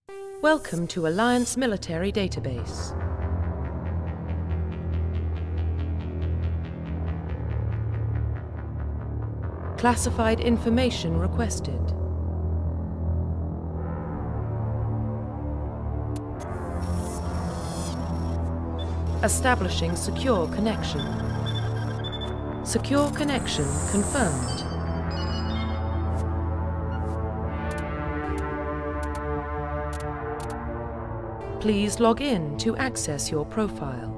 Welcome to Alliance Military Database. Classified information requested. Establishing secure connection. Secure connection confirmed. Please log in to access your profile.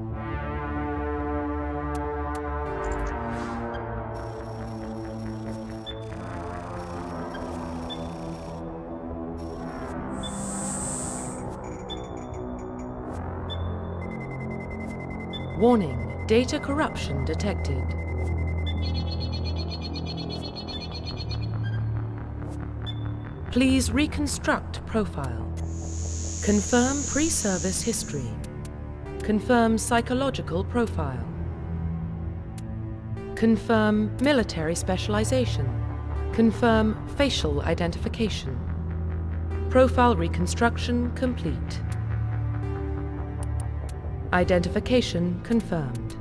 Warning, data corruption detected. Please reconstruct profile. Confirm pre-service history. Confirm psychological profile. Confirm military specialization. Confirm facial identification. Profile reconstruction complete. Identification confirmed.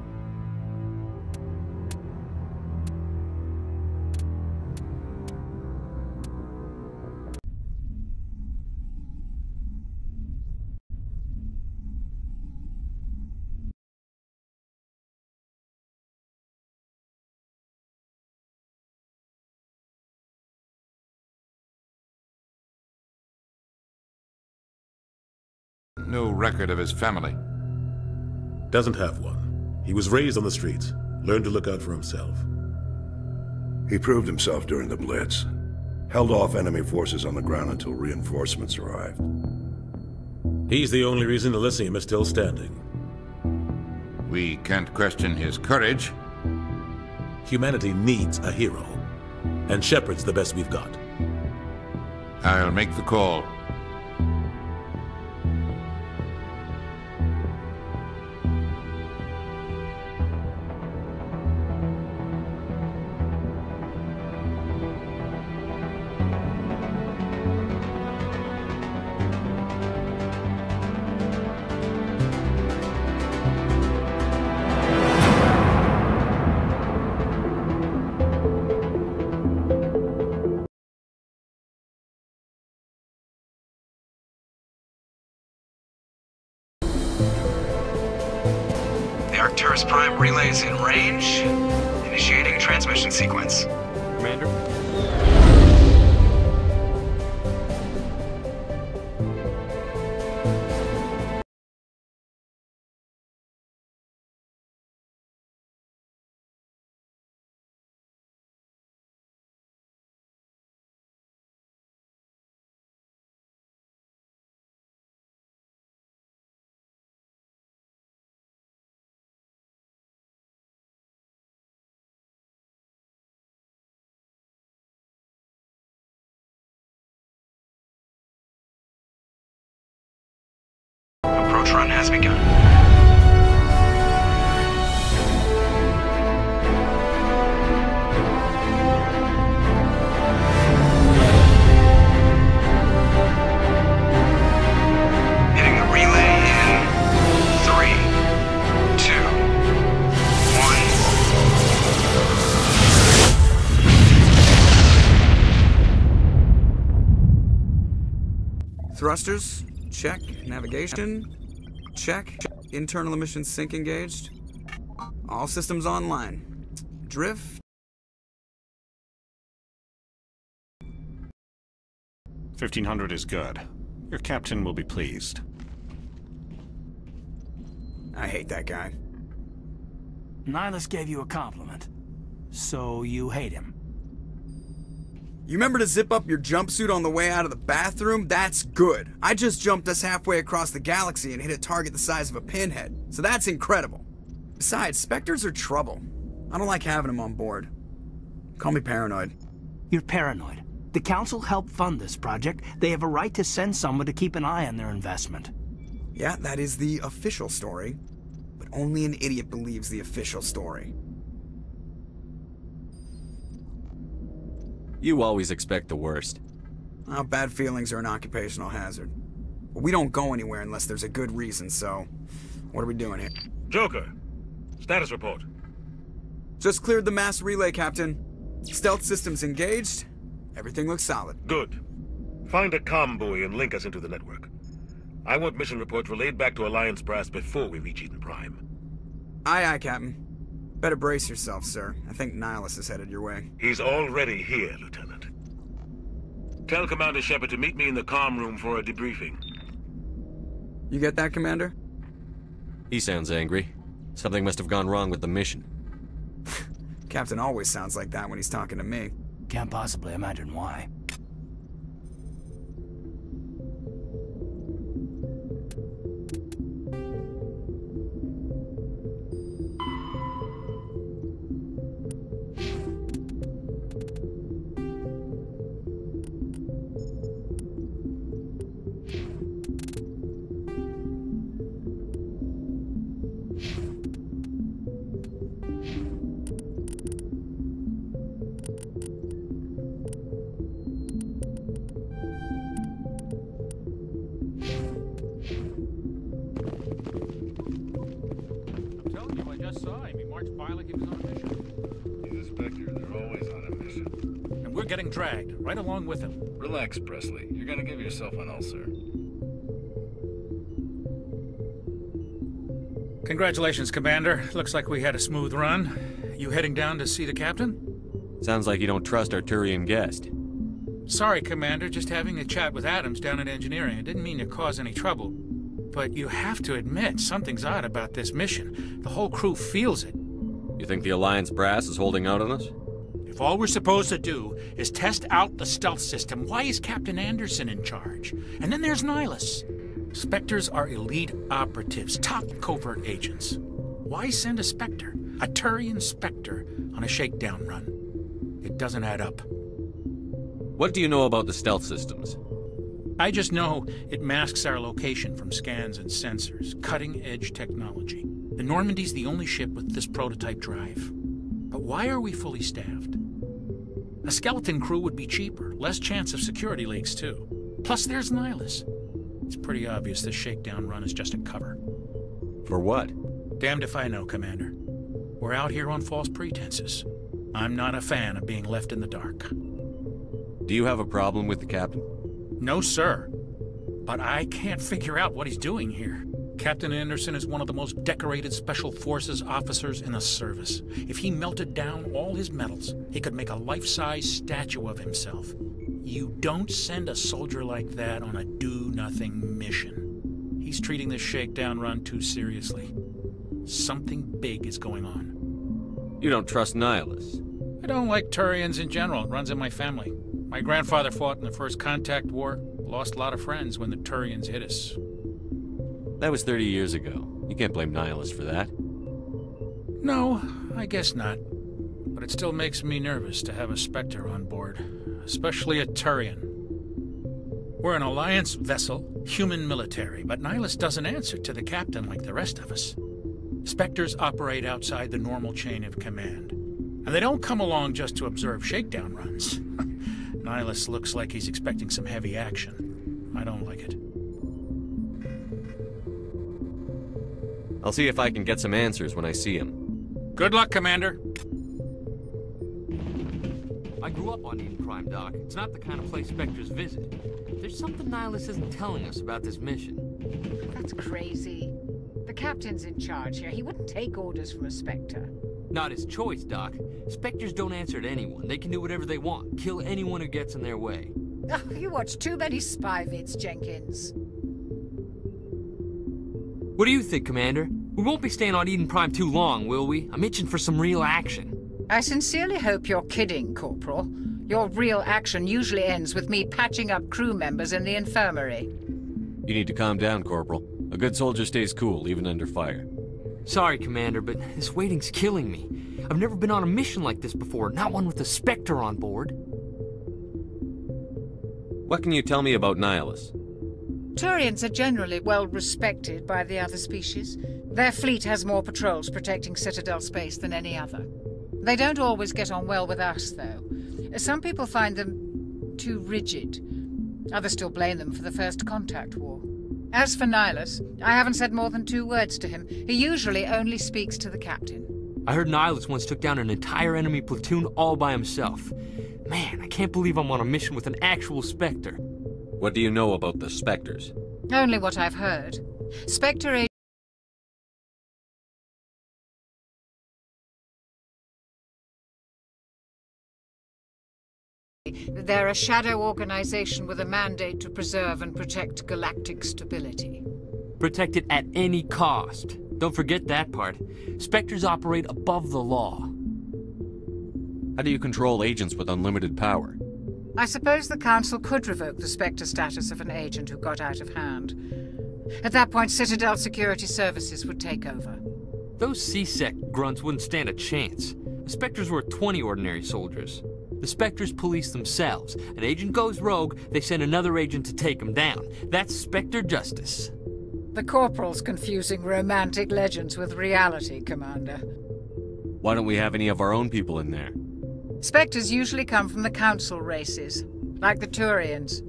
No record of his family. Doesn't have one. He was raised on the streets, learned to look out for himself. He proved himself during the Blitz. Held off enemy forces on the ground until reinforcements arrived. He's the only reason Elysium is still standing. We can't question his courage. Humanity needs a hero, and Shepard's the best we've got. I'll make the call. Arcturus Prime relays in range. Initiating transmission sequence. Commander? Approach run has begun. Hitting the relay in 3, 2, 1. Thrusters, check. Navigation, check. Internal emissions sync engaged. All systems online. Drift. 1500 is good. Your captain will be pleased. I hate that guy. Nihilus gave you a compliment. So you hate him. You remember to zip up your jumpsuit on the way out of the bathroom? That's good. I just jumped us halfway across the galaxy and hit a target the size of a pinhead. So that's incredible. Besides, Spectres are trouble. I don't like having them on board. Call me paranoid. You're paranoid. The Council helped fund this project. They have a right to send someone to keep an eye on their investment. Yeah, that is the official story. But only an idiot believes the official story. You always expect the worst. Well, bad feelings are an occupational hazard. But we don't go anywhere unless there's a good reason, so... What are we doing here? Joker, status report. Just cleared the mass relay, Captain. Stealth systems engaged. Everything looks solid. Good. Find a comm buoy and link us into the network. I want mission reports relayed back to Alliance Brass before we reach Eden Prime. Aye, aye, Captain. Better brace yourself, sir. I think Nihilus is headed your way. He's already here, Lieutenant. Tell Commander Shepard to meet me in the comm room for a debriefing. You get that, Commander? He sounds angry. Something must have gone wrong with the mission. Captain always sounds like that when he's talking to me. Can't possibly imagine why. Getting dragged, right along with him. Relax, Presley. You're gonna give yourself an ulcer. Congratulations, Commander. Looks like we had a smooth run. You heading down to see the captain? Sounds like you don't trust our Turian guest. Sorry, Commander. Just having a chat with Adams down at engineering. I didn't mean to cause any trouble. But you have to admit, something's odd about this mission. The whole crew feels it. You think the Alliance Brass is holding out on us? If all we're supposed to do is test out the stealth system, why is Captain Anderson in charge? And then there's Nihilus. Spectres are elite operatives, top covert agents. Why send a Spectre, a Turian Spectre, on a shakedown run? It doesn't add up. What do you know about the stealth systems? I just know it masks our location from scans and sensors. Cutting-edge technology. The Normandy's the only ship with this prototype drive. But why are we fully staffed? A skeleton crew would be cheaper, less chance of security leaks, too. Plus, there's Nihilus. It's pretty obvious this shakedown run is just a cover. For what? Damned if I know, Commander. We're out here on false pretenses. I'm not a fan of being left in the dark. Do you have a problem with the captain? No, sir. But I can't figure out what he's doing here. Captain Anderson is one of the most decorated Special Forces officers in the service. If he melted down all his medals, he could make a life-size statue of himself. You don't send a soldier like that on a do-nothing mission. He's treating this shakedown run too seriously. Something big is going on. You don't trust Nihilus? I don't like Turians in general. It runs in my family. My grandfather fought in the First Contact War. Lost a lot of friends when the Turians hit us. That was 30 years ago. You can't blame Nihilus for that. No, I guess not. But it still makes me nervous to have a Spectre on board. Especially a Turian. We're an Alliance vessel, human military, but Nihilus doesn't answer to the captain like the rest of us. Spectres operate outside the normal chain of command. And they don't come along just to observe shakedown runs. Nihilus looks like he's expecting some heavy action. I don't like it. I'll see if I can get some answers when I see him. Good luck, Commander. I grew up on Eden Prime, Doc. It's not the kind of place Spectres visit. There's something Nihilus isn't telling us about this mission. That's crazy. The captain's in charge here. He wouldn't take orders from a Spectre. Not his choice, Doc. Spectres don't answer to anyone. They can do whatever they want. Kill anyone who gets in their way. Oh, you watch too many spy vids, Jenkins. What do you think, Commander? We won't be staying on Eden Prime too long, will we? I'm itching for some real action. I sincerely hope you're kidding, Corporal. Your real action usually ends with me patching up crew members in the infirmary. You need to calm down, Corporal. A good soldier stays cool, even under fire. Sorry, Commander, but this waiting's killing me. I've never been on a mission like this before, not one with a Spectre on board. What can you tell me about Nihilus? Turians are generally well respected by the other species. Their fleet has more patrols protecting Citadel space than any other. They don't always get on well with us, though. Some people find them too rigid. Others still blame them for the First Contact War. As for Nihilus, I haven't said more than 2 words to him. He usually only speaks to the captain. I heard Nihilus once took down an entire enemy platoon all by himself. Man, I can't believe I'm on a mission with an actual Spectre. What do you know about the Spectres? Only what I've heard. Spectre They're a shadow organization with a mandate to preserve and protect galactic stability. Protect it at any cost. Don't forget that part. Spectres operate above the law. How do you control agents with unlimited power? I suppose the Council could revoke the Spectre status of an agent who got out of hand. At that point, Citadel Security Services would take over. Those C-Sec grunts wouldn't stand a chance. The Spectres were 20 ordinary soldiers. The Spectres police themselves. An agent goes rogue, they send another agent to take him down. That's Spectre justice. The Corporal's confusing romantic legends with reality, Commander. Why don't we have any of our own people in there? Spectres usually come from the Council races, like the Turians.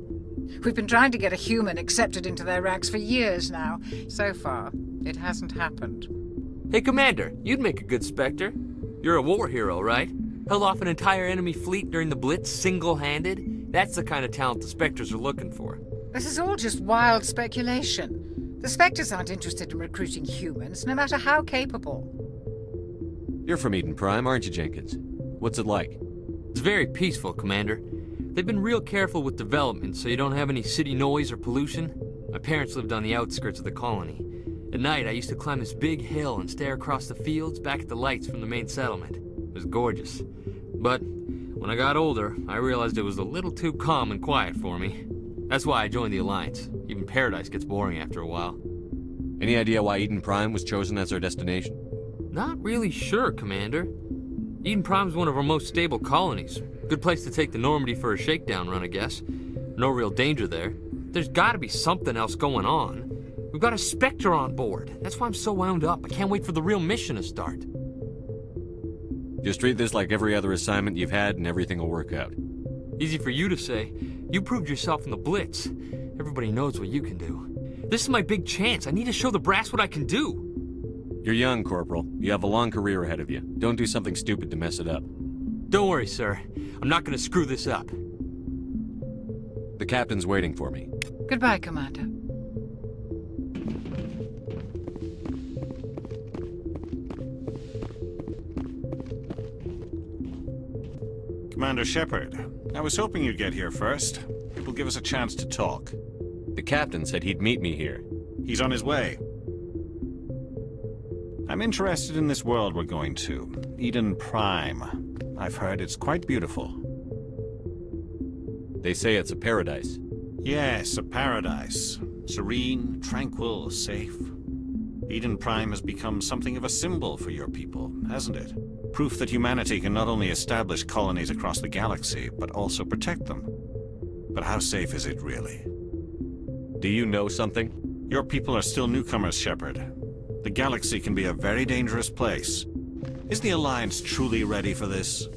We've been trying to get a human accepted into their ranks for years now. So far, it hasn't happened. Hey, Commander, you'd make a good Spectre. You're a war hero, right? Held off an entire enemy fleet during the Blitz single-handed? That's the kind of talent the Spectres are looking for. This is all just wild speculation. The Spectres aren't interested in recruiting humans, no matter how capable. You're from Eden Prime, aren't you, Jenkins? What's it like? It's very peaceful, Commander. They've been real careful with development, so you don't have any city noise or pollution. My parents lived on the outskirts of the colony. At night, I used to climb this big hill and stare across the fields back at the lights from the main settlement. It was gorgeous. But when I got older, I realized it was a little too calm and quiet for me. That's why I joined the Alliance. Even Paradise gets boring after a while. Any idea why Eden Prime was chosen as our destination? Not really sure, Commander. Eden Prime's one of our most stable colonies. Good place to take the Normandy for a shakedown run, I guess. No real danger there. There's gotta be something else going on. We've got a Spectre on board. That's why I'm so wound up. I can't wait for the real mission to start. Just treat this like every other assignment you've had and everything will work out. Easy for you to say. You proved yourself in the Blitz. Everybody knows what you can do. This is my big chance. I need to show the brass what I can do. You're young, Corporal. You have a long career ahead of you. Don't do something stupid to mess it up. Don't worry, sir. I'm not gonna screw this up. The captain's waiting for me. Goodbye, Commander. Commander Shepard, I was hoping you'd get here first. It will give us a chance to talk. The captain said he'd meet me here. He's on his way. I'm interested in this world we're going to, Eden Prime. I've heard it's quite beautiful. They say it's a paradise. Yes, a paradise. Serene, tranquil, safe. Eden Prime has become something of a symbol for your people, hasn't it? Proof that humanity can not only establish colonies across the galaxy, but also protect them. But how safe is it really? Do you know something? Your people are still newcomers, Shepard. The galaxy can be a very dangerous place. Is the Alliance truly ready for this?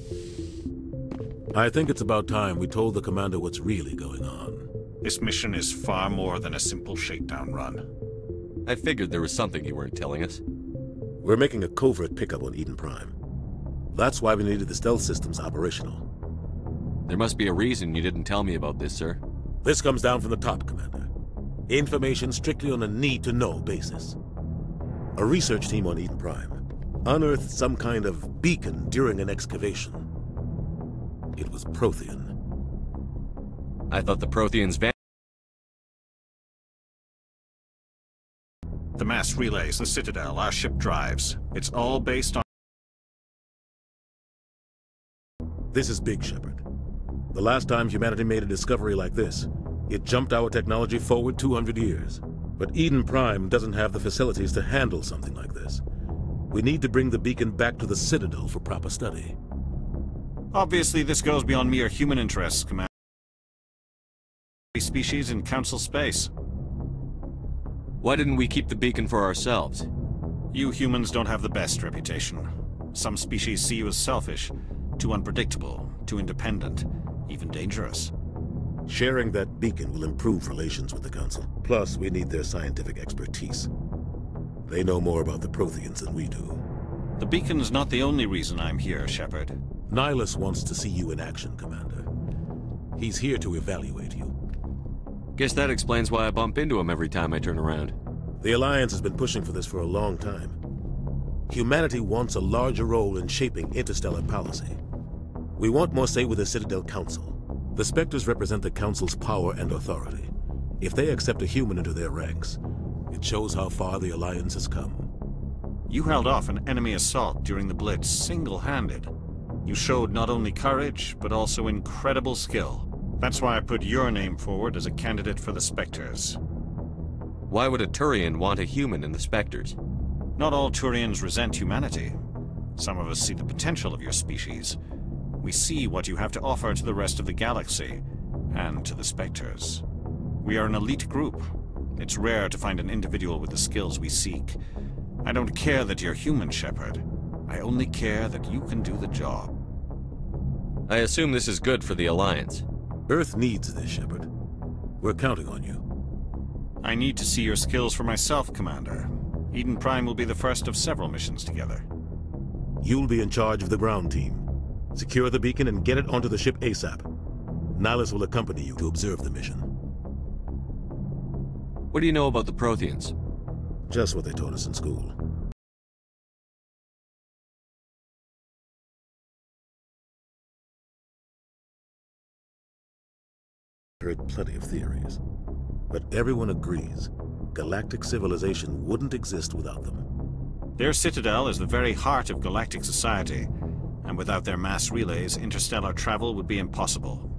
I think it's about time we told the Commander what's really going on. This mission is far more than a simple shakedown run. I figured there was something you weren't telling us. We're making a covert pickup on Eden Prime. That's why we needed the stealth systems operational. There must be a reason you didn't tell me about this, sir. This comes down from the top, Commander. Information strictly on a need-to-know basis. A research team on Eden Prime unearthed some kind of beacon during an excavation. It was Prothean. I thought the Protheans The mass relays, the Citadel, our ship drives. It's all based on... This is big, Shepard. The last time humanity made a discovery like this, it jumped our technology forward 200 years. But Eden Prime doesn't have the facilities to handle something like this. We need to bring the beacon back to the Citadel for proper study. Obviously, this goes beyond mere human interests, Commander. Species in Council space. Why didn't we keep the beacon for ourselves? You humans don't have the best reputation. Some species see you as selfish, too unpredictable, too independent, even dangerous. Sharing that beacon will improve relations with the Council. Plus, we need their scientific expertise. They know more about the Protheans than we do. The beacon's not the only reason I'm here, Shepard. Nihilus wants to see you in action, Commander. He's here to evaluate you. Guess that explains why I bump into him every time I turn around. The Alliance has been pushing for this for a long time. Humanity wants a larger role in shaping interstellar policy. We want more say with the Citadel Council. The Spectres represent the Council's power and authority. If they accept a human into their ranks, it shows how far the Alliance has come. You held off an enemy assault during the Blitz single-handed. You showed not only courage, but also incredible skill. That's why I put your name forward as a candidate for the Spectres. Why would a Turian want a human in the Spectres? Not all Turians resent humanity. Some of us see the potential of your species. We see what you have to offer to the rest of the galaxy, and to the Spectres. We are an elite group. It's rare to find an individual with the skills we seek. I don't care that you're human, Shepard. I only care that you can do the job. I assume this is good for the Alliance. Earth needs this, Shepard. We're counting on you. I need to see your skills for myself, Commander. Eden Prime will be the first of several missions together. You'll be in charge of the ground team. Secure the beacon and get it onto the ship ASAP. Nihilus will accompany you to observe the mission. What do you know about the Protheans? Just what they taught us in school. Heard plenty of theories, but everyone agrees galactic civilization wouldn't exist without them. Their citadel is the very heart of galactic society, and without their mass relays, interstellar travel would be impossible.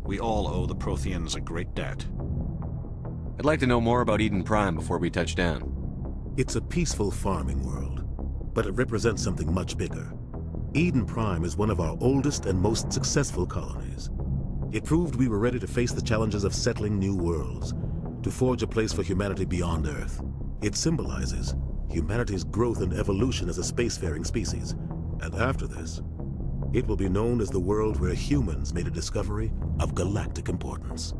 We all owe the Protheans a great debt. I'd like to know more about Eden Prime before we touch down. It's a peaceful farming world, but it represents something much bigger. Eden Prime is one of our oldest and most successful colonies. It proved we were ready to face the challenges of settling new worlds, to forge a place for humanity beyond Earth. It symbolizes humanity's growth and evolution as a spacefaring species. And after this, it will be known as the world where humans made a discovery of galactic importance.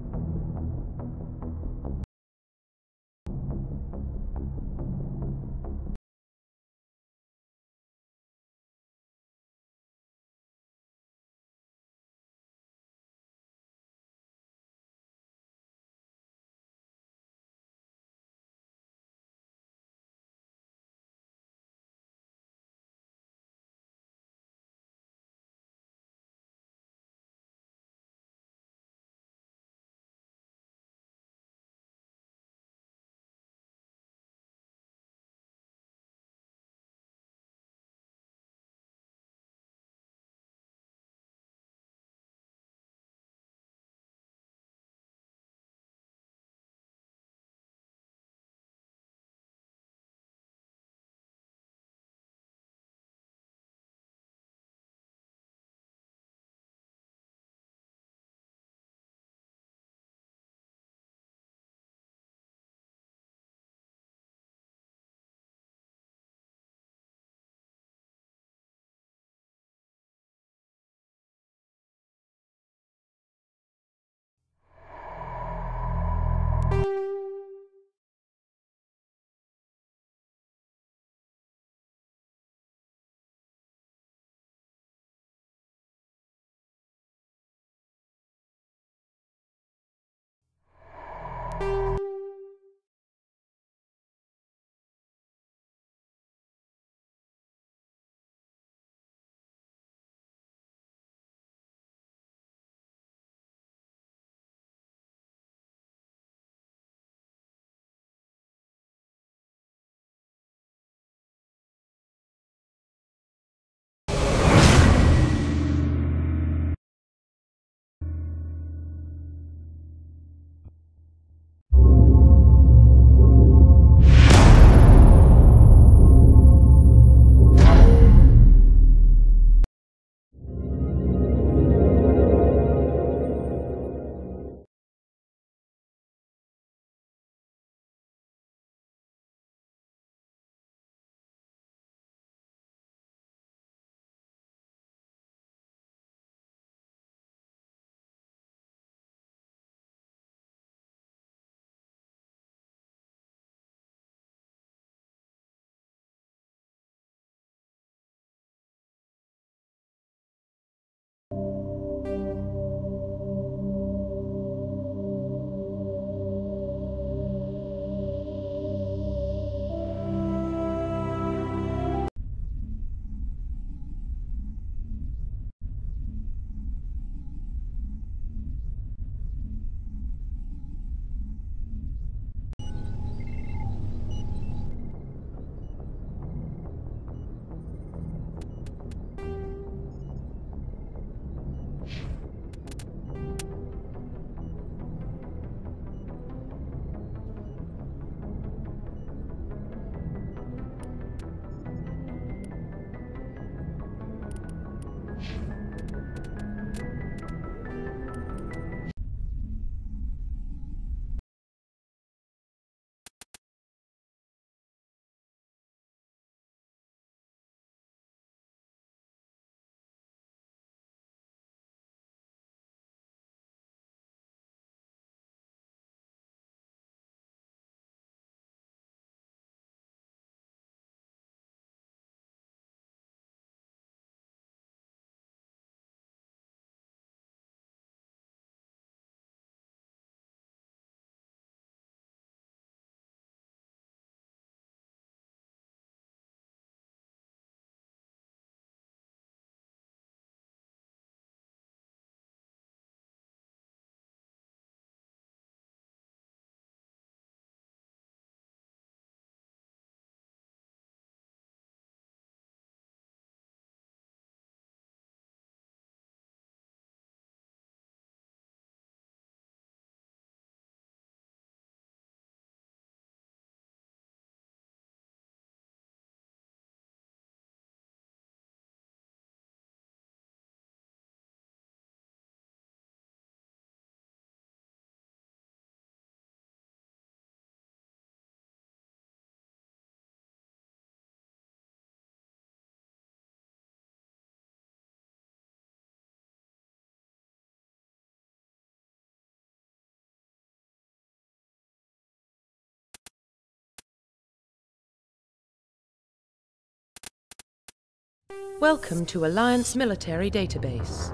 Welcome to Alliance Military Database.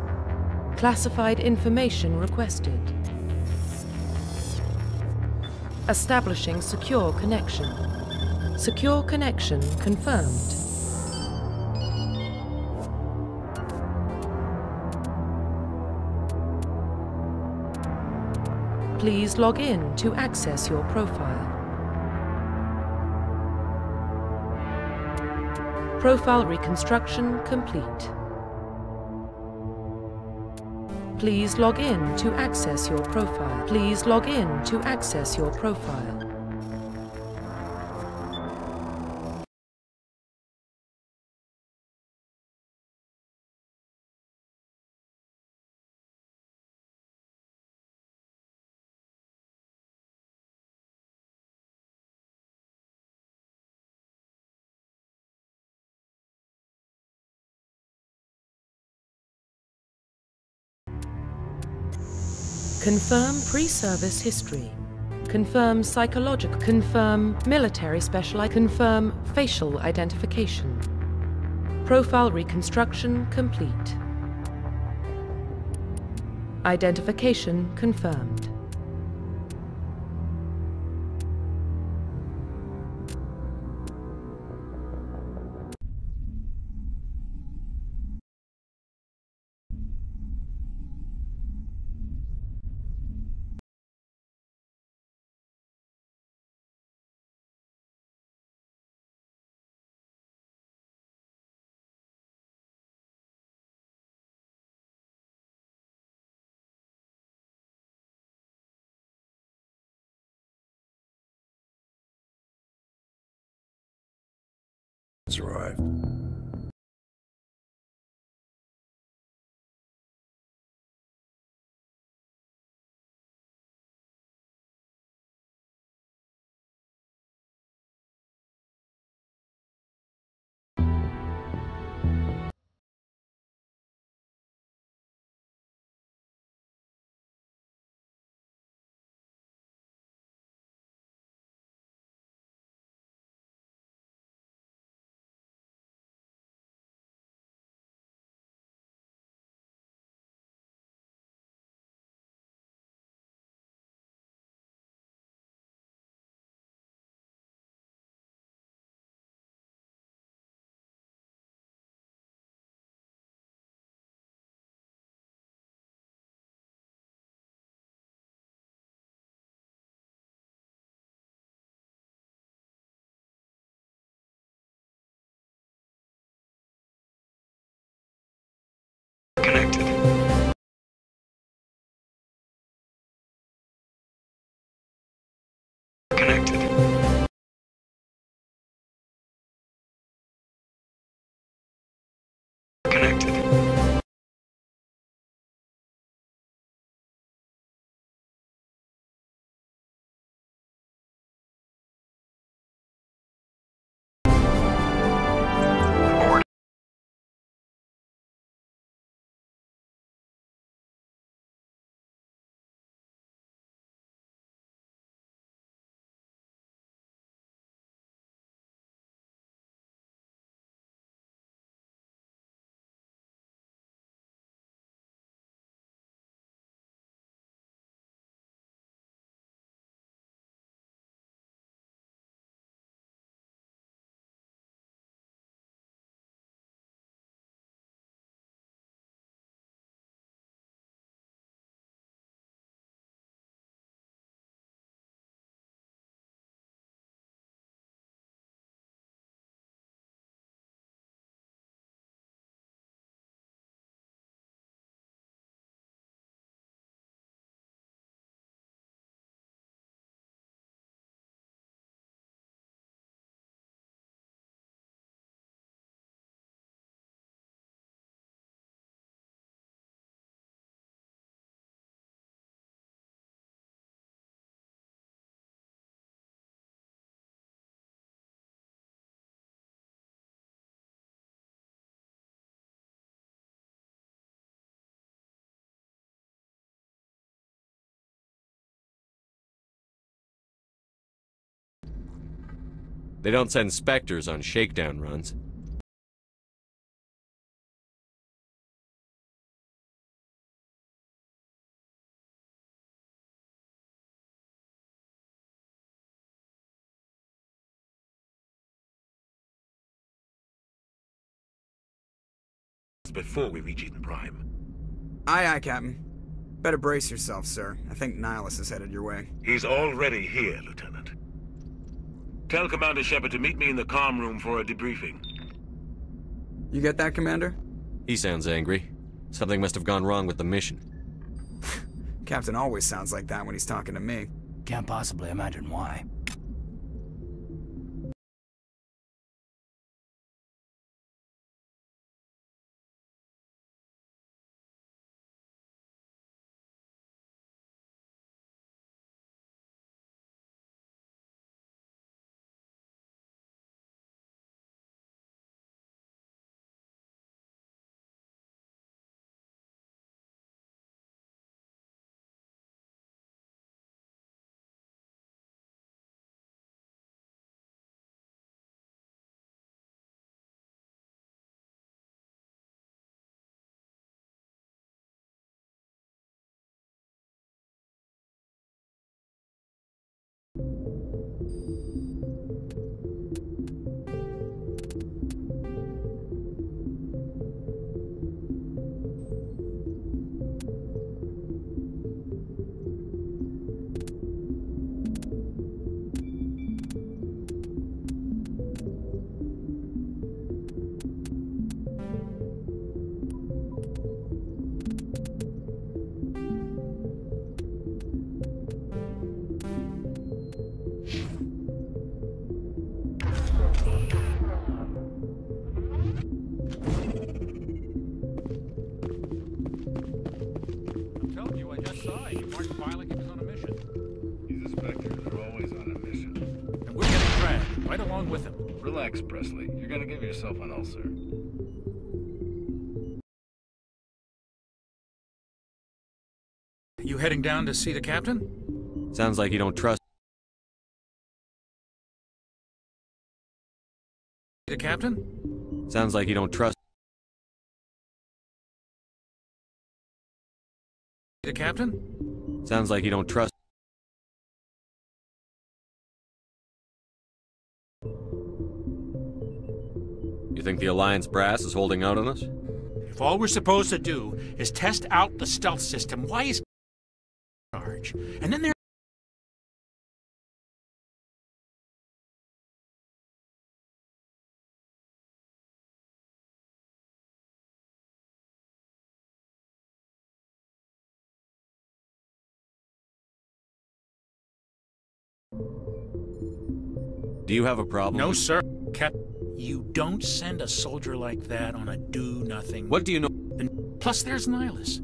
Classified information requested. Establishing secure connection. Secure connection confirmed. Please log in to access your profile. Profile reconstruction complete. Please log in to access your profile. Please log in to access your profile. Confirm pre-service history. Confirm psychological. Confirm military specialized. Confirm facial identification. Profile reconstruction complete. Identification confirmed. Arrived. They don't send Spectres on shakedown runs. before we reach Eden Prime. Aye, aye, Captain. Better brace yourself, sir. I think Nihilus is headed your way. He's already here, Lieutenant. Tell Commander Shepard to meet me in the comm room for a debriefing. You get that, Commander? He sounds angry. Something must have gone wrong with the mission. Captain always sounds like that when he's talking to me. Can't possibly imagine why. Relax, Presley. You're gonna give yourself an ulcer. You heading down to see the captain? Sounds like you don't trust the captain? Sounds like you don't trust the captain? Sounds like you don't trust You think the Alliance brass is holding out on us? If all we're supposed to do is test out the stealth system, why is in charge? And then there. Do you have a problem? No, sir. Cap. You don't send a soldier like that on a do-nothing... What do you know? Plus, there's Nihilus.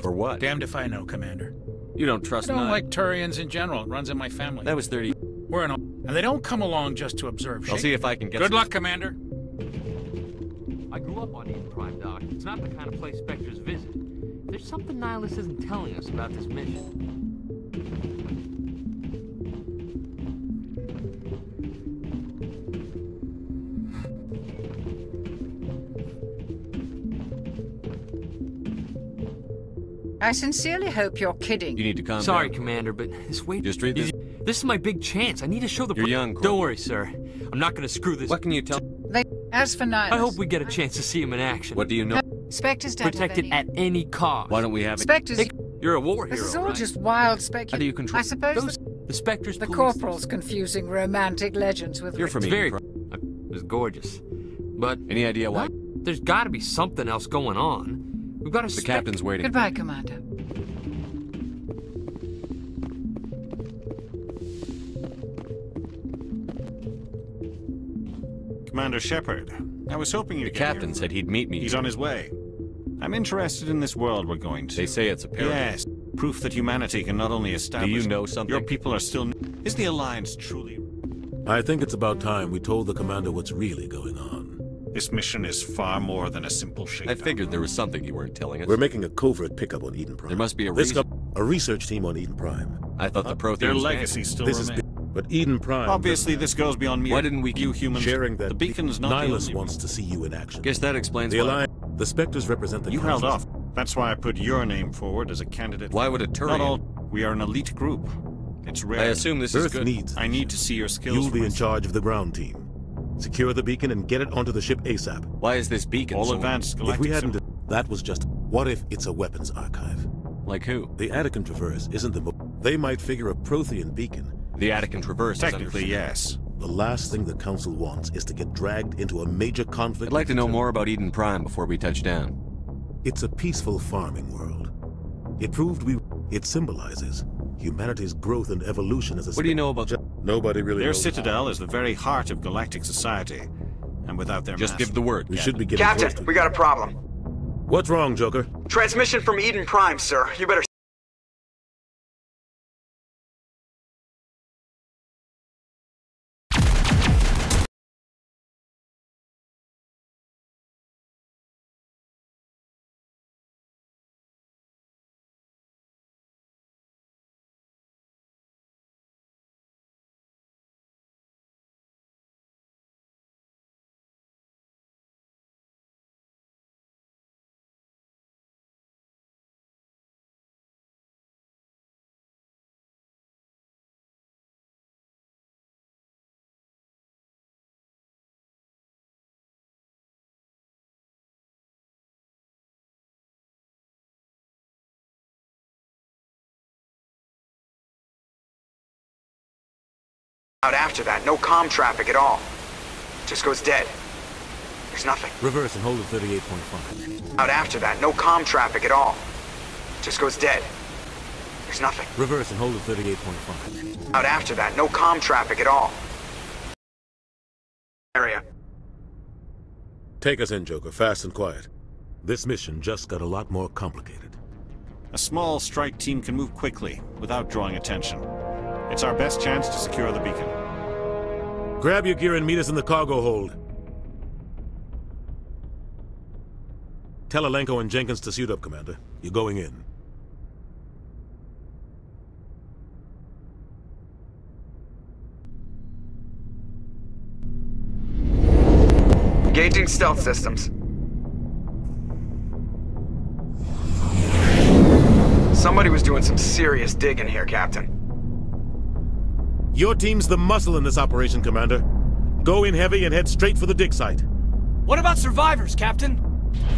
For what? Damned if I know, Commander. You don't trust I don't like Turians in general. It runs in my family. That was 30... We're in a... And they don't come along just to observe. I'll see if I can get Good luck, Commander. I grew up on Eden Prime, Doc. It's not the kind of place Spectres visit. There's something Nihilus isn't telling us about this mission. I sincerely hope you're kidding. You need to calm Sorry, down. Commander, but this way... Just read this. This is my big chance. I need to show the... You're young, Don't worry, sir. I'm not going to screw this... What can you tell... As for Nihilus... I hope we get a chance to see him in action. What do you know? Spectres don't Protect it at any cost. Why don't we have... Spectres... You're a war hero, This is all right? just wild speculation. How do you control... I suppose the Spectres the police corporal's confusing romantic legends with... You're from It's very... Eden It was gorgeous. But... Any idea why? There's got to be something else going on. We've got to... The captain's waiting. Goodbye, Commander. Commander Shepard, I was hoping you'd The captain said he'd meet me. He's on his way. I'm interested in this world we're going to. They say it's a paradise. Yes, proof that humanity can not only establish... Do you know something? Your people are still... Is the Alliance truly... I think it's about time we told the commander what's really going on. This mission is far more than a simple shakedown. I figured there was something you weren't telling us. We're making a covert pickup on Eden Prime. There must be a This reason. a research team on Eden Prime. I thought the Protheans... Their legacy still This remains. But Eden Prime... Obviously, this goes beyond me. Why didn't we you humans... sharing that the beacon's not the Nihilus only... wants to see you in action. Guess that explains The why... Alliance... The Spectres represent the You held councils. off. That's why I put your name forward as a candidate. Why would a Turian... Not all... We are an elite group. It's rare. I assume this is Earth good. needs... I need to see your skills You'll for be in myself. charge of the ground team. Secure the beacon and get it onto the ship ASAP. Why is this beacon All so... advanced If galactic we hadn't... symbol. That was just... What if it's a weapons archive? Like who? The Attican Traverse isn't the... They might figure a Prothean beacon. The Attican Traverse Technically, is yes. The last thing the Council wants is to get dragged into a major conflict... I'd like to know more about Eden Prime before we touch down. It's a peaceful farming world. It proved we... It symbolizes humanity's growth and evolution as a... What do you know about... Nobody really Their knows. citadel is the very heart of galactic society. And without their Just give the word, We Captain. should be getting close Captain, to... we got a problem. What's wrong, Joker? Transmission from Eden Prime, sir. You better... Out after that, no comm traffic at all. Just goes dead. There's nothing. Reverse and hold at 38.5. Out after that, no comm traffic at all. Just goes dead. There's nothing. Reverse and hold at 38.5. Out after that, no comm traffic at all. Area. Take us in, Joker, fast and quiet. This mission just got a lot more complicated. A small strike team can move quickly, without drawing attention. It's our best chance to secure the beacon. Grab your gear and meet us in the cargo hold. Tell Alenko and Jenkins to suit up, Commander. You're going in. Engaging stealth systems. Somebody was doing some serious digging here, Captain. Your team's the muscle in this operation, Commander. Go in heavy and head straight for the dig site. What about survivors, Captain?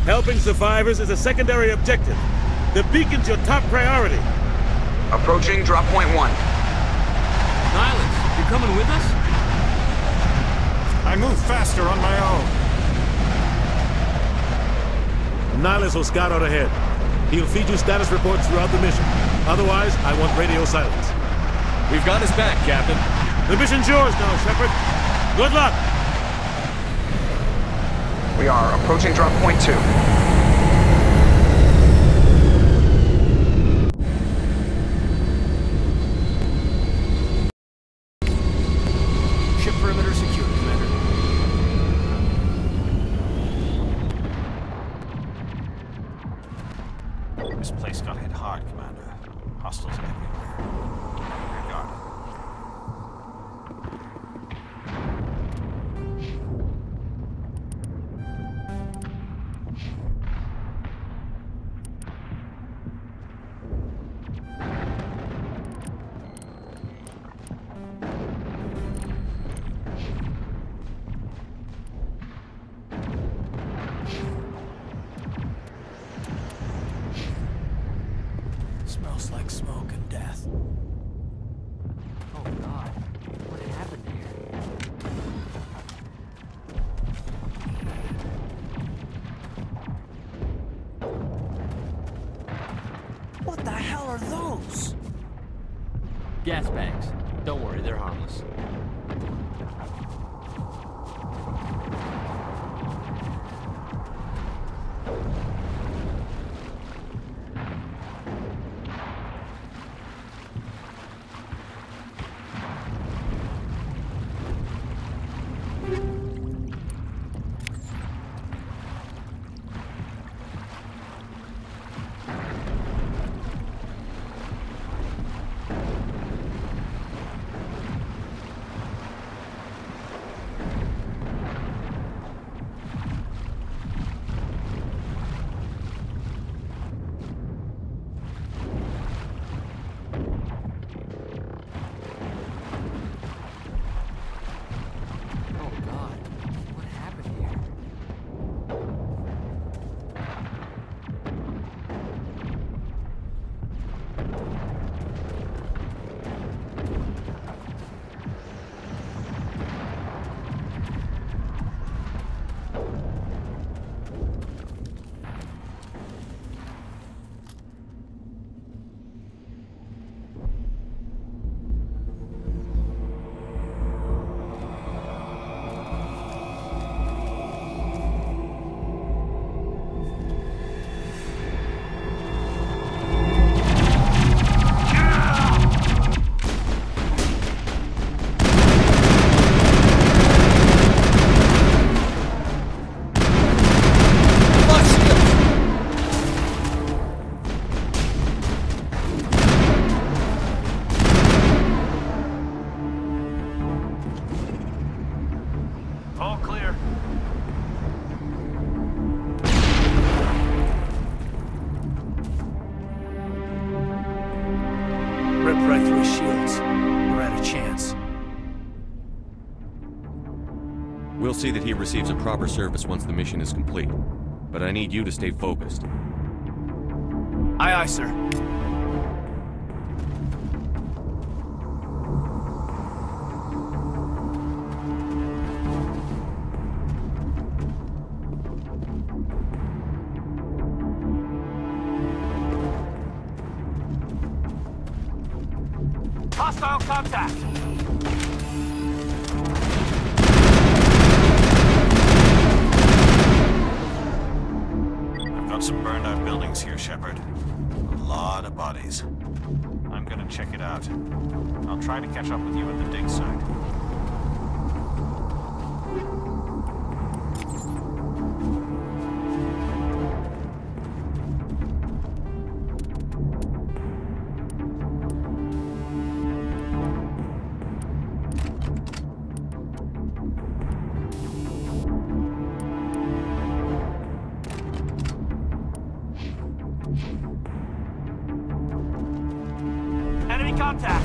Helping survivors is a secondary objective. The beacon's your top priority. Approaching drop point 1. Nihilus, you coming with us? I move faster on my own. Nihilus will scout out ahead. He'll feed you status reports throughout the mission. Otherwise, I want radio silence. We've got his back, Captain. The mission's yours now, Shepard. Good luck! We are approaching drop point 2. Ship perimeter secure, Commander. This place got hit hard, Commander. Hostiles everywhere. Regarded. Smells like smoke and death. Oh God, what happened here? What the hell are those? Gas bags. Don't worry, they're harmless. rip right through his shields. We're at a chance. We'll see that he receives a proper service once the mission is complete. But I need you to stay focused. Aye, aye, sir. Hostile contact! I've got some burned out buildings here, Shepard. A lot of bodies. I'm gonna check it out. I'll try to catch up with you at the dig site. Enemy contact!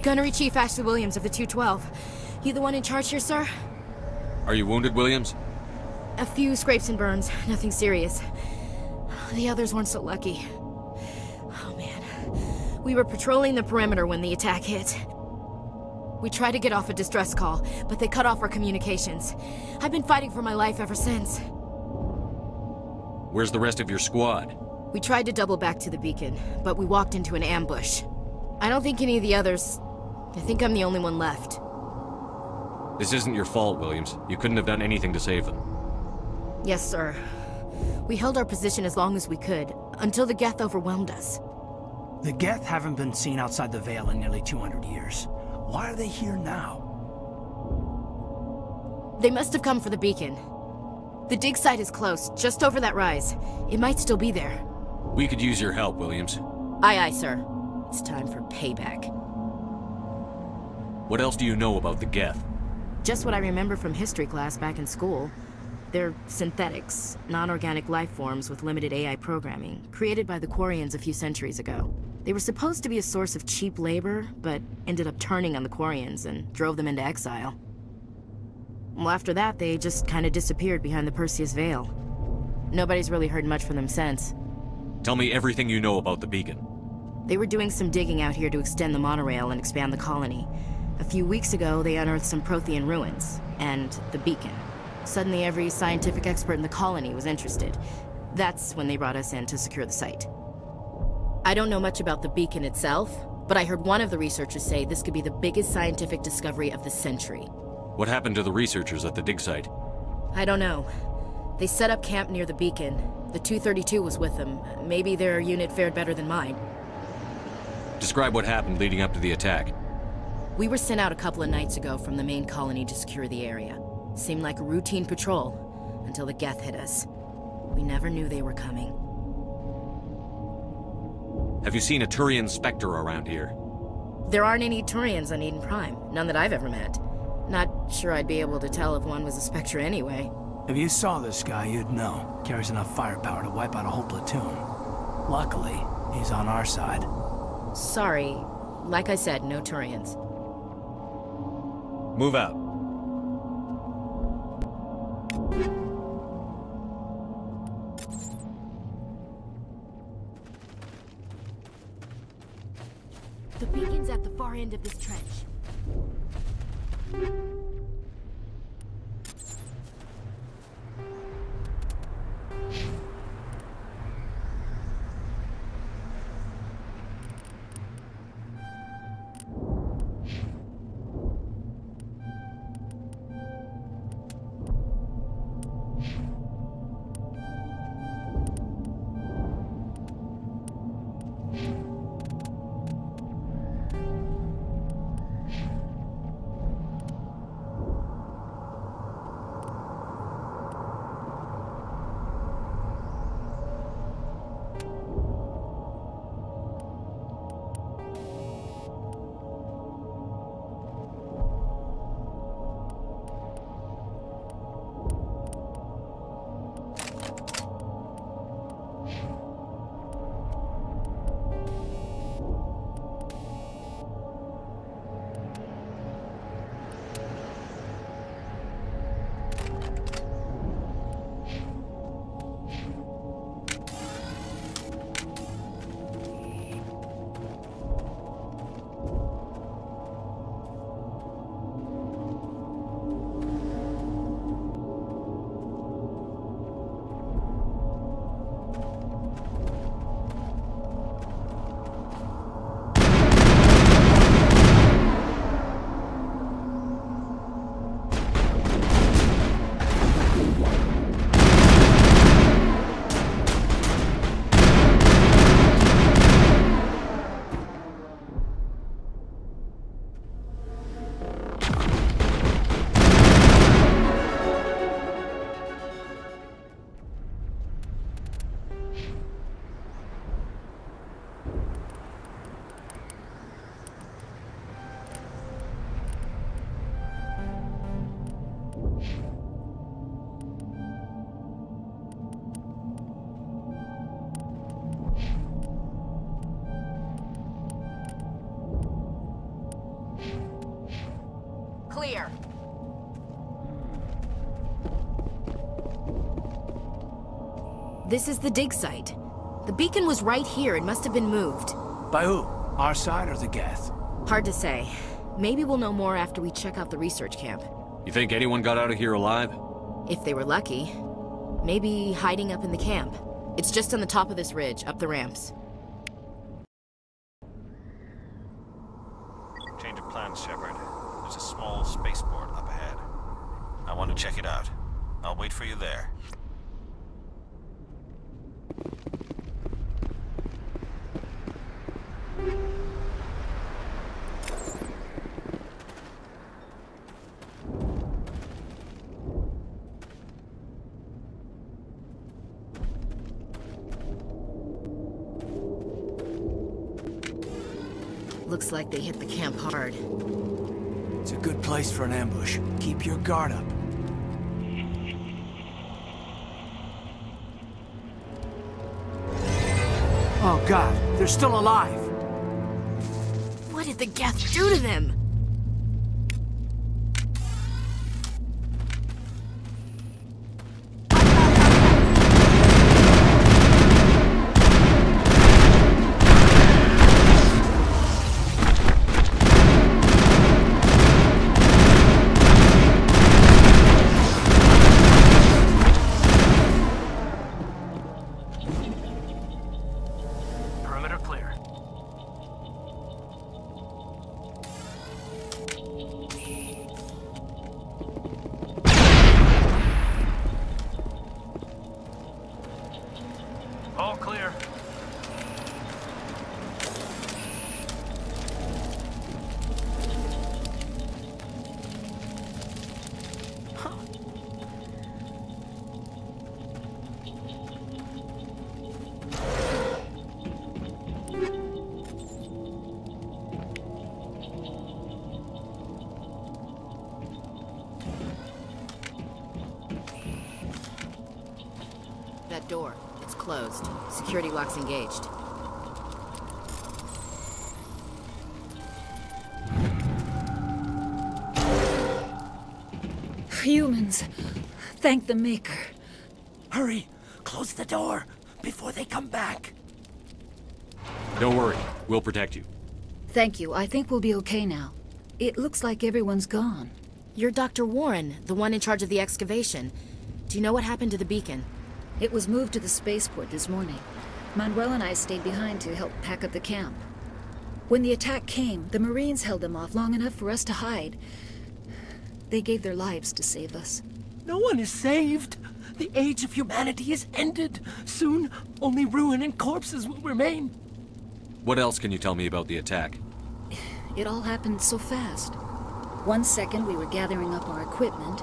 Gunnery Chief Ashley Williams of the 212. You the one in charge here, sir? Are you wounded, Williams? A few scrapes and burns, nothing serious. The others weren't so lucky. Oh man. We were patrolling the perimeter when the attack hit. We tried to get off a distress call, but they cut off our communications. I've been fighting for my life ever since. Where's the rest of your squad? We tried to double back to the beacon, but we walked into an ambush. I don't think any of the others... I think I'm the only one left. This isn't your fault, Williams. You couldn't have done anything to save them. Yes, sir. We held our position as long as we could, until the Geth overwhelmed us. The Geth haven't been seen outside the Veil in nearly 200 years. Why are they here now? They must have come for the beacon. The dig site is close, just over that rise. It might still be there. We could use your help, Williams. Aye, aye, sir. It's time for payback. What else do you know about the Geth? Just what I remember from history class back in school. They're synthetics, non-organic life forms with limited AI programming, created by the Quarians a few centuries ago. They were supposed to be a source of cheap labor, but ended up turning on the Quarians and drove them into exile. Well, after that, they just kind of disappeared behind the Perseus Veil. Nobody's really heard much from them since. Tell me everything you know about the beacon. They were doing some digging out here to extend the monorail and expand the colony. A few weeks ago, they unearthed some Prothean ruins, and the beacon. Suddenly, every scientific expert in the colony was interested. That's when they brought us in to secure the site. I don't know much about the beacon itself, but I heard one of the researchers say this could be the biggest scientific discovery of the century. What happened to the researchers at the dig site? I don't know. They set up camp near the beacon. The 232 was with them. Maybe their unit fared better than mine. Describe what happened leading up to the attack. We were sent out a couple of nights ago from the main colony to secure the area. Seemed like a routine patrol, until the Geth hit us. We never knew they were coming. Have you seen a Turian Spectre around here? There aren't any Turians on Eden Prime, none that I've ever met. Not sure I'd be able to tell if one was a Spectre anyway. If you saw this guy, you'd know. Carries enough firepower to wipe out a whole platoon. Luckily, he's on our side. Sorry. Like I said, no Turians. Move out. The beacon's at the far end of this trench. Clear. This is the dig site. The beacon was right here. It must have been moved. By who? Our side or the Geth? Hard to say. Maybe we'll know more after we check out the research camp. You think anyone got out of here alive? If they were lucky. Maybe hiding up in the camp. It's just on the top of this ridge, up the ramps. Change of plans, Shepard. There's a small spaceport up ahead. I want to check it out. I'll wait for you there. Looks like they hit the camp hard. It's a good place for an ambush. Keep your guard up. Oh God, they're still alive! What did the Geth do to them? back door. It's closed. Security lock's engaged. Humans. Thank the Maker. Hurry! Close the door before they come back. Don't worry. We'll protect you. Thank you. I think we'll be okay now. It looks like everyone's gone. You're Dr. Warren, the one in charge of the excavation. Do you know what happened to the beacon? It was moved to the spaceport this morning. Manuel and I stayed behind to help pack up the camp. When the attack came, the Marines held them off long enough for us to hide. They gave their lives to save us. No one is saved. The age of humanity is ended. Soon, only ruin and corpses will remain. What else can you tell me about the attack? It all happened so fast. 1 second we were gathering up our equipment.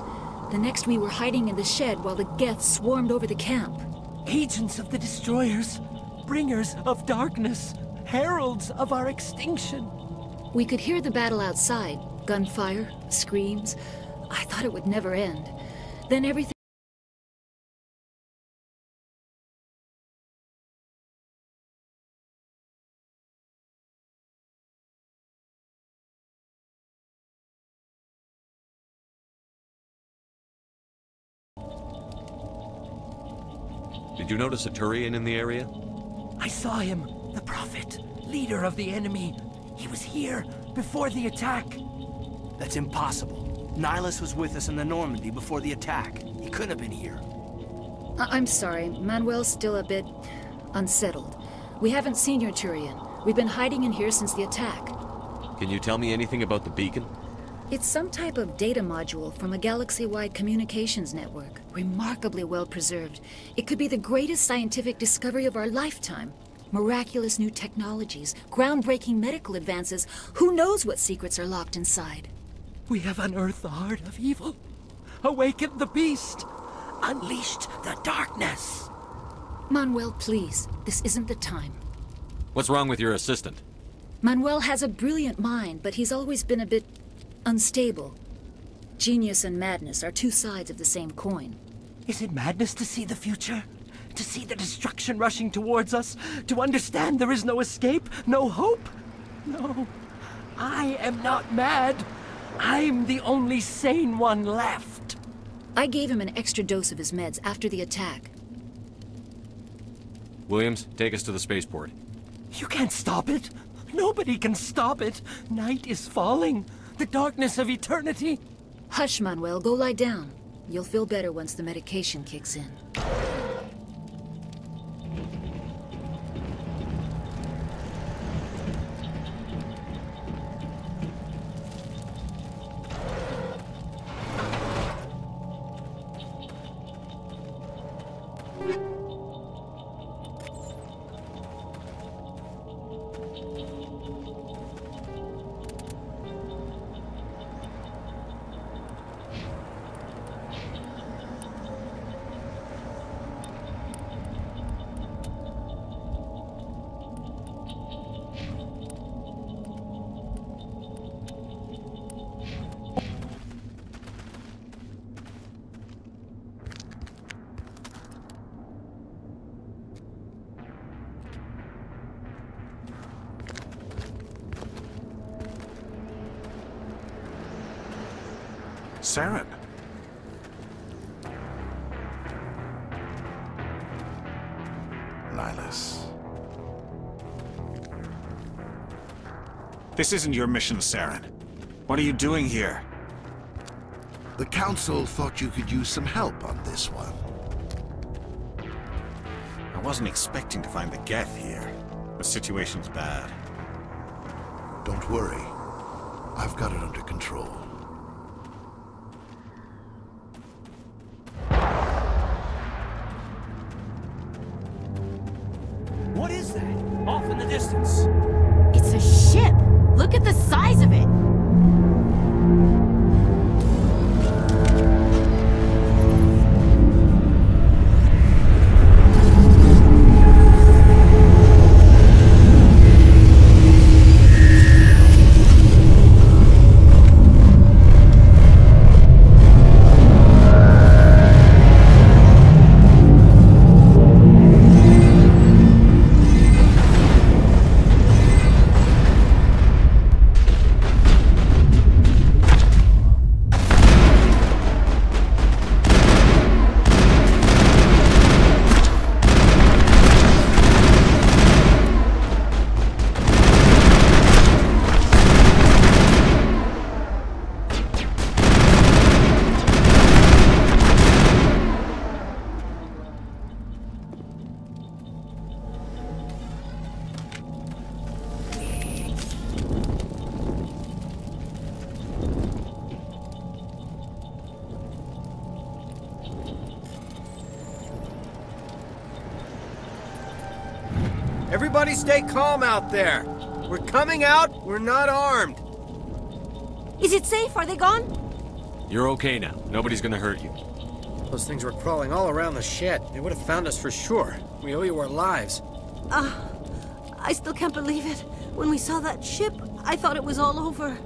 The next we were hiding in the shed while the Geth swarmed over the camp. Agents of the Destroyers, bringers of darkness, heralds of our extinction. We could hear the battle outside. Gunfire, screams. I thought it would never end. Then everything... Did you notice a Turian in the area? I saw him, the Prophet, leader of the enemy. He was here before the attack. That's impossible. Nihilus was with us in the Normandy before the attack. He couldn't have been here. I'm sorry. Manuel's still a bit unsettled. We haven't seen your Turian. We've been hiding in here since the attack. Can you tell me anything about the beacon? It's some type of data module from a galaxy-wide communications network. Remarkably well preserved. It could be the greatest scientific discovery of our lifetime. Miraculous new technologies, groundbreaking medical advances. Who knows what secrets are locked inside? We have unearthed the heart of evil, awakened the beast, unleashed the darkness. Manuel, please. This isn't the time. What's wrong with your assistant? Manuel has a brilliant mind, but he's always been a bit unstable. Genius and madness are two sides of the same coin. Is it madness to see the future? To see the destruction rushing towards us? To understand there is no escape? No hope? No. I am not mad. I'm the only sane one left. I gave him an extra dose of his meds after the attack. Williams, take us to the spaceport. You can't stop it. Nobody can stop it. Night is falling. The darkness of eternity. Hush, Manuel. Go lie down. You'll feel better once the medication kicks in. Saren. Nihilus. This isn't your mission, Saren. What are you doing here? The Council thought you could use some help on this one. I wasn't expecting to find the Geth here. The situation's bad. Don't worry. I've got it under control. What is that? Off in the distance. It's a ship! Look at the size of it! Everybody stay calm out there. We're coming out, we're not armed. Is it safe? Are they gone? You're okay now. Nobody's gonna hurt you. Those things were crawling all around the shed. They would have found us for sure. We owe you our lives. I still can't believe it. When we saw that ship, I thought it was all over.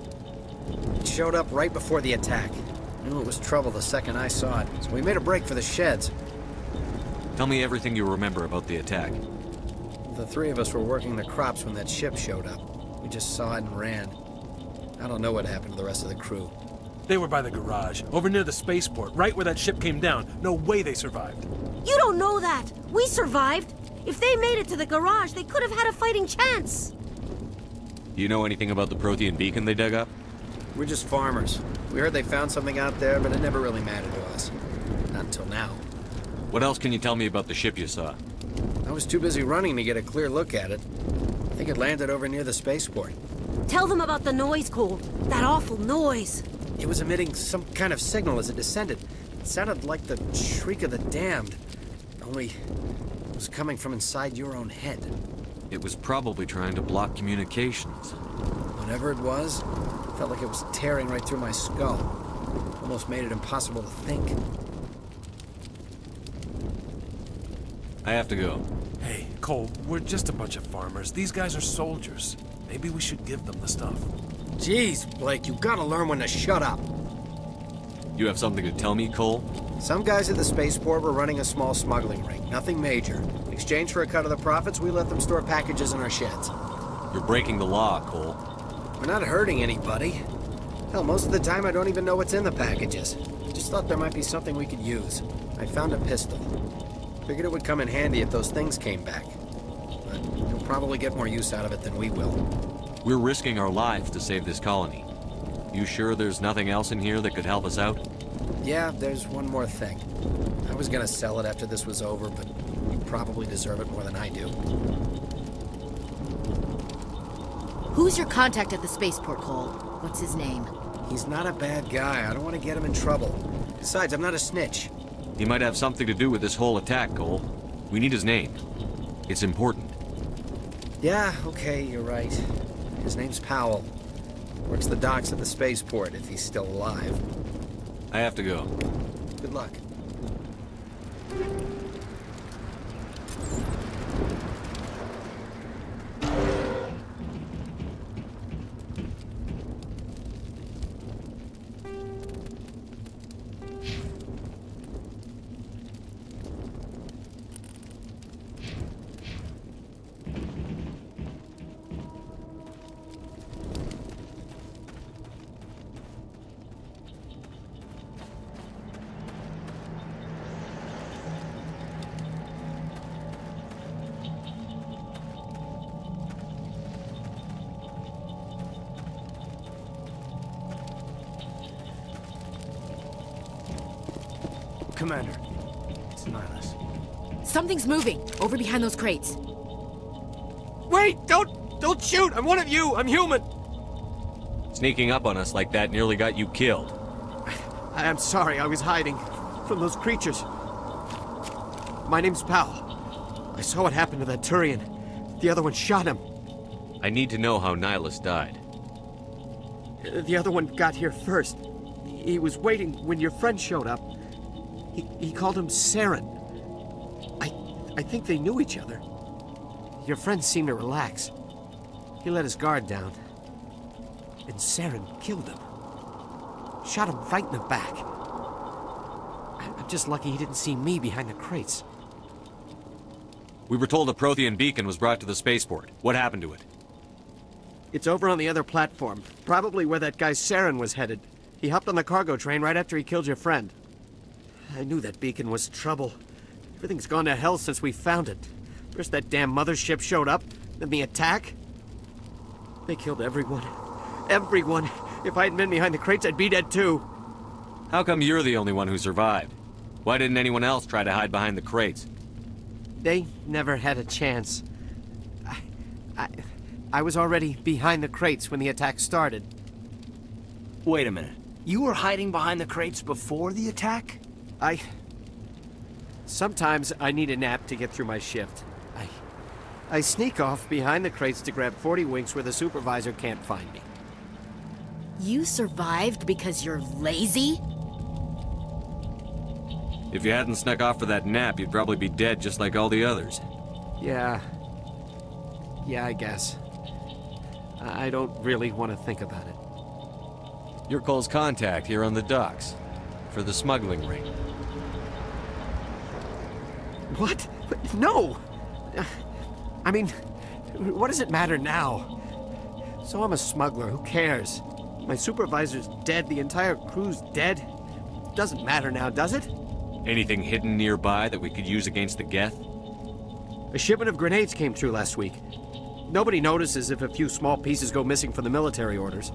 It showed up right before the attack. Knew it was trouble the second I saw it, so we made a break for the sheds. Tell me everything you remember about the attack. The three of us were working the crops when that ship showed up. We just saw it and ran. I don't know what happened to the rest of the crew. They were by the garage, over near the spaceport, right where that ship came down. No way they survived. You don't know that. We survived. If they made it to the garage, they could have had a fighting chance. Do you know anything about the Prothean beacon they dug up? We're just farmers. We heard they found something out there, but it never really mattered to us. Not until now. What else can you tell me about the ship you saw? I was too busy running to get a clear look at it. I think it landed over near the spaceport. Tell them about the noise, Cole. That awful noise. It was emitting some kind of signal as it descended. It sounded like the shriek of the damned. Only it was coming from inside your own head. It was probably trying to block communications. Whatever it was, it felt like it was tearing right through my skull. Almost made it impossible to think. I have to go. Hey, Cole, we're just a bunch of farmers. These guys are soldiers. Maybe we should give them the stuff. Jeez, Blake, you gotta learn when to shut up. You have something to tell me, Cole? Some guys at the spaceport were running a small smuggling ring. Nothing major. In exchange for a cut of the profits, we let them store packages in our sheds. You're breaking the law, Cole. We're not hurting anybody. Hell, most of the time I don't even know what's in the packages. Just thought there might be something we could use. I found a pistol. Figured it would come in handy if those things came back. But you'll probably get more use out of it than we will. We're risking our lives to save this colony. You sure there's nothing else in here that could help us out? Yeah, there's one more thing. I was gonna sell it after this was over, but you probably deserve it more than I do. Who's your contact at the spaceport, Cole? What's his name? He's not a bad guy. I don't want to get him in trouble. Besides, I'm not a snitch. He might have something to do with this whole attack, Cole. We need his name. It's important. Yeah, okay, you're right. His name's Powell. Works the docks at the spaceport, if he's still alive. I have to go. Good luck. Commander, it's Nihlus. Something's moving, over behind those crates. Wait! Don't shoot! I'm one of you! I'm human! Sneaking up on us like that nearly got you killed. I'm sorry, I was hiding from those creatures. My name's Powell. I saw what happened to that Turian. The other one shot him. I need to know how Nihlus died. The other one got here first. He was waiting when your friend showed up. He called him Saren. I think they knew each other. Your friend seemed to relax. He let his guard down. And Saren killed him. Shot him right in the back. I'm just lucky he didn't see me behind the crates. We were told a Prothean beacon was brought to the spaceport. What happened to it? It's over on the other platform. Probably where that guy Saren was headed. He hopped on the cargo train right after he killed your friend. I knew that beacon was trouble. Everything's gone to hell since we found it. First that damn mothership showed up, then the attack. They killed everyone. Everyone. If I hadn't been behind the crates, I'd be dead too. How come you're the only one who survived? Why didn't anyone else try to hide behind the crates? They never had a chance. I was already behind the crates when the attack started. Wait a minute. You were hiding behind the crates before the attack? Sometimes I need a nap to get through my shift. I sneak off behind the crates to grab 40 winks where the supervisor can't find me. You survived because you're lazy? If you hadn't snuck off for that nap, you'd probably be dead just like all the others. Yeah, I guess. I don't really want to think about it. You're Cole's contact here on the docks. For the smuggling ring. What? No! I mean, what does it matter now? So I'm a smuggler, who cares? My supervisor's dead, the entire crew's dead. Doesn't matter now, does it? Anything hidden nearby that we could use against the Geth? A shipment of grenades came through last week. Nobody notices if a few small pieces go missing from the military orders.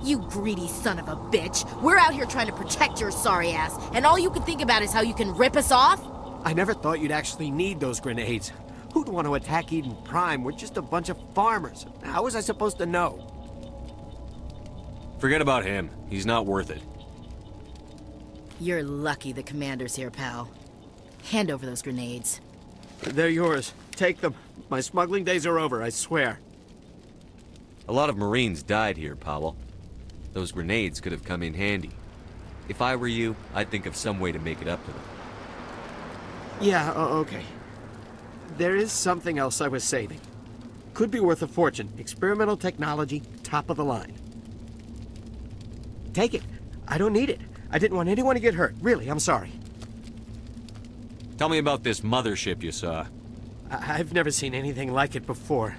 You greedy son of a bitch. We're out here trying to protect your sorry ass, and all you can think about is how you can rip us off? I never thought you'd actually need those grenades. Who'd want to attack Eden Prime? We're just a bunch of farmers. How was I supposed to know? Forget about him. He's not worth it. You're lucky the commander's here, pal. Hand over those grenades. They're yours. Take them. My smuggling days are over, I swear. A lot of Marines died here, Powell. Those grenades could have come in handy. If I were you, I'd think of some way to make it up to them. Yeah, okay. There is something else I was saving. Could be worth a fortune. Experimental technology, top of the line. Take it. I don't need it. I didn't want anyone to get hurt. Really, I'm sorry. Tell me about this mothership you saw. I've never seen anything like it before.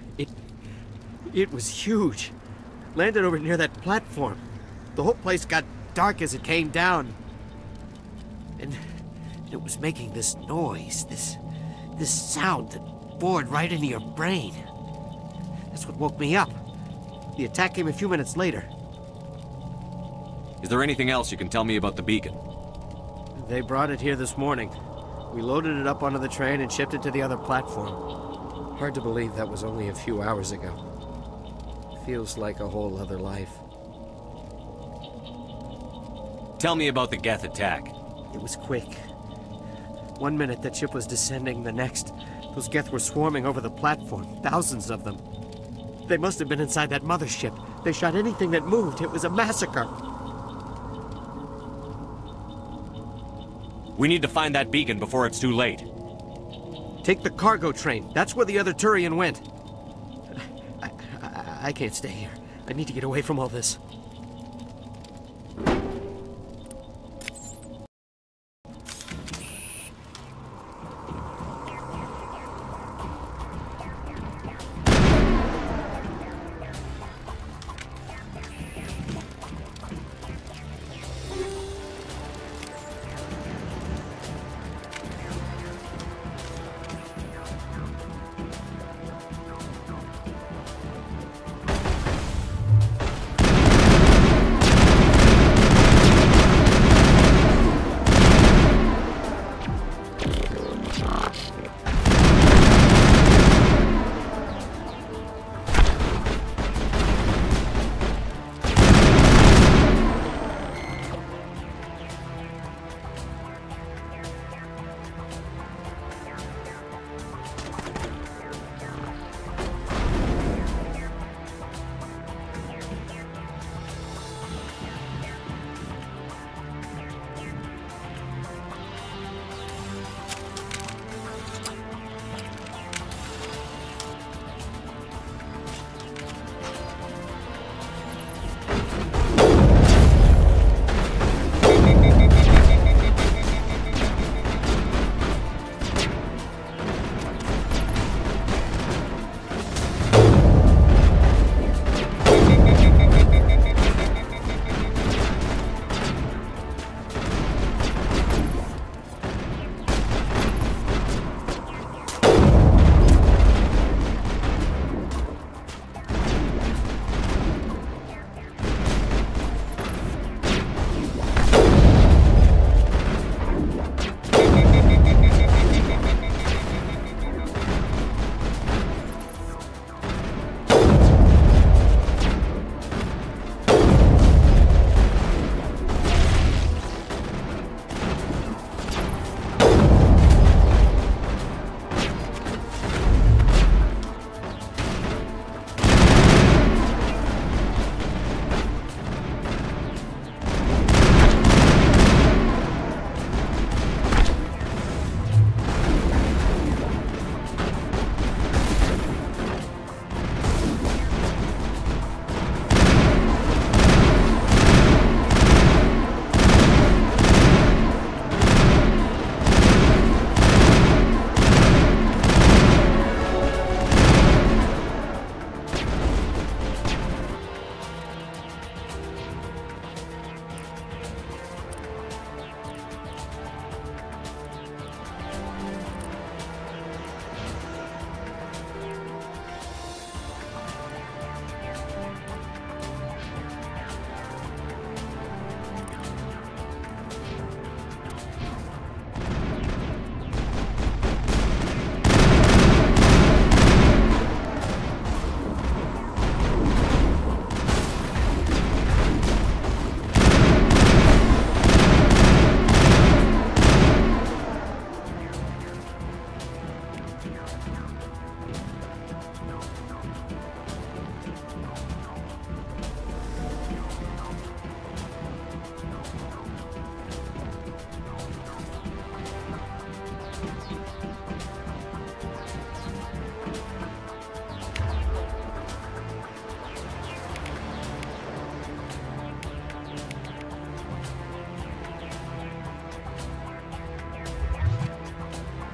It was huge. Landed over near that platform. The whole place got dark as it came down. And it was making this noise, this sound that bored right into your brain. That's what woke me up. The attack came a few minutes later. Is there anything else you can tell me about the beacon? They brought it here this morning. We loaded it up onto the train and shipped it to the other platform. Hard to believe that was only a few hours ago. Feels like a whole other life. Tell me about the Geth attack. It was quick. 1 minute that ship was descending, the next, those Geth were swarming over the platform. Thousands of them. They must have been inside that mothership. They shot anything that moved. It was a massacre. We need to find that beacon before it's too late. Take the cargo train. That's where the other Turian went. I can't stay here. I need to get away from all this.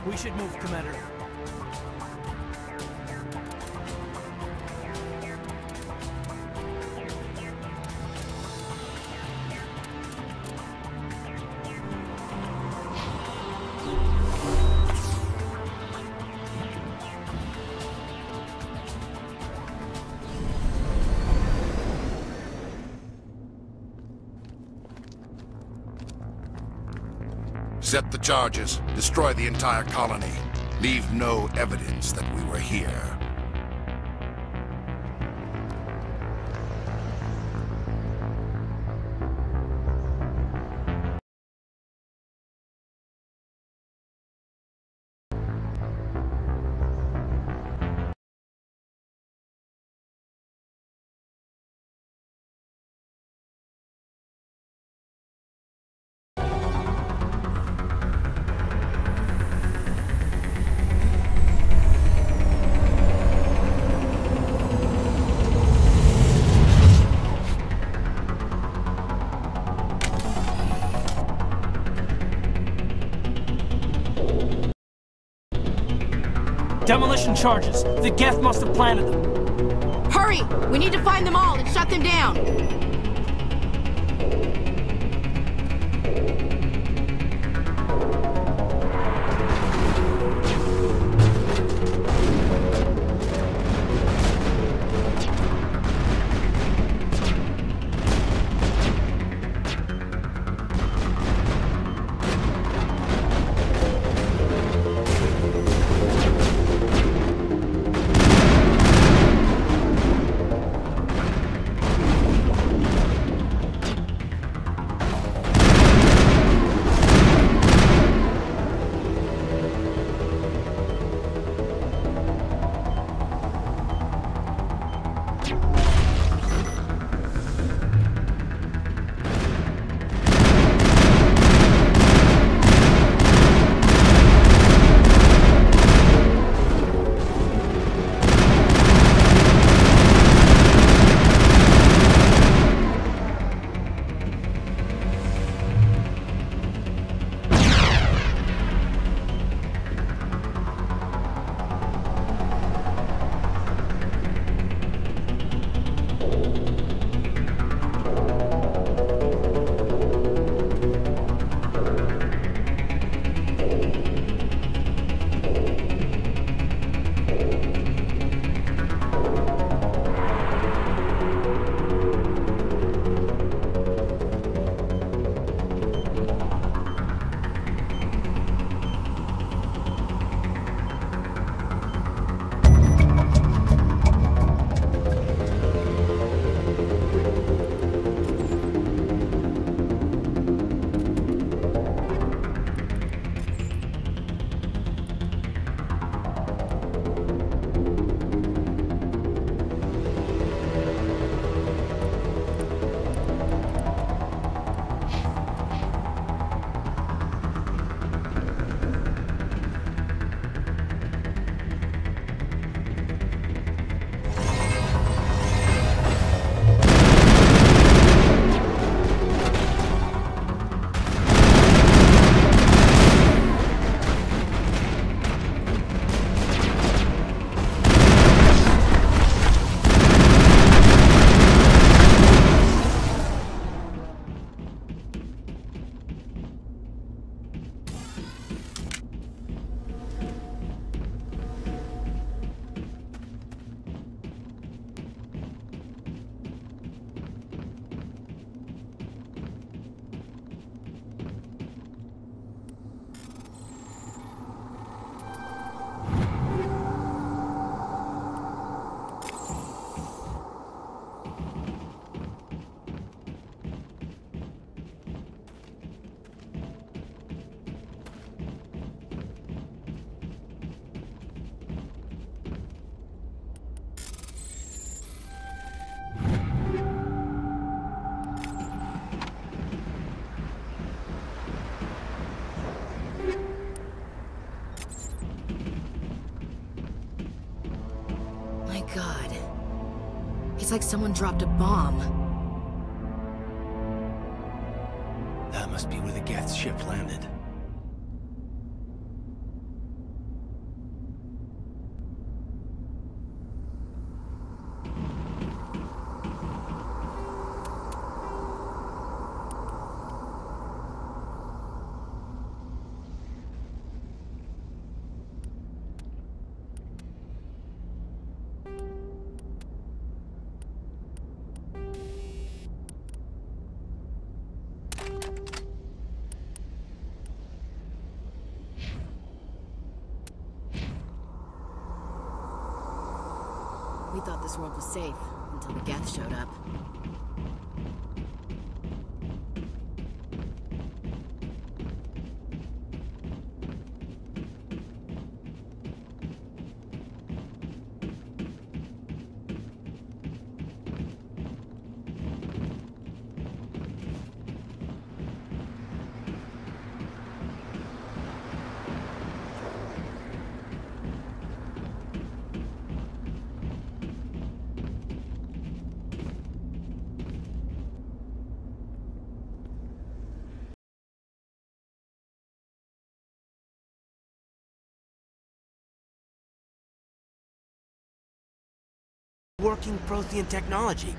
We should move, Commander. Set the charges. Destroy the entire colony. Leave no evidence that we were here. Demolition charges. The Geth must have planted them. Hurry! We need to find them all and shut them down! God. It's like someone dropped a bomb. That must be where the Geth ship landed. We thought this world was safe until the Geth showed up. Working Prothean technology.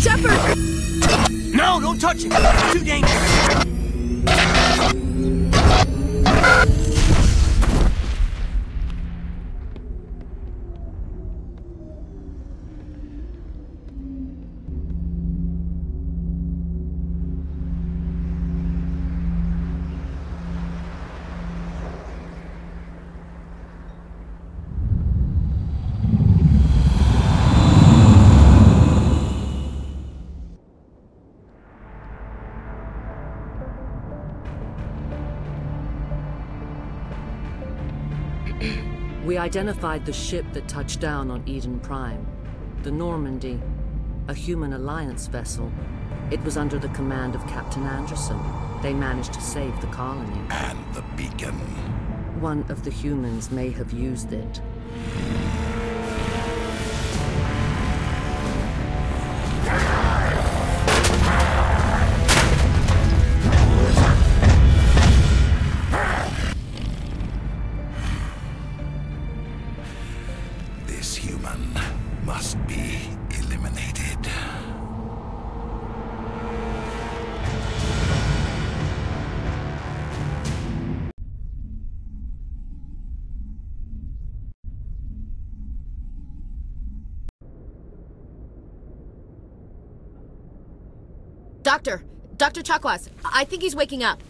Shepard! No, don't touch it! It's too dangerous! We identified the ship that touched down on Eden Prime. The Normandy, a human alliance vessel. It was under the command of Captain Anderson. They managed to save the colony. And the beacon. One of the humans may have used it. This human must be eliminated. Dr. Chakwas, I think he's waking up.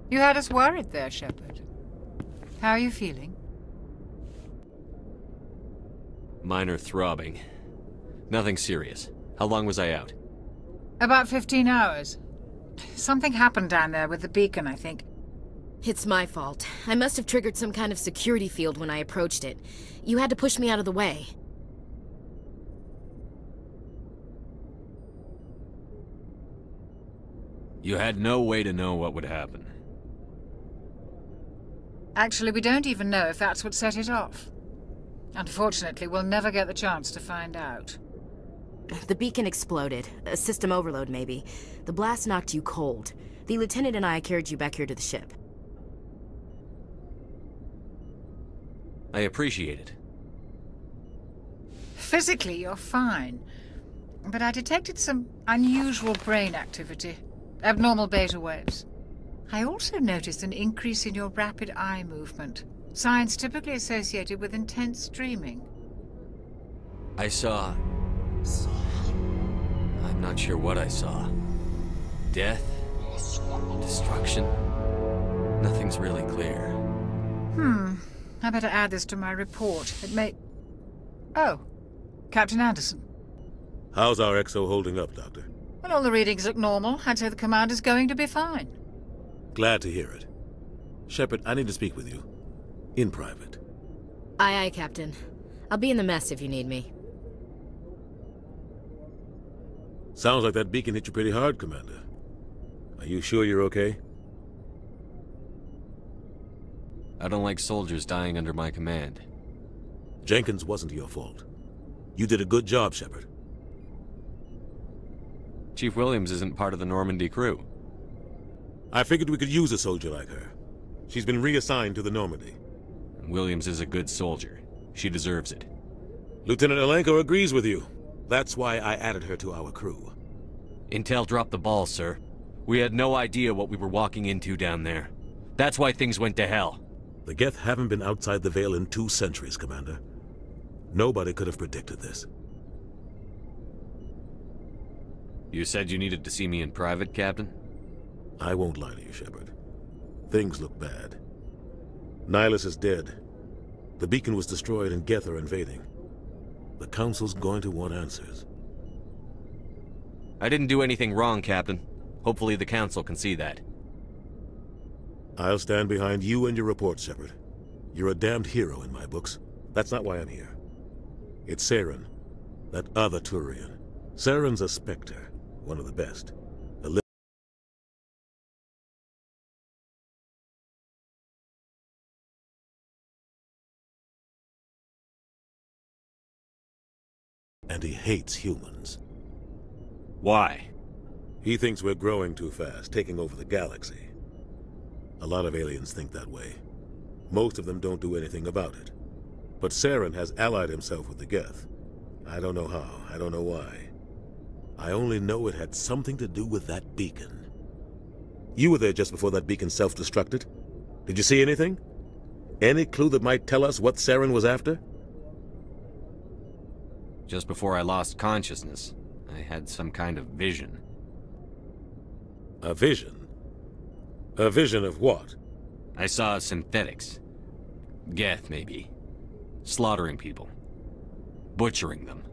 You had us worried there, Shepard. How are you feeling? Minor throbbing. Nothing serious. How long was I out? About 15 hours. Something happened down there with the beacon, I think. It's my fault. I must have triggered some kind of security field when I approached it. You had to push me out of the way. You had no way to know what would happen. Actually, we don't even know if that's what set it off. Unfortunately, we'll never get the chance to find out. The beacon exploded. A system overload, maybe. The blast knocked you cold. The lieutenant and I carried you back here to the ship. I appreciate it. Physically, you're fine. But I detected some unusual brain activity. Abnormal beta waves. I also noticed an increase in your rapid eye movement. Signs typically associated with intense dreaming. I saw... I'm not sure what I saw. Death? Destruction? Nothing's really clear. I better add this to my report. It may... Oh. Captain Anderson. How's our XO holding up, Doctor? Well, all the readings look normal. I'd say the commander's going to be fine. Glad to hear it. Shepard, I need to speak with you. In private. Aye, aye, Captain. I'll be in the mess if you need me. Sounds like that beacon hit you pretty hard, Commander. Are you sure you're okay? I don't like soldiers dying under my command. Jenkins wasn't your fault. You did a good job, Shepard. Chief Williams isn't part of the Normandy crew. I figured we could use a soldier like her. She's been reassigned to the Normandy. Williams is a good soldier. She deserves it. Lieutenant Alenko agrees with you. That's why I added her to our crew. Intel dropped the ball, sir. We had no idea what we were walking into down there. That's why things went to hell. The Geth haven't been outside the Veil in 2 centuries, Commander. Nobody could have predicted this. You said you needed to see me in private, Captain? I won't lie to you, Shepard. Things look bad. Nihilus is dead. The beacon was destroyed and Geth are invading. The Council's going to want answers. I didn't do anything wrong, Captain. Hopefully the Council can see that. I'll stand behind you and your report, Shepard. You're a damned hero in my books. That's not why I'm here. It's Saren, that other Turian. Saren's a Spectre, one of the best. And he hates humans. Why? He thinks we're growing too fast, taking over the galaxy. A lot of aliens think that way. Most of them don't do anything about it. But Saren has allied himself with the Geth. I don't know how, I don't know why. I only know it had something to do with that beacon. You were there just before that beacon self-destructed. Did you see anything? Any clue that might tell us what Saren was after? Just before I lost consciousness, I had some kind of vision. A vision? A vision of what? I saw synthetics. Geth, maybe. Slaughtering people. Butchering them.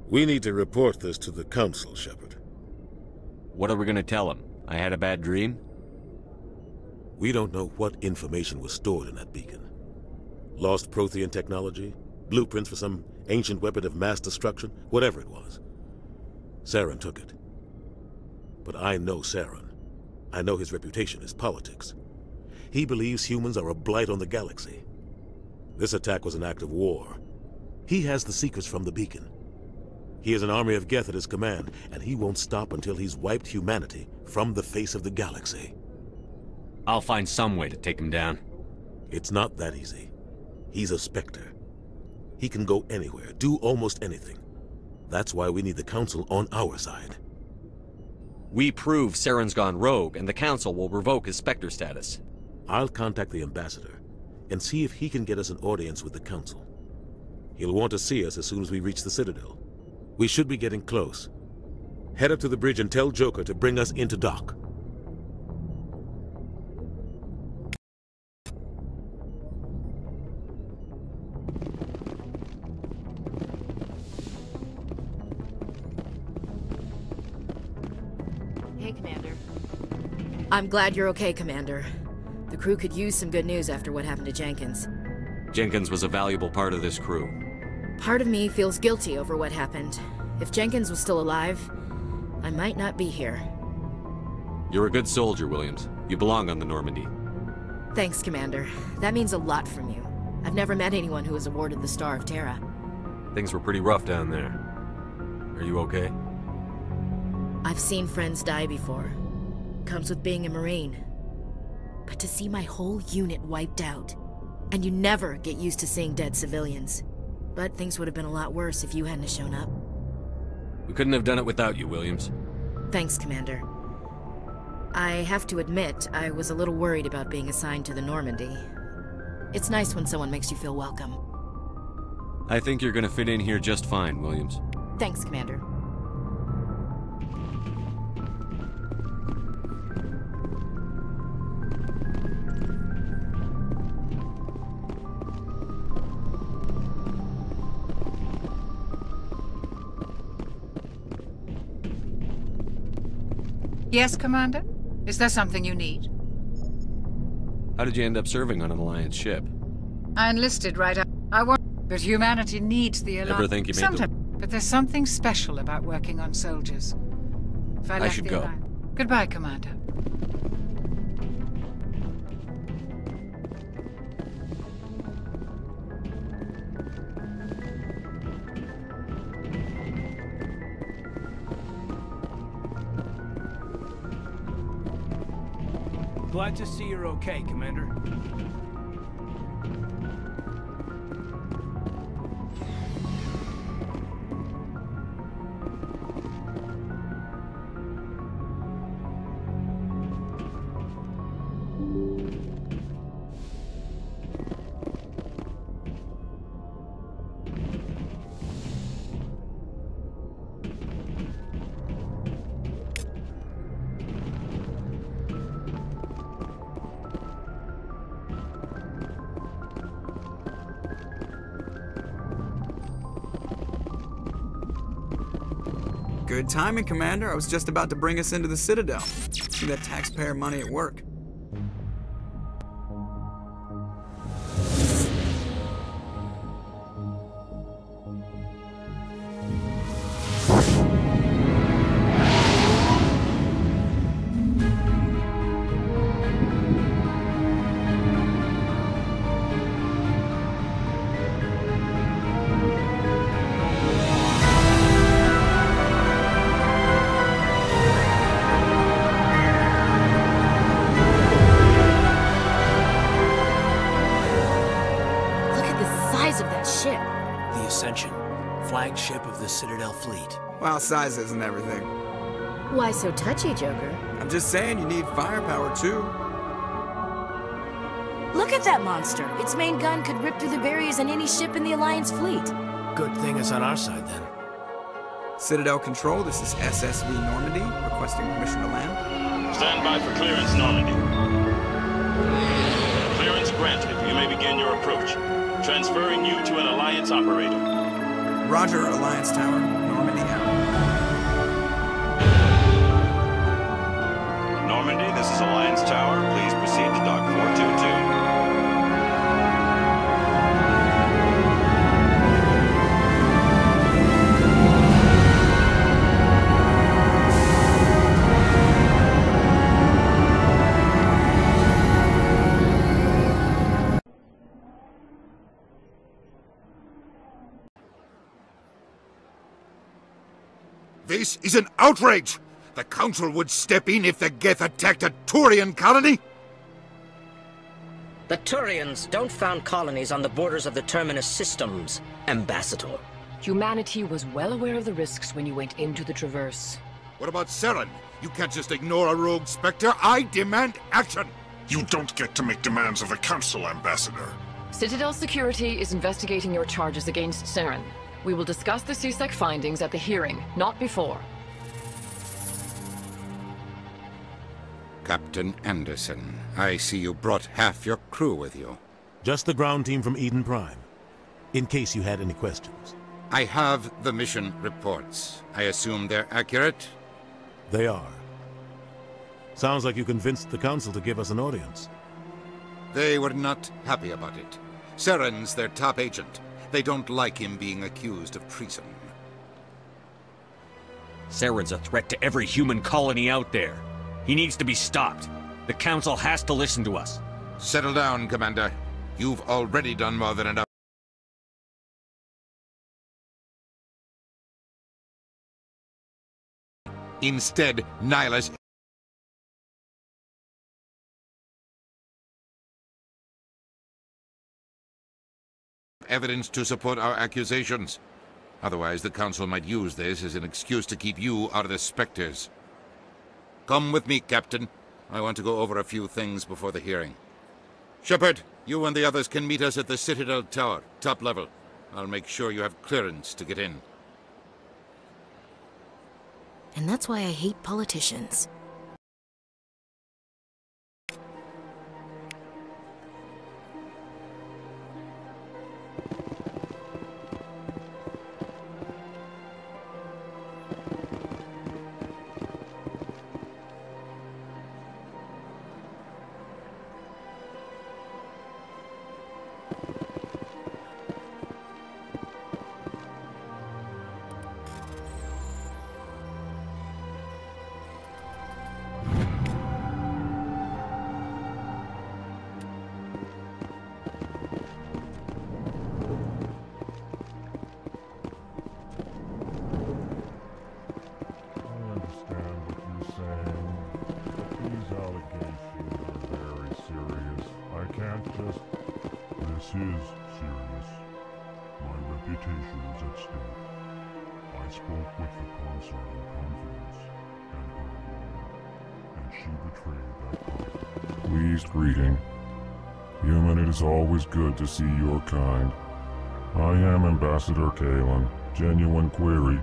We need to report this to the Council, Shepard. What are we gonna tell them? I had a bad dream? We don't know what information was stored in that beacon. Lost Prothean technology? Blueprints for some ancient weapon of mass destruction? Whatever it was. Saren took it. But I know Saren. I know his reputation is politics. He believes humans are a blight on the galaxy. This attack was an act of war. He has the secrets from the beacon. He has an army of Geth at his command, and he won't stop until he's wiped humanity from the face of the galaxy. I'll find some way to take him down. It's not that easy. He's a Spectre. He can go anywhere, do almost anything. That's why we need the Council on our side. We prove Saren's gone rogue, and the Council will revoke his Spectre status. I'll contact the Ambassador and see if he can get us an audience with the Council. He'll want to see us as soon as we reach the Citadel. We should be getting close. Head up to the bridge and tell Joker to bring us into dock. Hey, Commander. I'm glad you're okay, Commander. The crew could use some good news after what happened to Jenkins. Jenkins was a valuable part of this crew. Part of me feels guilty over what happened. If Jenkins was still alive, I might not be here. You're a good soldier, Williams. You belong on the Normandy. Thanks, Commander. That means a lot from you. I've never met anyone who was awarded the Star of Terra. Things were pretty rough down there. Are you okay? I've seen friends die before. Comes with being a Marine. But to see my whole unit wiped out, and you never get used to seeing dead civilians. But things would have been a lot worse if you hadn't shown up. We couldn't have done it without you, Williams. Thanks, Commander. I have to admit, I was a little worried about being assigned to the Normandy. It's nice when someone makes you feel welcome. I think you're gonna fit in here just fine, Williams. Thanks, Commander. Yes, Commander? Is there something you need? How did you end up serving on an Alliance ship? I enlisted right up. I want, but humanity needs the Alliance. Ever think you made the... But there's something special about working on soldiers. If I left should the go. Alliance... Goodbye, Commander. Glad to see you're okay, Commander. Good timing, Commander. I was just about to bring us into the Citadel. See that taxpayer money at work. Flagship of the Citadel fleet. Well, size isn't everything. Why so touchy, Joker? I'm just saying you need firepower, too. Look at that monster. Its main gun could rip through the barriers in any ship in the Alliance fleet. Good thing it's on our side, then. Citadel Control, this is SSV Normandy, requesting permission to land. Stand by for clearance, Normandy. Clearance granted. You may begin your approach. Transferring you to an Alliance operator. Roger, Alliance Tower, Normandy out. Normandy, this is Alliance Tower. Please proceed to Dock 422. This is an outrage! The Council would step in if the Geth attacked a Turian colony? The Turians don't found colonies on the borders of the Terminus systems, Ambassador. Humanity was well aware of the risks when you went into the Traverse. What about Saren? You can't just ignore a rogue Spectre. I demand action! You don't get to make demands of the Council, Ambassador. Citadel Security is investigating your charges against Saren. We will discuss the CSEC findings at the hearing, not before. Captain Anderson, I see you brought half your crew with you. Just the ground team from Eden Prime, in case you had any questions. I have the mission reports. I assume they're accurate? They are. Sounds like you convinced the Council to give us an audience. They were not happy about it. Saren's their top agent. They don't like him being accused of treason. Saren's a threat to every human colony out there. He needs to be stopped. The Council has to listen to us. Settle down, Commander. You've already done more than enough. Instead, Nihilus evidence to support our accusations. Otherwise, the Council might use this as an excuse to keep you out of the Spectres. Come with me, Captain. I want to go over a few things before the hearing. Shepard, you and the others can meet us at the Citadel Tower, top level. I'll make sure you have clearance to get in. And that's why I hate politicians. This is serious. My reputation is at stake. I spoke with the consort in confidence, and her alone, and she betrayed that pact. Pleased greeting. Human, it is always good to see your kind. I am Ambassador Kalen. Genuine query.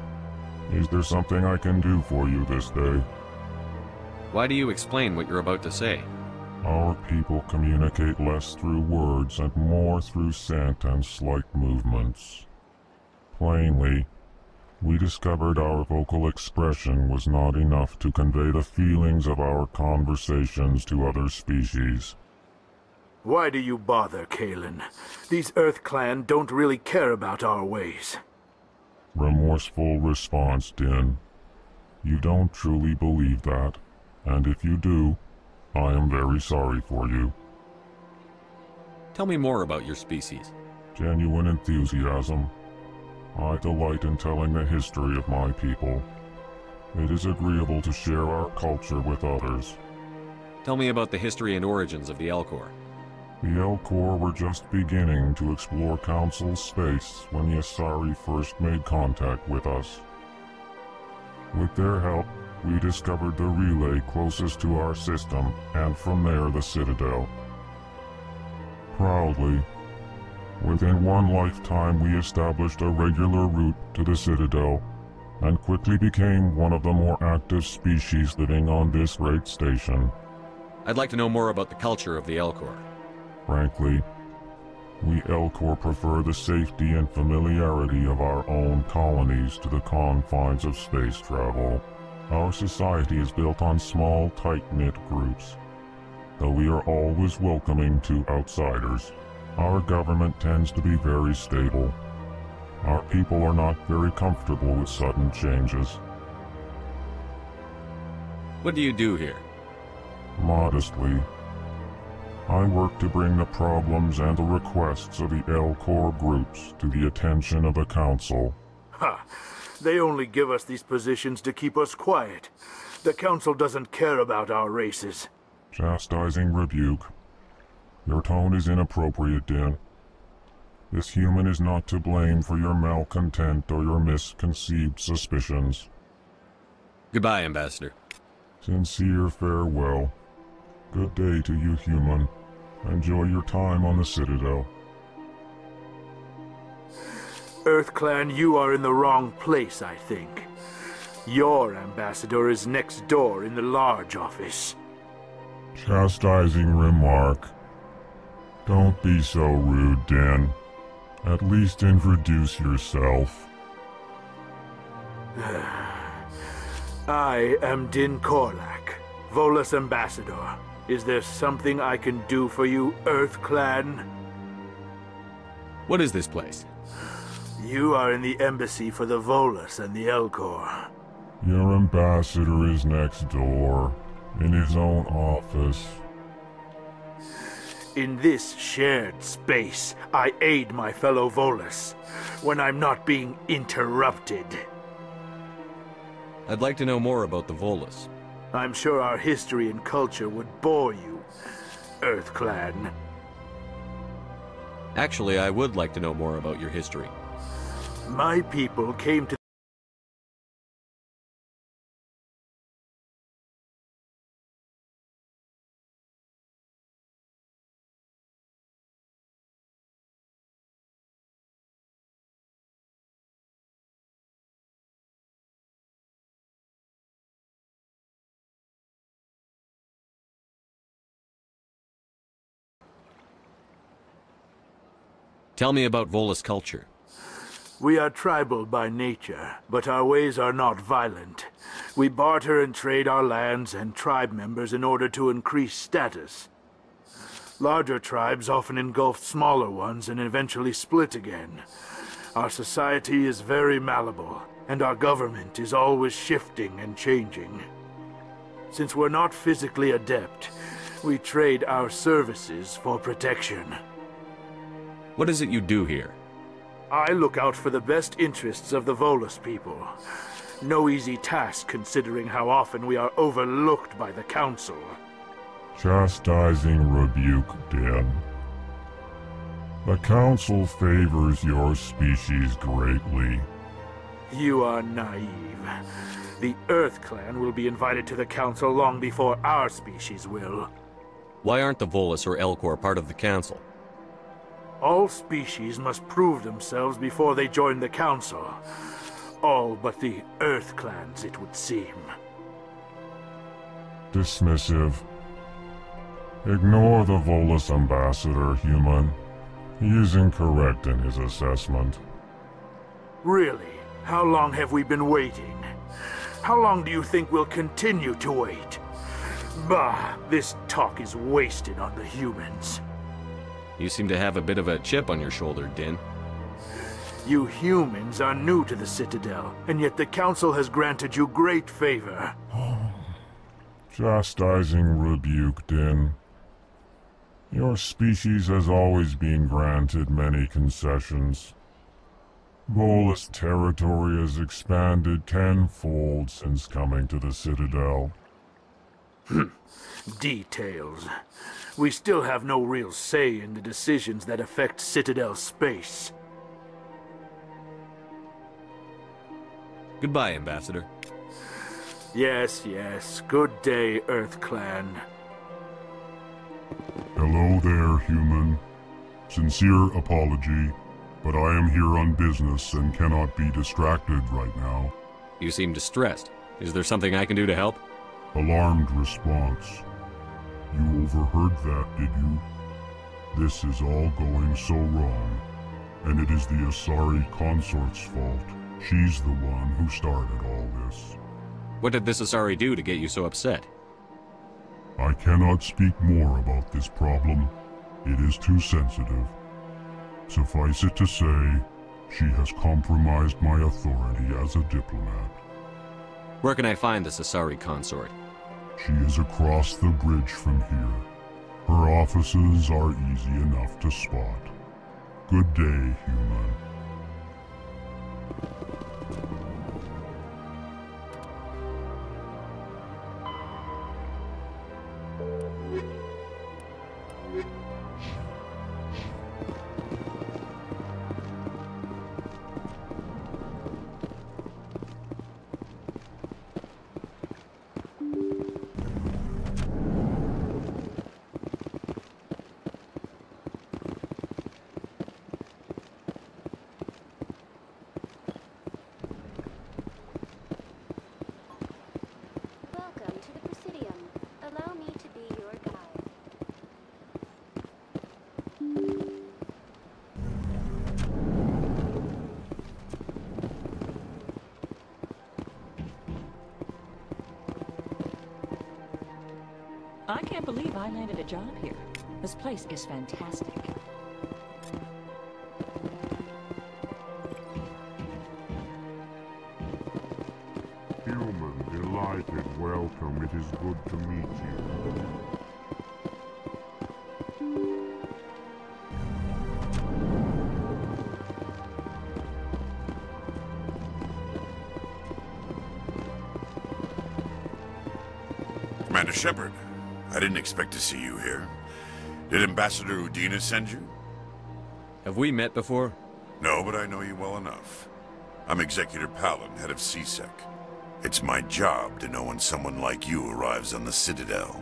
Is there something I can do for you this day? Why do you explain what you're about to say? Our people communicate less through words and more through scent and slight movements. Plainly, we discovered our vocal expression was not enough to convey the feelings of our conversations to other species. Why do you bother, Kalen? These Earth Clan don't really care about our ways. Remorseful response, Din. You don't truly believe that, and if you do, I am very sorry for you. Tell me more about your species. Genuine enthusiasm. I delight in telling the history of my people. It is agreeable to share our culture with others. Tell me about the history and origins of the Elcor. The Elcor were just beginning to explore Council space when the Asari first made contact with us. With their help, we discovered the relay closest to our system, and from there the Citadel. Proudly, within one lifetime we established a regular route to the Citadel, and quickly became one of the more active species living on this great station. I'd like to know more about the culture of the Elcor. Frankly, we Elcor prefer the safety and familiarity of our own colonies to the confines of space travel. Our society is built on small, tight-knit groups, though we are always welcoming to outsiders. Our government tends to be very stable. Our people are not very comfortable with sudden changes. What do you do here? Modestly, I work to bring the problems and the requests of the Elcor groups to the attention of the Council. Ha! They only give us these positions to keep us quiet. The Council doesn't care about our races. Chastising rebuke. Your tone is inappropriate, Din. This human is not to blame for your malcontent or your misconceived suspicions. Goodbye, Ambassador. Sincere farewell. Good day to you, human. Enjoy your time on the Citadel. Earth Clan, you are in the wrong place, I think. Your ambassador is next door in the large office. Chastising remark. Don't be so rude, Din. At least introduce yourself. I am Din Korlak, Volus Ambassador. Is there something I can do for you, Earth Clan? What is this place? You are in the embassy for the Volus and the Elcor. Your ambassador is next door, in his own office. In this shared space, I aid my fellow Volus when I'm not being interrupted. I'd like to know more about the Volus. I'm sure our history and culture would bore you, Earth Clan. Actually, I would like to know more about your history. My people came to Tell me about Volus culture. We are tribal by nature, but our ways are not violent. We barter and trade our lands and tribe members in order to increase status. Larger tribes often engulf smaller ones and eventually split again. Our society is very malleable, and our government is always shifting and changing. Since we're not physically adept, we trade our services for protection. What is it you do here? I look out for the best interests of the Volus people. No easy task considering how often we are overlooked by the Council. Chastising rebuke, Din. The Council favors your species greatly. You are naive. The Earth Clan will be invited to the Council long before our species will. Why aren't the Volus or Elcor part of the Council? All species must prove themselves before they join the Council. All but the Earth Clans, it would seem. Dismissive. Ignore the Volus ambassador, human. He is incorrect in his assessment. Really? How long have we been waiting? How long do you think we'll continue to wait? Bah, this talk is wasted on the humans. You seem to have a bit of a chip on your shoulder, Din. You humans are new to the Citadel, and yet the Council has granted you great favor. Chastising rebuke, Din. Your species has always been granted many concessions. Volus territory has expanded tenfold since coming to the Citadel. Details. We still have no real say in the decisions that affect Citadel space. Goodbye, Ambassador. Yes, yes. Good day, Earth Clan. Hello there, human. Sincere apology, but I am here on business and cannot be distracted right now. You seem distressed. Is there something I can do to help? Alarmed response. You overheard that, did you? This is all going so wrong, and it is the Asari consort's fault. She's the one who started all this. What did this Asari do to get you so upset? I cannot speak more about this problem. It is too sensitive. Suffice it to say, she has compromised my authority as a diplomat. Where can I find this Asari consort? She is across the bridge from here. Her offices are easy enough to spot. Good day, human. I can't believe I landed a job here. This place is fantastic. Human, delighted, welcome. It is good to meet you. Commander Shepard, I didn't expect to see you here. Did Ambassador Udina send you? Have we met before? No, but I know you well enough. I'm Executor Palin, head of CSEC. It's my job to know when someone like you arrives on the Citadel.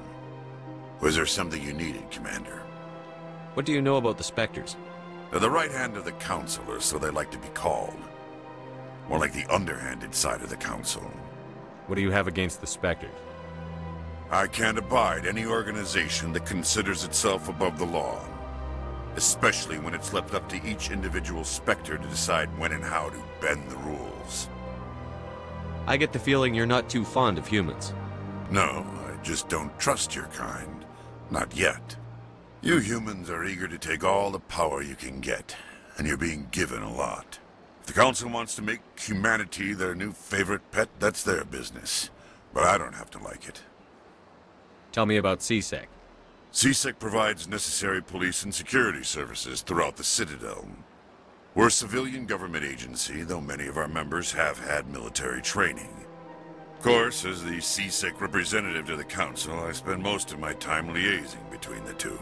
Was there something you needed, Commander? What do you know about the Spectres? They're the right hand of the Council, or so they like to be called. More like the underhanded side of the Council. What do you have against the Spectres? I can't abide any organization that considers itself above the law. Especially when it's left up to each individual Spectre to decide when and how to bend the rules. I get the feeling you're not too fond of humans. No, I just don't trust your kind. Not yet. You humans are eager to take all the power you can get, and you're being given a lot. If the Council wants to make humanity their new favorite pet, that's their business. But I don't have to like it. Tell me about CSEC. CSEC provides necessary police and security services throughout the Citadel. We're a civilian government agency, though many of our members have had military training. Of course, as the CSEC representative to the Council, I spend most of my time liaising between the two.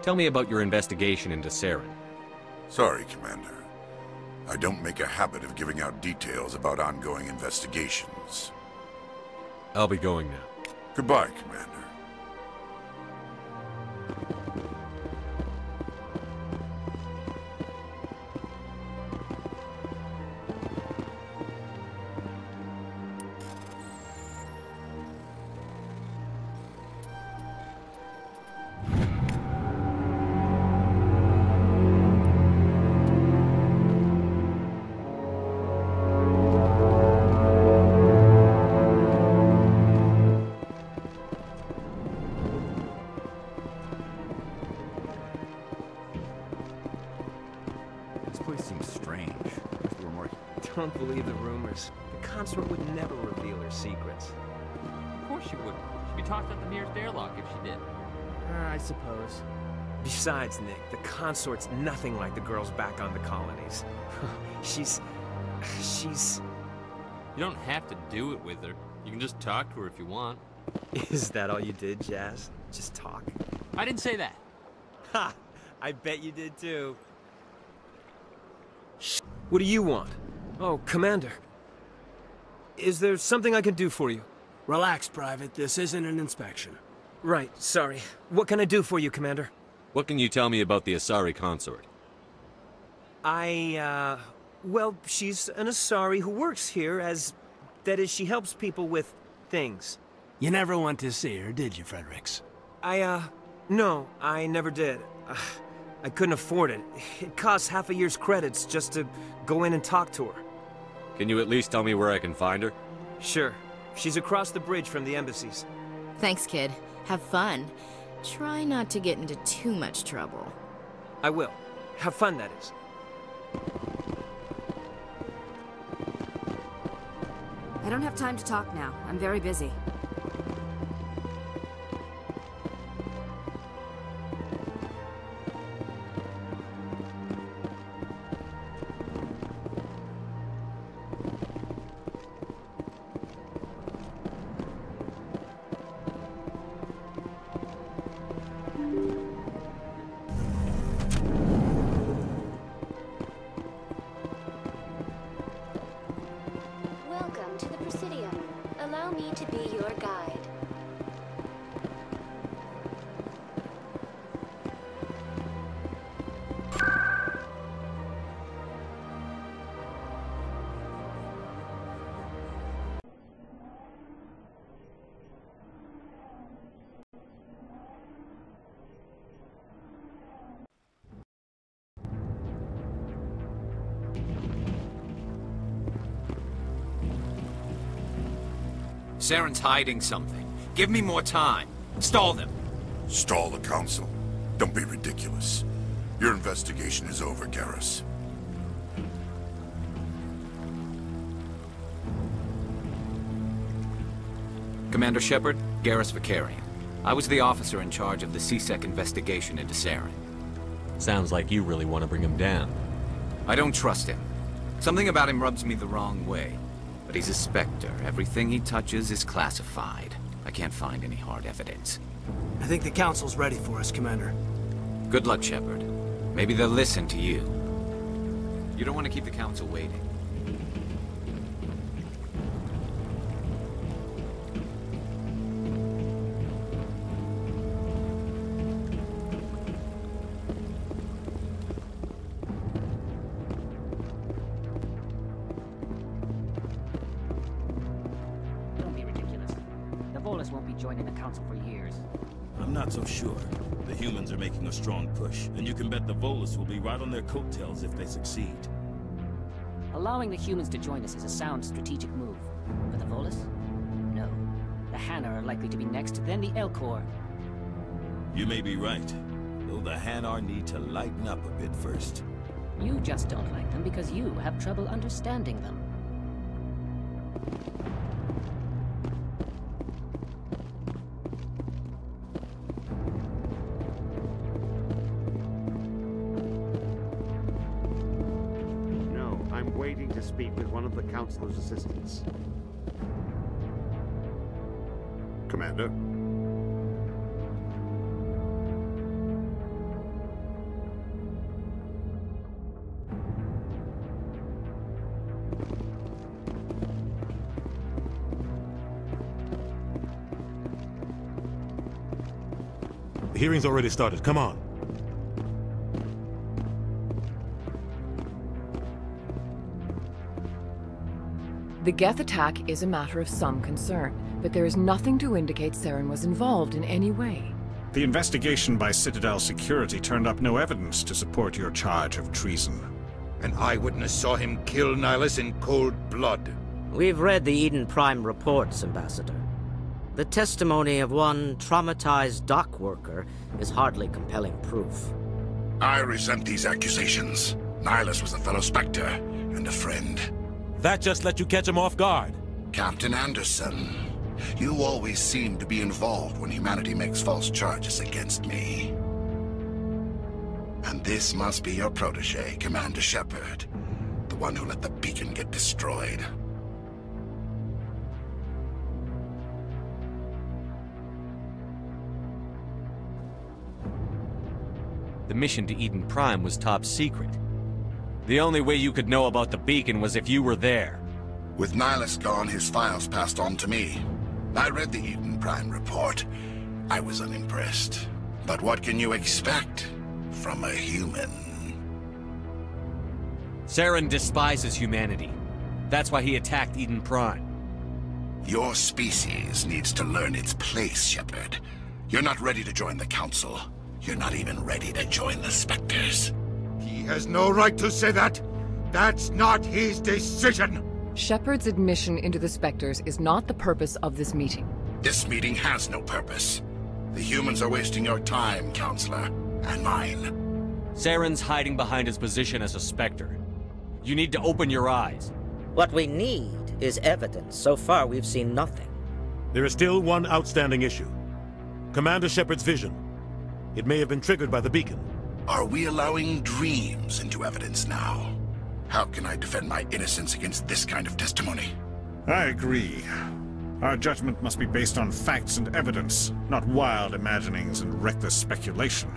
Tell me about your investigation into Saren. Sorry, Commander. I don't make a habit of giving out details about ongoing investigations. I'll be going now. Goodbye, Commander. Don't believe the rumors. The consort would never reveal her secrets. Of course she wouldn't. She'd be talked out the nearest airlock if she did. I suppose. Besides, Nick, the consort's nothing like the girls back on the colonies. She's... You don't have to do it with her. You can just talk to her if you want. Is that all you did, Jazz? Just talk? I didn't say that. Ha! I bet you did too. What do you want? Oh, Commander. Is there something I can do for you? Relax, Private. This isn't an inspection. Right, sorry. What can I do for you, Commander? What can you tell me about the Asari consort? Well, she's an Asari who works here as... That is, she helps people with things. You never went to see her, did you, Fredericks? No, I never did. I couldn't afford it. It costs half a year's credits just to go in and talk to her. Can you at least tell me where I can find her? Sure. She's across the bridge from the embassies. Thanks, kid. Have fun. Try not to get into too much trouble. I will. Have fun, that is. I don't have time to talk now. I'm very busy. Welcome to the Presidium. Allow me to be your guide. Saren's hiding something. Give me more time. Stall them. Stall the Council? Don't be ridiculous. Your investigation is over, Garrus. Commander Shepard, Garrus Vakarian. I was the officer in charge of the C-Sec investigation into Saren. Sounds like you really want to bring him down. I don't trust him. Something about him rubs me the wrong way. But he's a Spectre. Everything he touches is classified. I can't find any hard evidence. I think the Council's ready for us, Commander. Good luck, Shepard. Maybe they'll listen to you. You don't want to keep the Council waiting. Won't be joining the Council for years. I'm not so sure. The humans are making a strong push, and you can bet the Volus will be right on their coattails if they succeed. Allowing the humans to join us is a sound strategic move. But the Volus? No. The Hanar are likely to be next, then the Elcor. You may be right, though the Hanar need to lighten up a bit first. You just don't like them because you have trouble understanding them. Waiting to speak with one of the Councilor's assistants. Commander? The hearing's already started. Come on. The Geth attack is a matter of some concern, but there is nothing to indicate Saren was involved in any way. The investigation by Citadel Security turned up no evidence to support your charge of treason. An eyewitness saw him kill Nihilus in cold blood. We've read the Eden Prime reports, Ambassador. The testimony of one traumatized dock worker is hardly compelling proof. I resent these accusations. Nihilus was a fellow Spectre and a friend. That just let you catch him off guard. Captain Anderson, you always seem to be involved when humanity makes false charges against me. And this must be your protege, Commander Shepard, the one who let the beacon get destroyed. The mission to Eden Prime was top secret. The only way you could know about the beacon was if you were there. With Nihilus gone, his files passed on to me. I read the Eden Prime report. I was unimpressed. But what can you expect from a human? Saren despises humanity. That's why he attacked Eden Prime. Your species needs to learn its place, Shepard. You're not ready to join the Council. You're not even ready to join the Spectres. He has no right to say that. That's not his decision. Shepard's admission into the Spectres is not the purpose of this meeting. This meeting has no purpose. The humans are wasting your time, Counselor, and mine. Saren's hiding behind his position as a Spectre. You need to open your eyes. What we need is evidence. So far, we've seen nothing. There is still one outstanding issue. Commander Shepard's vision. It may have been triggered by the beacon. Are we allowing dreams into evidence now? How can I defend my innocence against this kind of testimony? I agree. Our judgment must be based on facts and evidence, not wild imaginings and reckless speculation.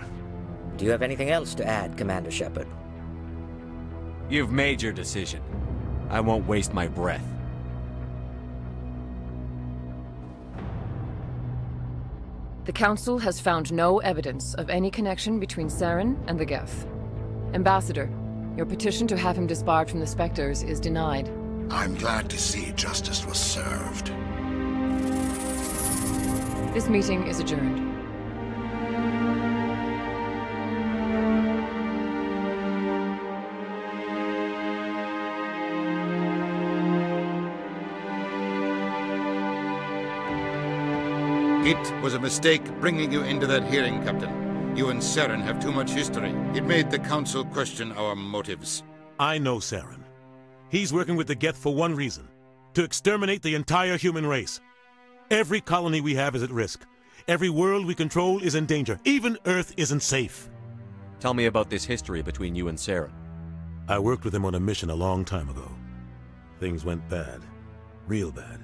Do you have anything else to add, Commander Shepard? You've made your decision. I won't waste my breath. The Council has found no evidence of any connection between Saren and the Geth. Ambassador, your petition to have him disbarred from the Spectres is denied. I'm glad to see justice was served. This meeting is adjourned. It was a mistake bringing you into that hearing, Captain. You and Saren have too much history. It made the Council question our motives. I know Saren. He's working with the Geth for one reason. To exterminate the entire human race. Every colony we have is at risk. Every world we control is in danger. Even Earth isn't safe. Tell me about this history between you and Saren. I worked with him on a mission a long time ago. Things went bad. Real bad.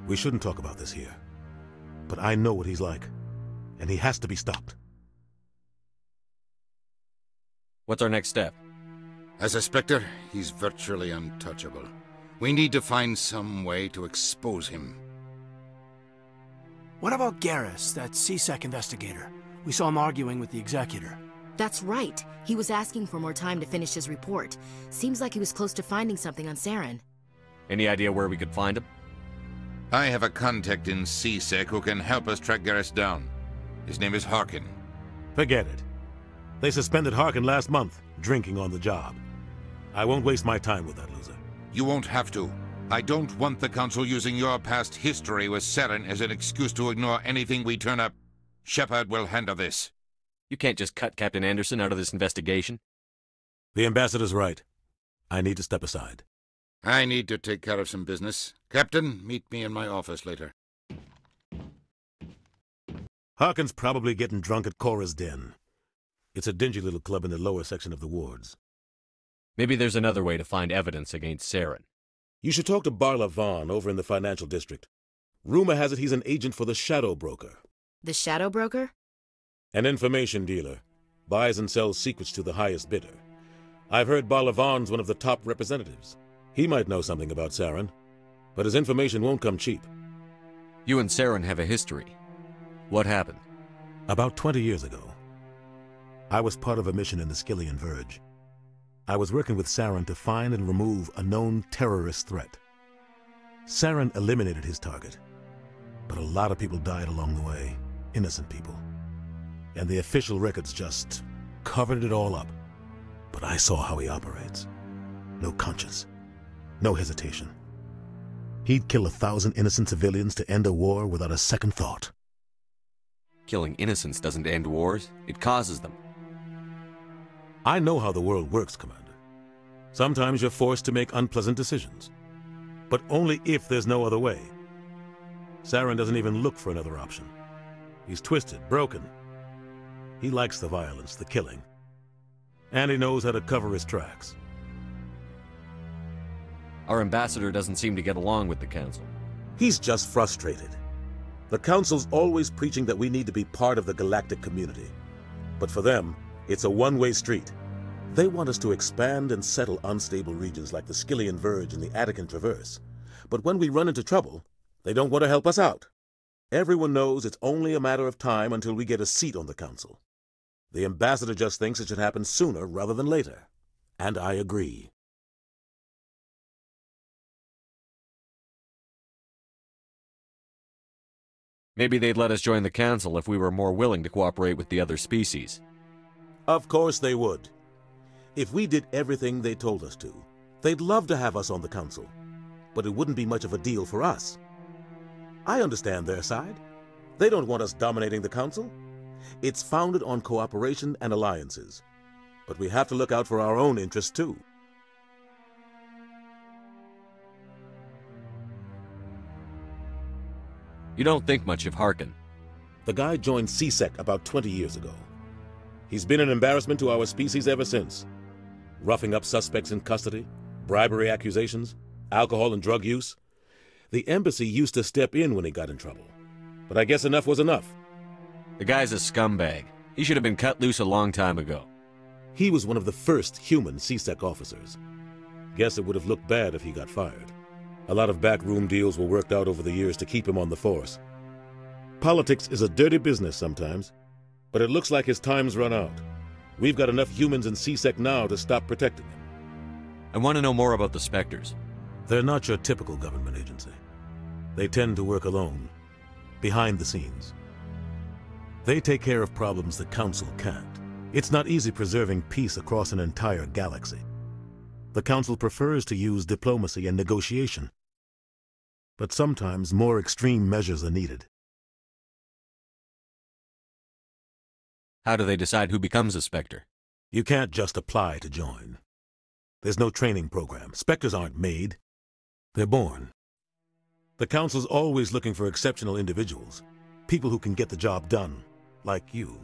We shouldn't talk about this here. But I know what he's like. And he has to be stopped. What's our next step? As a Spectre, he's virtually untouchable. We need to find some way to expose him. What about Garrus, that C-Sec investigator? We saw him arguing with the Executor. That's right. He was asking for more time to finish his report. Seems like he was close to finding something on Saren. Any idea where we could find him? I have a contact in C-Sec who can help us track Garrus down. His name is Harkin. Forget it. They suspended Harkin last month, drinking on the job. I won't waste my time with that loser. You won't have to. I don't want the Council using your past history with Saren as an excuse to ignore anything we turn up. Shepard will handle this. You can't just cut Captain Anderson out of this investigation. The Ambassador's right. I need to step aside. I need to take care of some business. Captain, meet me in my office later. Harkin's probably getting drunk at Cora's Den. It's a dingy little club in the lower section of the wards. Maybe there's another way to find evidence against Saren. You should talk to Barla Vaughn over in the financial district. Rumor has it he's an agent for the Shadow Broker. The Shadow Broker? An information dealer. Buys and sells secrets to the highest bidder. I've heard Barla Vaughn's one of the top representatives. He might know something about Saren, but his information won't come cheap. You and Saren have a history. What happened? About 20 years ago, I was part of a mission in the Skillian Verge. I was working with Saren to find and remove a known terrorist threat. Saren eliminated his target, but a lot of people died along the way, innocent people. And the official records just covered it all up. But I saw how he operates. No conscience, no hesitation. He'd kill 1,000 innocent civilians to end a war without a second thought. Killing innocents doesn't end wars, it causes them. I know how the world works, Commander. Sometimes you're forced to make unpleasant decisions, but only if there's no other way. Saren doesn't even look for another option. He's twisted, broken. He likes the violence, the killing, and he knows how to cover his tracks. Our ambassador doesn't seem to get along with the Council. He's just frustrated. The Council's always preaching that we need to be part of the galactic community. But for them, it's a one-way street. They want us to expand and settle unstable regions like the Skillian Verge and the Attican Traverse. But when we run into trouble, they don't want to help us out. Everyone knows it's only a matter of time until we get a seat on the Council. The ambassador just thinks it should happen sooner rather than later. And I agree. Maybe they'd let us join the Council if we were more willing to cooperate with the other species. Of course they would. If we did everything they told us to, they'd love to have us on the Council. But it wouldn't be much of a deal for us. I understand their side. They don't want us dominating the Council. It's founded on cooperation and alliances. But we have to look out for our own interests too. You don't think much of Harkin. The guy joined CSEC about 20 years ago. He's been an embarrassment to our species ever since. Roughing up suspects in custody, bribery accusations, alcohol and drug use. The embassy used to step in when he got in trouble. But I guess enough was enough. The guy's a scumbag. He should have been cut loose a long time ago. He was one of the first human CSEC officers. Guess it would have looked bad if he got fired. A lot of backroom deals were worked out over the years to keep him on the force. Politics is a dirty business sometimes, but it looks like his time's run out. We've got enough humans in CSEC now to stop protecting him. I want to know more about the Spectres. They're not your typical government agency. They tend to work alone, behind the scenes. They take care of problems the Council can't. It's not easy preserving peace across an entire galaxy. The Council prefers to use diplomacy and negotiation. But sometimes more extreme measures are needed. How do they decide who becomes a Spectre? You can't just apply to join. There's no training program. Spectres aren't made. They're born. The Council's always looking for exceptional individuals, people who can get the job done, like you.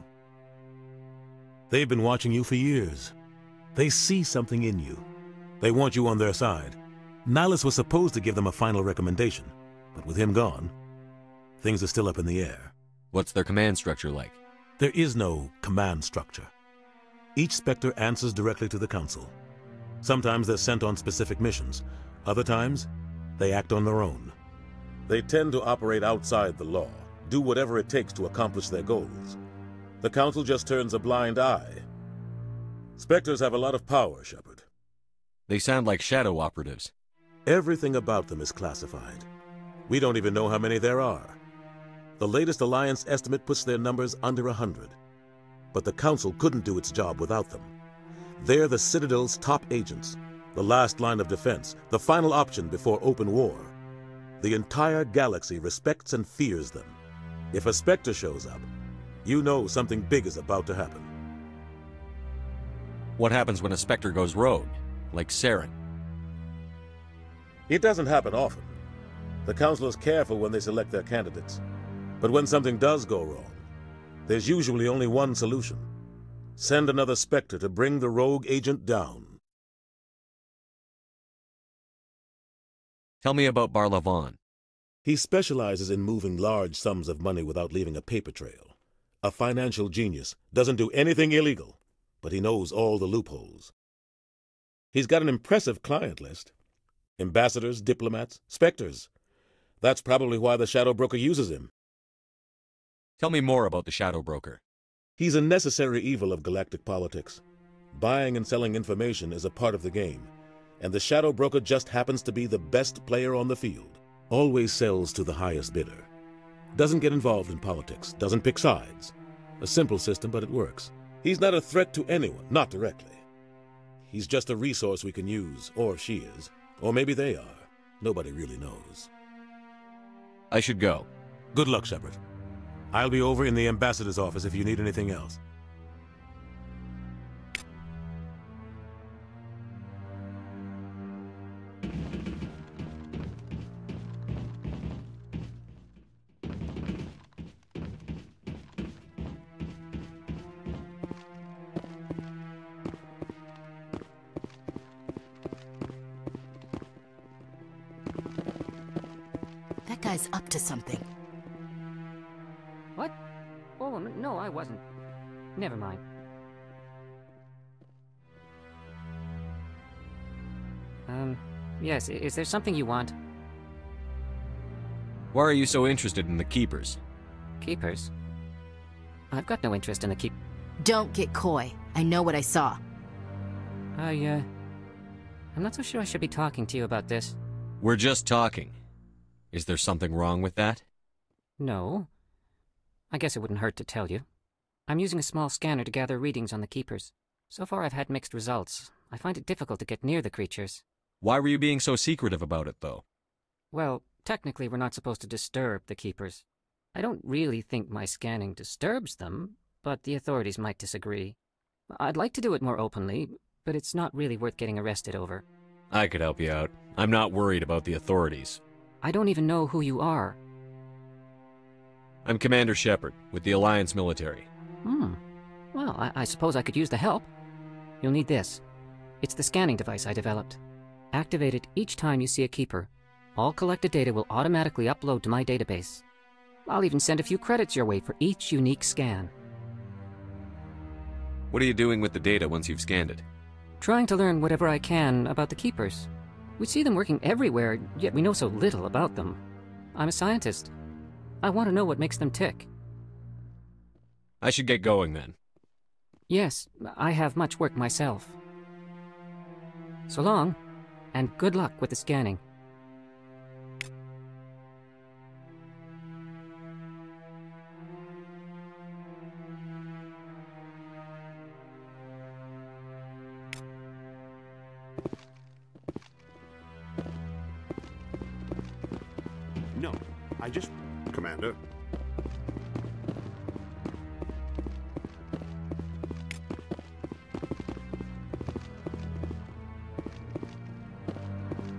They've been watching you for years. They see something in you. They want you on their side. Nihilus was supposed to give them a final recommendation, but with him gone, things are still up in the air. What's their command structure like? There is no command structure. Each Spectre answers directly to the Council. Sometimes they're sent on specific missions. Other times, they act on their own. They tend to operate outside the law, do whatever it takes to accomplish their goals. The Council just turns a blind eye. Spectres have a lot of power, Shepard. They sound like shadow operatives. Everything about them is classified. We don't even know how many there are. The latest Alliance estimate puts their numbers under 100. But the Council couldn't do its job without them. They're the Citadel's top agents, the last line of defense, the final option before open war. The entire galaxy respects and fears them. If a Spectre shows up, you know something big is about to happen. What happens when a Spectre goes rogue, like Saren? It doesn't happen often. The Council is careful when they select their candidates. But when something does go wrong, there's usually only one solution. Send another Spectre to bring the rogue agent down. Tell me about Barlavon. He specializes in moving large sums of money without leaving a paper trail. A financial genius, doesn't do anything illegal, but he knows all the loopholes. He's got an impressive client list. Ambassadors, diplomats, Spectres. That's probably why the Shadow Broker uses him. Tell me more about the Shadow Broker. He's a necessary evil of galactic politics. Buying and selling information is a part of the game, and the Shadow Broker just happens to be the best player on the field. Always sells to the highest bidder. Doesn't get involved in politics, doesn't pick sides. A simple system, but it works. He's not a threat to anyone, not directly. He's just a resource we can use, or she is. Or maybe they are. Nobody really knows. I should go. Good luck, Shepard. I'll be over in the ambassador's office if you need anything else. That guy's up to something. What? Oh, no, I wasn't. Never mind. Yes, is there something you want? Why are you so interested in the Keepers? Keepers? I've got no interest in the Don't get coy. I know what I saw. I'm not so sure I should be talking to you about this. We're just talking. Is there something wrong with that? No. I guess it wouldn't hurt to tell you. I'm using a small scanner to gather readings on the Keepers. So far I've had mixed results. I find it difficult to get near the creatures. Why were you being so secretive about it, though? Well, technically we're not supposed to disturb the Keepers. I don't really think my scanning disturbs them, but the authorities might disagree. I'd like to do it more openly, but it's not really worth getting arrested over. I could help you out. I'm not worried about the authorities. I don't even know who you are. I'm Commander Shepard, with the Alliance military. Well, I suppose I could use the help. You'll need this. It's the scanning device I developed. Activate it each time you see a Keeper. All collected data will automatically upload to my database. I'll even send a few credits your way for each unique scan. What are you doing with the data once you've scanned it? Trying to learn whatever I can about the Keepers. We see them working everywhere, yet we know so little about them. I'm a scientist. I want to know what makes them tick. I should get going then. Yes, I have much work myself. So long, and good luck with the scanning. No, I just... Commander.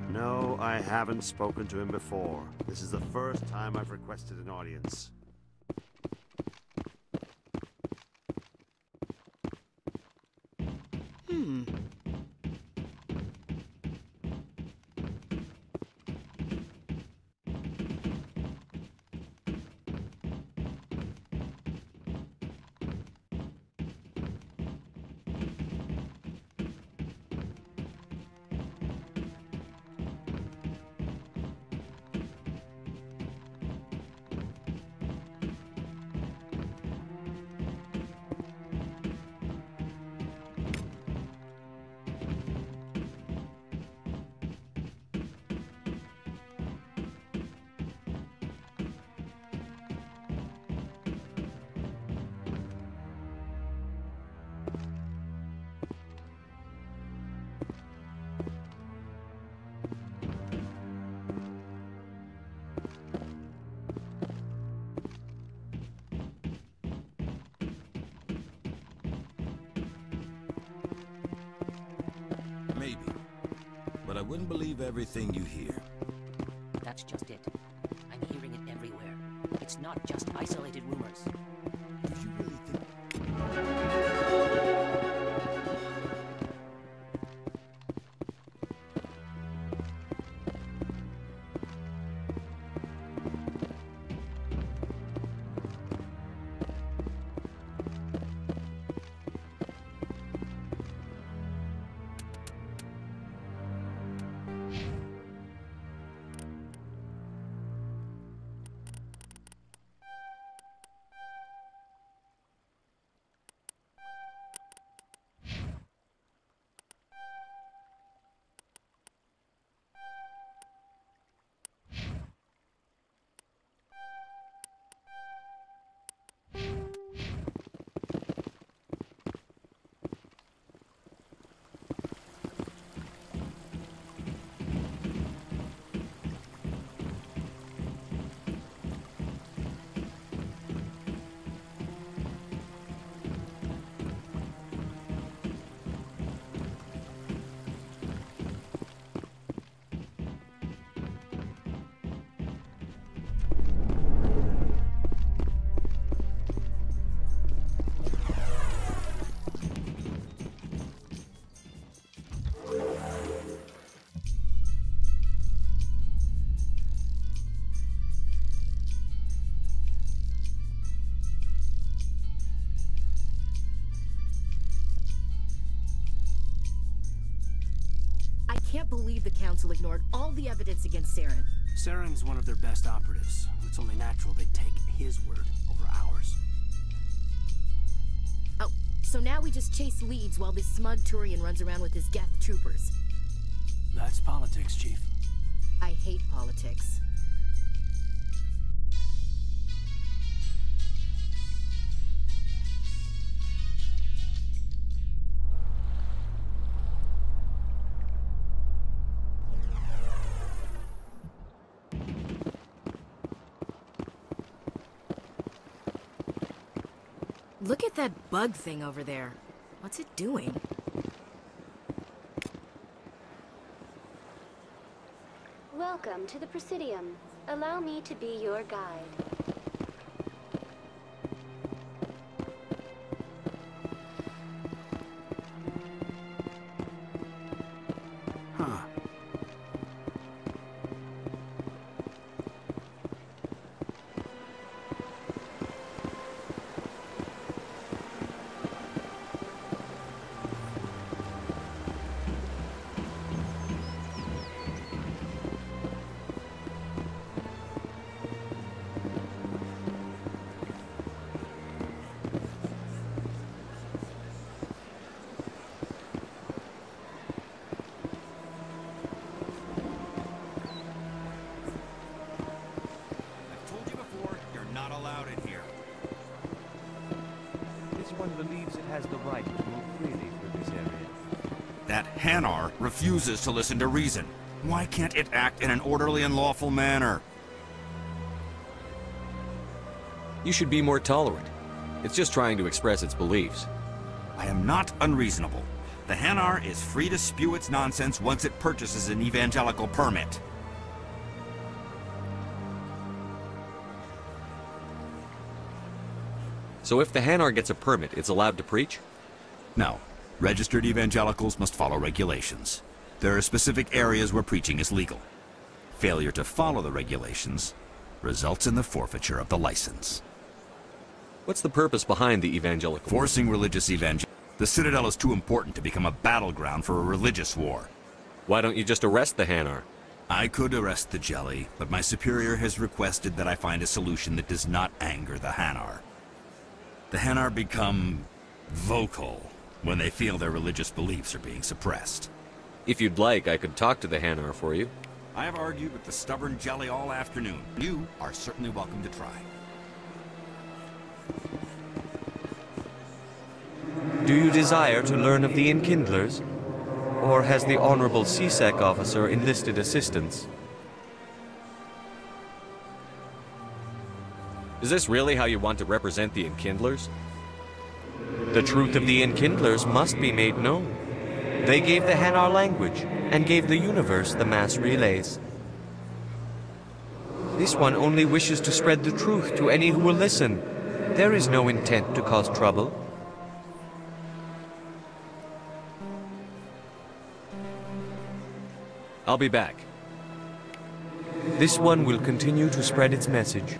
No, I haven't spoken to him before. This is the first time I've requested an audience. Maybe. But I wouldn't believe everything you hear. That's just it. I'm hearing it everywhere. It's not just isolated rumors. Did you really think... can't believe the Council ignored all the evidence against Saren. Saren's one of their best operatives. It's only natural they'd take his word over ours. Oh, so now we just chase leads while this smug Turian runs around with his Geth troopers. That's politics, Chief. I hate politics. Look at that bug thing over there. What's it doing? Welcome to the Presidium. Allow me to be your guide. Huh. That Hanar refuses to listen to reason. Why can't it act in an orderly and lawful manner? You should be more tolerant. It's just trying to express its beliefs. I am not unreasonable. The Hanar is free to spew its nonsense once it purchases an evangelical permit. So if the Hanar gets a permit, it's allowed to preach? No. Registered evangelicals must follow regulations. There are specific areas where preaching is legal. Failure to follow the regulations results in the forfeiture of the license. What's the purpose behind the evangelical? Forcing religious evangel. The Citadel is too important to become a battleground for a religious war. Why don't you just arrest the Hanar? I could arrest the Jelly, but my superior has requested that I find a solution that does not anger the Hanar. The Hanar become vocal when they feel their religious beliefs are being suppressed. If you'd like, I could talk to the Hanar for you. I have argued with the stubborn Jelly all afternoon. You are certainly welcome to try. Do you desire to learn of the Enkindlers? Or has the Honorable CSEC officer enlisted assistance? Is this really how you want to represent the Enkindlers? The truth of the Enkindlers must be made known. They gave the Hanar language, and gave the universe the mass relays. This one only wishes to spread the truth to any who will listen. There is no intent to cause trouble. I'll be back. This one will continue to spread its message.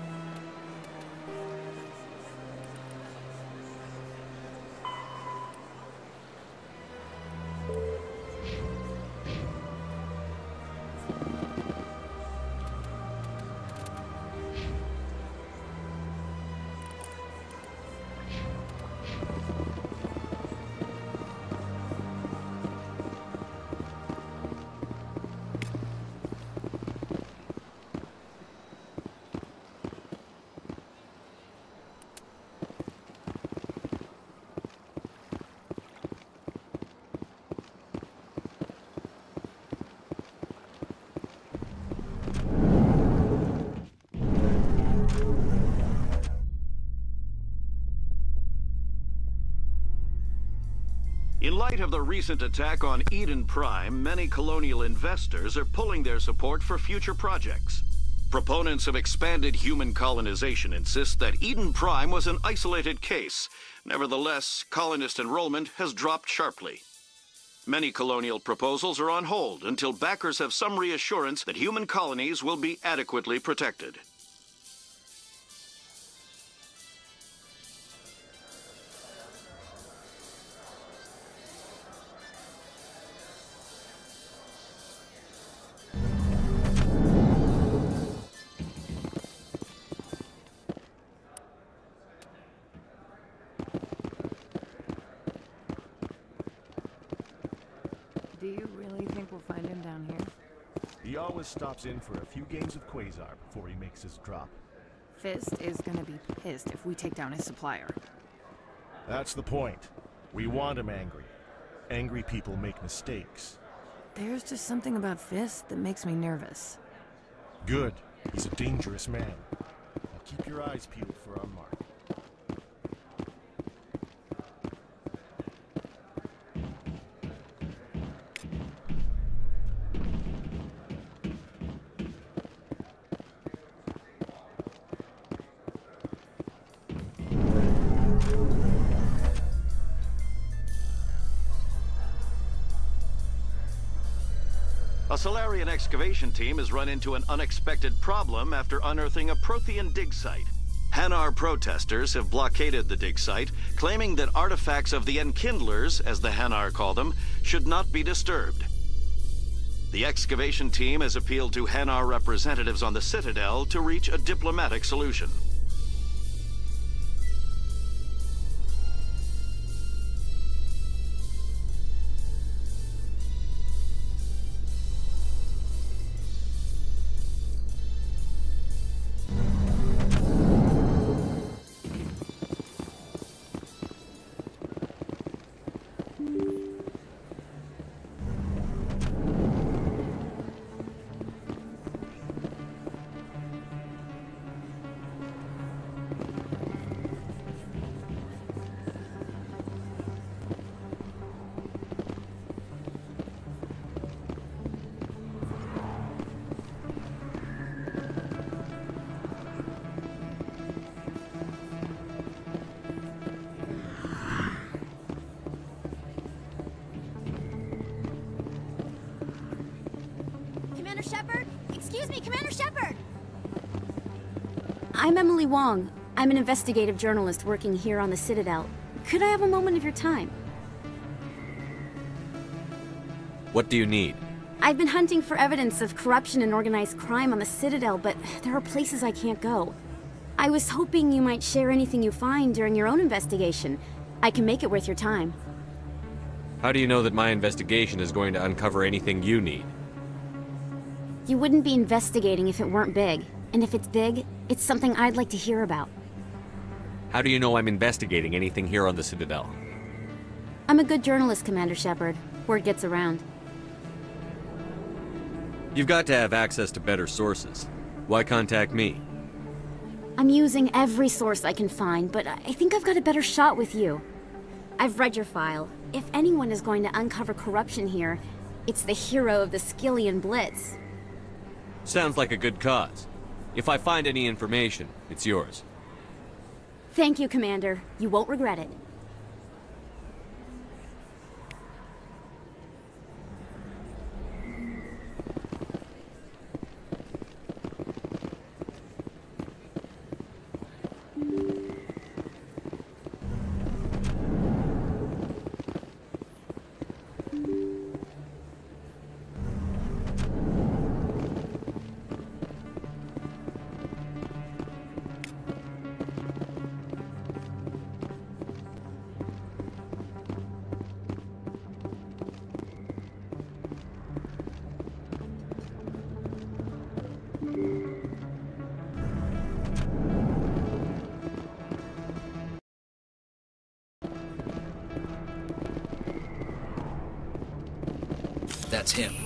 In light of the recent attack on Eden Prime, many colonial investors are pulling their support for future projects. Proponents of expanded human colonization insist that Eden Prime was an isolated case. Nevertheless, colonist enrollment has dropped sharply. Many colonial proposals are on hold until backers have some reassurance that human colonies will be adequately protected. we'll find him down here? He always stops in for a few games of Quasar before he makes his drop. Fist is gonna be pissed if we take down his supplier. That's the point. We want him angry. Angry people make mistakes. There's just something about Fist that makes me nervous. Good. He's a dangerous man. Now keep your eyes peeled for our mark. A Solarian excavation team has run into an unexpected problem after unearthing a Prothean dig site. Hanar protesters have blockaded the dig site, claiming that artifacts of the Enkindlers, as the Hanar call them, should not be disturbed. The excavation team has appealed to Hanar representatives on the Citadel to reach a diplomatic solution. Commander Shepard? Excuse me, Commander Shepard! I'm Emily Wong. I'm an investigative journalist working here on the Citadel. Could I have a moment of your time? What do you need? I've been hunting for evidence of corruption and organized crime on the Citadel, but there are places I can't go. I was hoping you might share anything you find during your own investigation. I can make it worth your time. How do you know that my investigation is going to uncover anything you need? You wouldn't be investigating if it weren't big. And if it's big, it's something I'd like to hear about. How do you know I'm investigating anything here on the Citadel? I'm a good journalist, Commander Shepard. Word gets around. You've got to have access to better sources. Why contact me? I'm using every source I can find, but I think I've got a better shot with you. I've read your file. If anyone is going to uncover corruption here, it's the hero of the Skyllian Blitz. Sounds like a good cause. If I find any information, it's yours. Thank you, Commander. You won't regret it. That's him.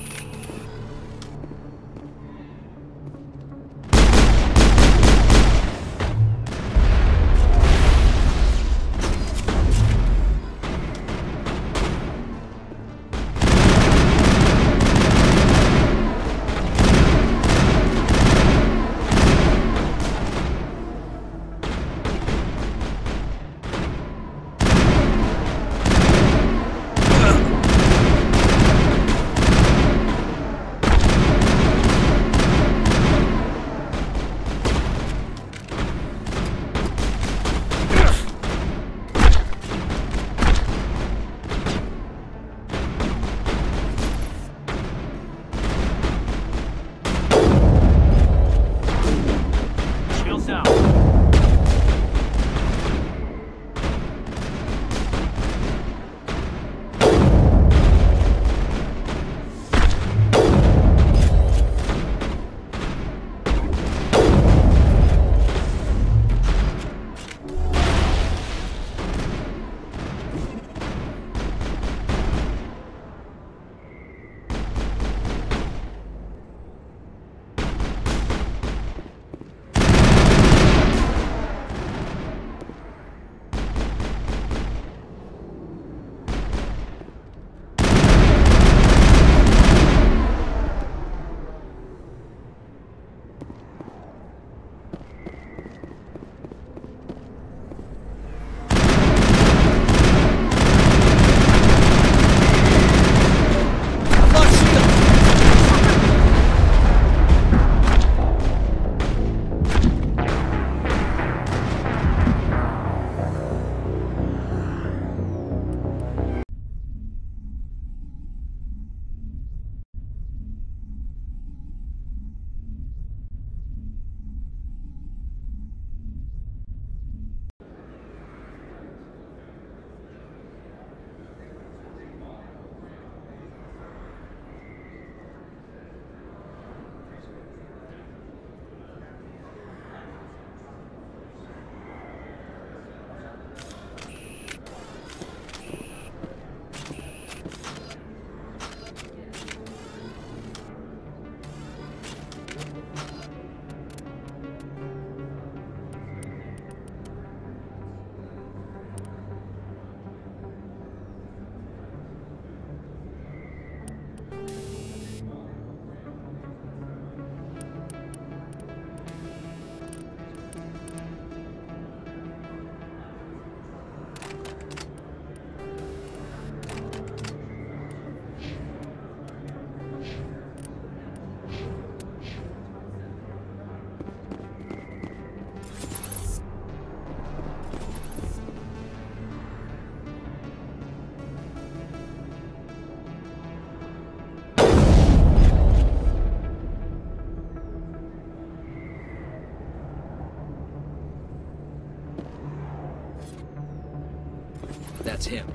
that's him.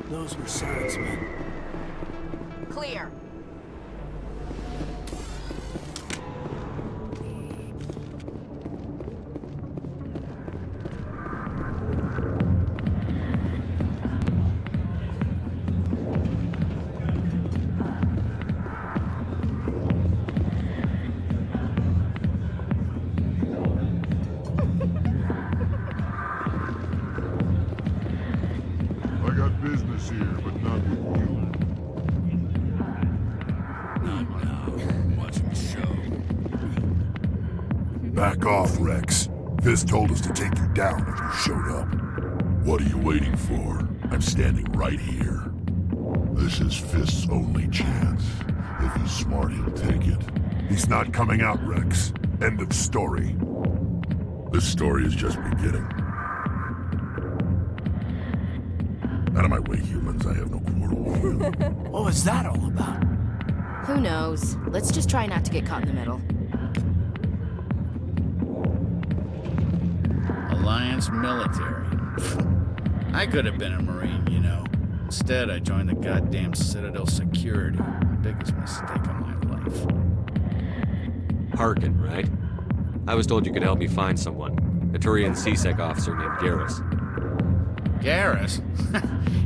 Those were Saren's men. Clear. I got business here, but not with you. Not now. I'm watching the show. Back off, Rex. Fisk told us to take you down if you showed up. What are you waiting for? I'm standing right here. This is Fisk's only chance. If he's smart, he'll take it. He's not coming out, Rex. End of story. This story is just beginning. Out of my way, humans. I have no quarrel with you. What was that all about? Who knows? Let's just try not to get caught in the middle. Alliance military. I could have been a Marine, you know. Instead, I joined the goddamn Citadel security. Biggest mistake of my life. Harkin, right? I was told you could help me find someone. A Turian CSEC officer named Garrus. Garrus?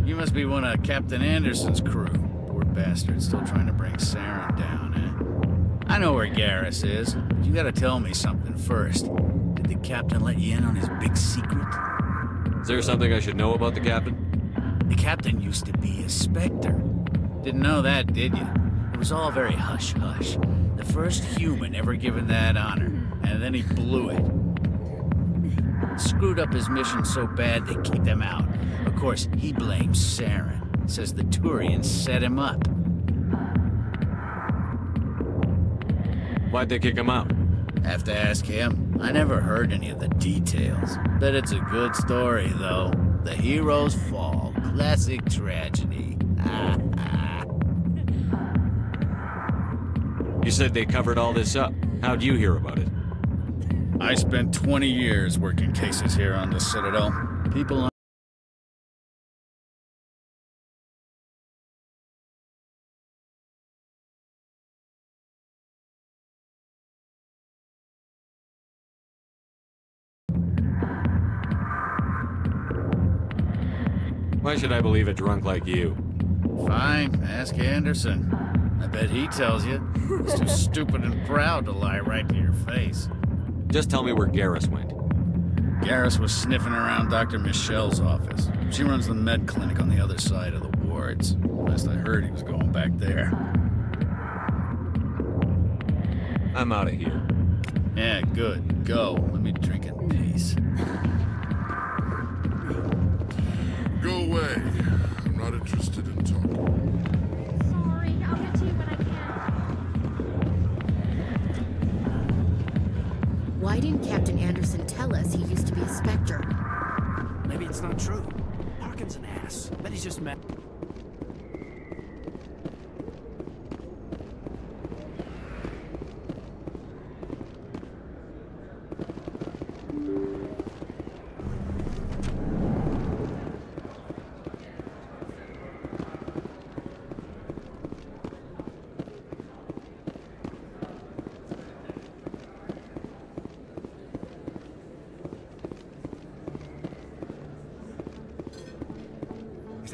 You must be one of Captain Anderson's crew. Poor bastard, still trying to bring Saren down, eh? I know where Garrus is, but you gotta tell me something first. Did the captain let you in on his big secret? Is there something I should know about the captain? The captain used to be a Spectre. Didn't know that, did you? It was all very hush-hush. The first human ever given that honor, and then he blew it. Screwed up his mission so bad they kicked him out. Of course, he blames Saren. Says the Turians set him up. Why'd they kick him out? Have to ask him. I never heard any of the details. Bet it's a good story, though. The hero's fall. Classic tragedy. You said they covered all this up. How'd you hear about it? I spent 20 years working cases here on the Citadel. People Why should I believe a drunk like you? Fine, ask Anderson. I bet he tells you. He's too stupid and proud to lie right to your face. Just tell me where Garrus went. Garrus was sniffing around Dr. Michelle's office. She runs the med clinic on the other side of the wards. Last I heard, he was going back there. I'm out of here. Yeah, good. Go. Let me drink in peace. Go away. I'm not interested in talking. Sorry, I'll get to you when I can. Why didn't Captain Anderson tell us he used to be a Spectre? Maybe it's not true. Harkin's an ass. Bet he's just mad.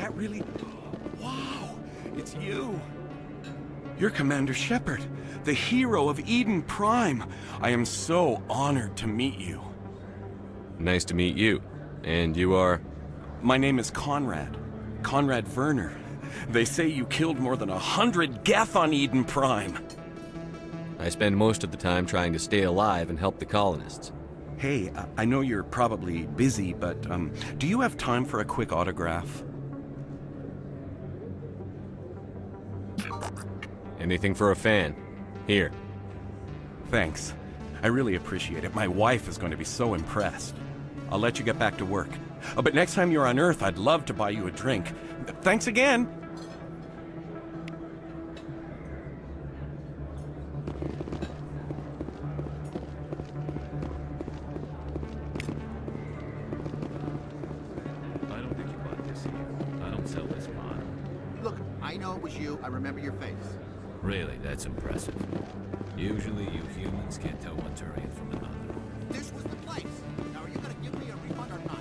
that really... Wow, it's you. You're Commander Shepard, the hero of Eden Prime. I am so honored to meet you. Nice to meet you. And you are? My name is Conrad. Conrad Werner. They say you killed more than 100 Geth on Eden Prime. I spend most of the time trying to stay alive and help the colonists. Hey, I know you're probably busy, but do you have time for a quick autograph? Anything for a fan. Here. Thanks. I really appreciate it. My wife is going to be so impressed. I'll let you get back to work. But next time you're on Earth, I'd love to buy you a drink. Thanks again! I don't think you bought this here. I don't sell this pot. Look, I know it was you. I remember your face. Really, that's impressive. Usually you humans can't tell one Turian from another. This was the place. Now, are you gonna give me a refund or not?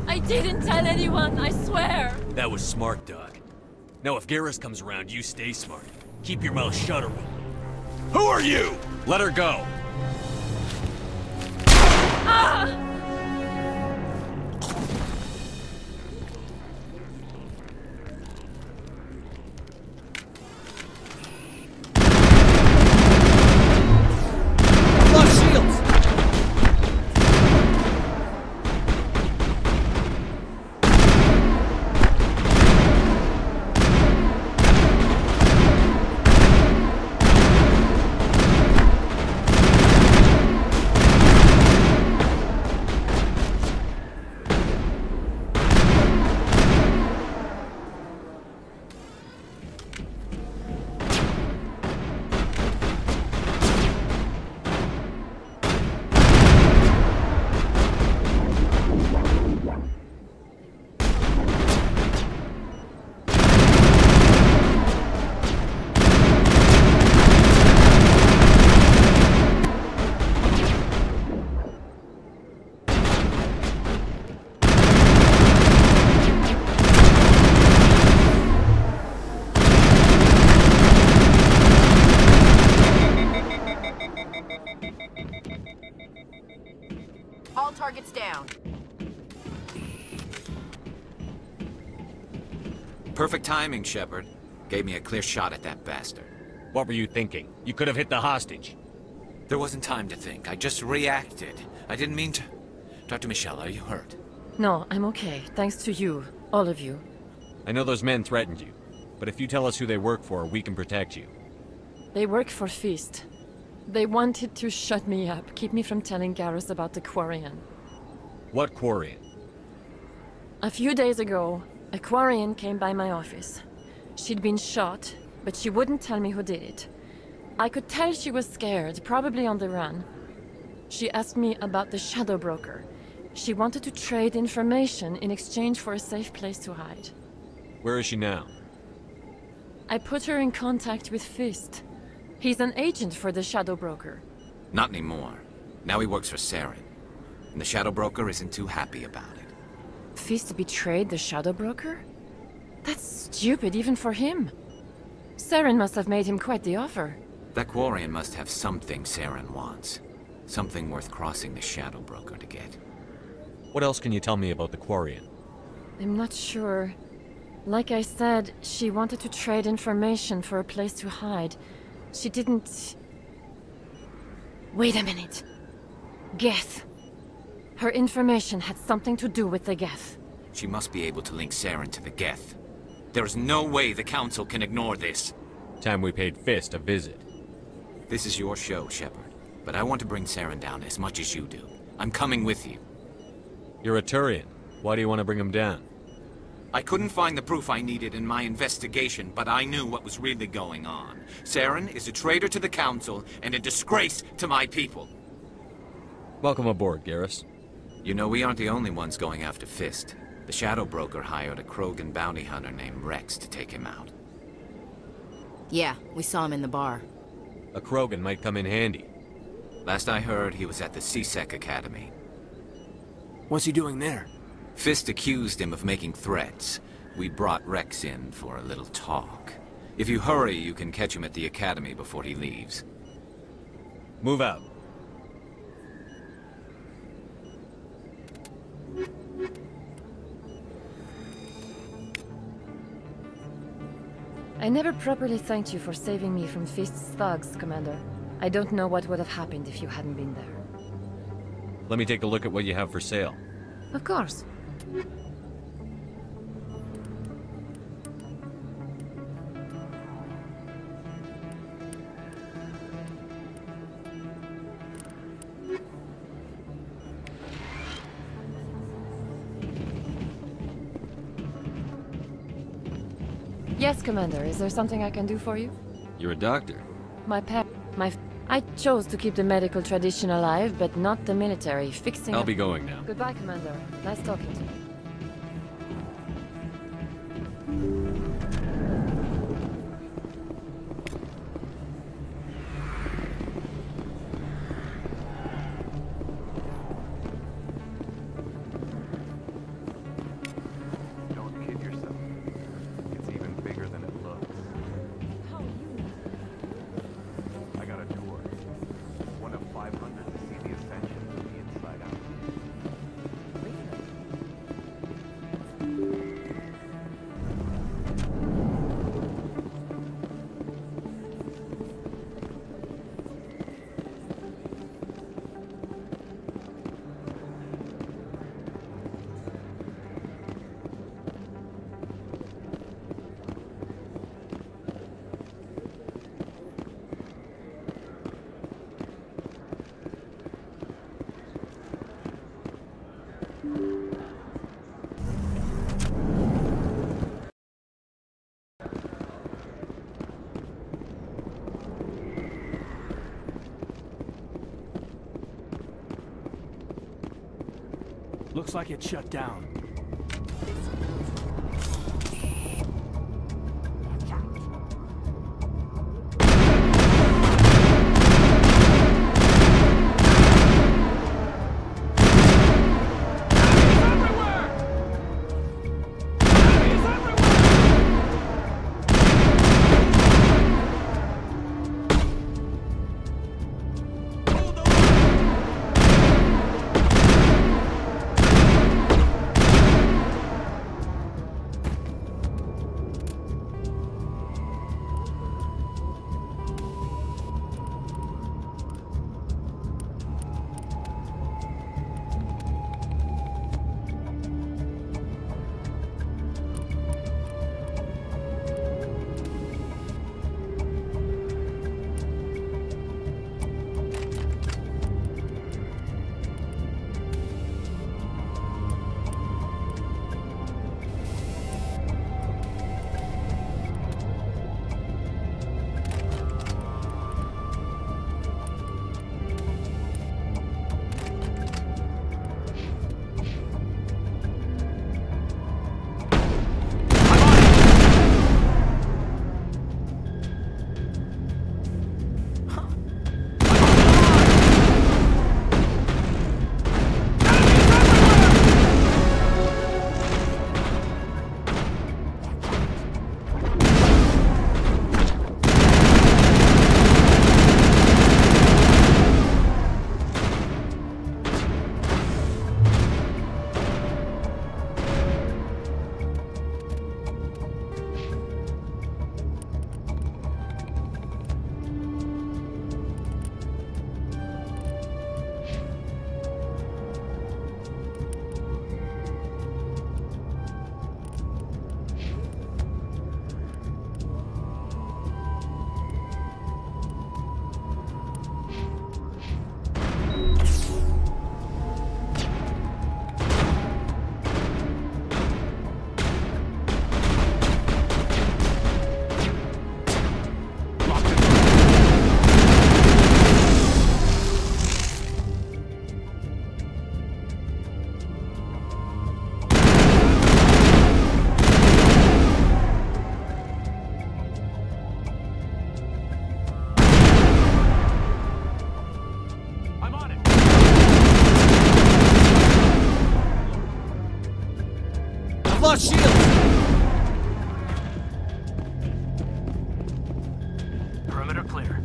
I didn't tell anyone, I swear! That was smart, Doc. Now if Garrus comes around, you stay smart. Keep your mouth shut or Who are you? Let her go! Ah! All targets down. Perfect timing, Shepard. Gave me a clear shot at that bastard. What were you thinking? You could have hit the hostage. There wasn't time to think. I just reacted. I didn't mean to... Dr. Michelle, are you hurt? No, I'm okay. Thanks to you. All of you. I know those men threatened you, but if you tell us who they work for, we can protect you. They work for Feast. They wanted to shut me up, keep me from telling Garrus about the Quarian. What Quarian? A few days ago, a Quarian came by my office. She'd been shot, but she wouldn't tell me who did it. I could tell she was scared, probably on the run. She asked me about the Shadow Broker. She wanted to trade information in exchange for a safe place to hide. Where is she now? I put her in contact with Fist. He's an agent for the Shadow Broker. Not anymore. Now he works for Saren. And the Shadow Broker isn't too happy about it. Fist betrayed the Shadow Broker? That's stupid even for him. Saren must have made him quite the offer. That Quarian must have something Saren wants. Something worth crossing the Shadow Broker to get. What else can you tell me about the Quarian? I'm not sure. Like I said, she wanted to trade information for a place to hide. She didn't... Wait a minute. Geth. Her information had something to do with the Geth. She must be able to link Saren to the Geth. There's no way the Council can ignore this. Time we paid Fist a visit. This is your show, Shepard. But I want to bring Saren down as much as you do. I'm coming with you. You're a Turian. Why do you want to bring him down? I couldn't find the proof I needed in my investigation, but I knew what was really going on. Saren is a traitor to the Council and a disgrace to my people. Welcome aboard, Garrus. You know, we aren't the only ones going after Fist. The Shadow Broker hired a Krogan bounty hunter named Rex to take him out. Yeah, we saw him in the bar. A Krogan might come in handy. Last I heard, he was at the C-Sec Academy. What's he doing there? Fist accused him of making threats. We brought Rex in for a little talk. If you hurry, you can catch him at the Academy before he leaves. Move out. I never properly thanked you for saving me from Fist's thugs, Commander. I don't know what would have happened if you hadn't been there. Let me take a look at what you have for sale. Of course. Yes, Commander. Is there something I can do for you? You're a doctor. I chose to keep the medical tradition alive, but not the military. I'll be going now. Goodbye, Commander. Nice talking to you. Don't kid yourself. It's even bigger than it looks. How are you? I got a tour. One of 500 to see the ascension from the inside out. Looks like it's shut down. lost shields! Perimeter clear.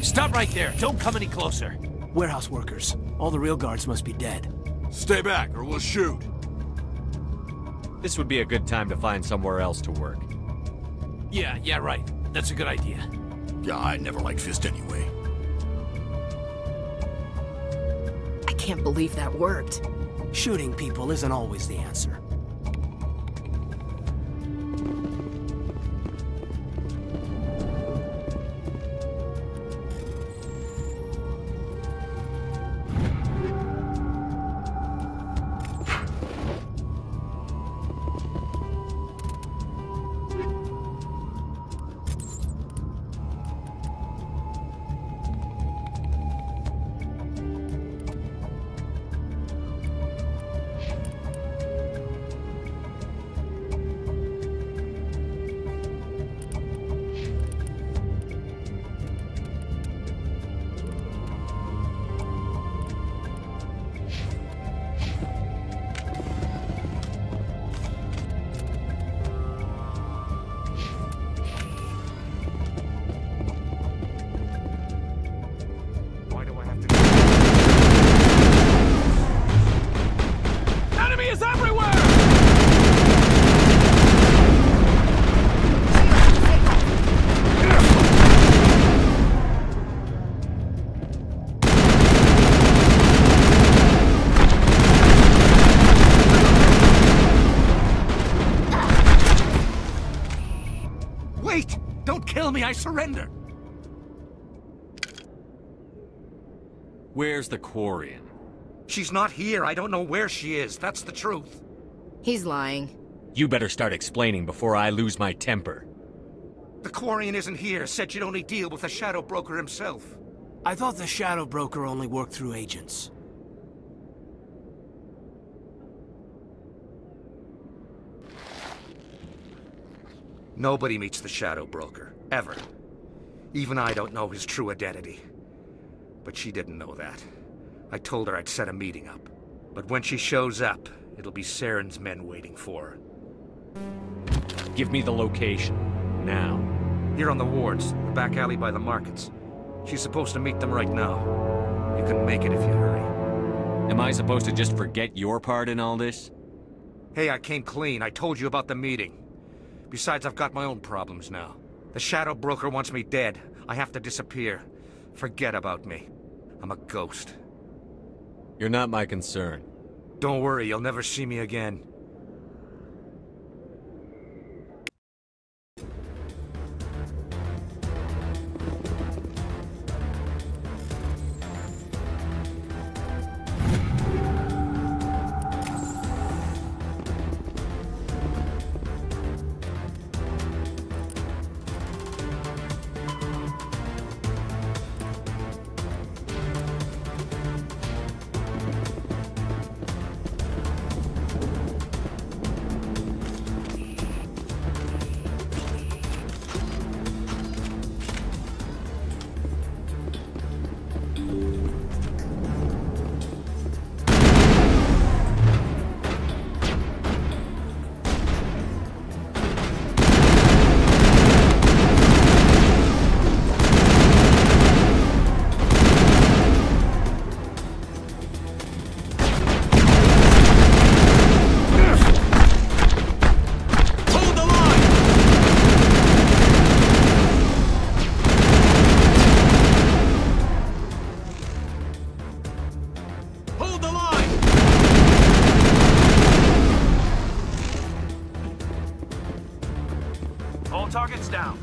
Stop right there. Don't come any closer. Warehouse workers. All the real guards must be dead. Stay back or we'll shoot. This would be a good time to find somewhere else to work. Yeah, right. That's a good idea. Yeah, I never liked Fist anyway. I can't believe that worked. Shooting people isn't always the answer. I surrender! Where's the Quarian? She's not here. I don't know where she is. That's the truth. He's lying. You better start explaining before I lose my temper. The Quarian isn't here. Said she'd only deal with the Shadow Broker himself. I thought the Shadow Broker only worked through agents. Nobody meets the Shadow Broker. Ever. Even I don't know his true identity. But she didn't know that. I told her I'd set a meeting up. But when she shows up, it'll be Saren's men waiting for her. Give me the location. Now. Here on the wards, the back alley by the markets. She's supposed to meet them right now. You can make it if you hurry. Am I supposed to just forget your part in all this? Hey, I came clean. I told you about the meeting. Besides, I've got my own problems now. The Shadow Broker wants me dead. I have to disappear. Forget about me. I'm a ghost. You're not my concern. Don't worry, you'll never see me again. Targets down.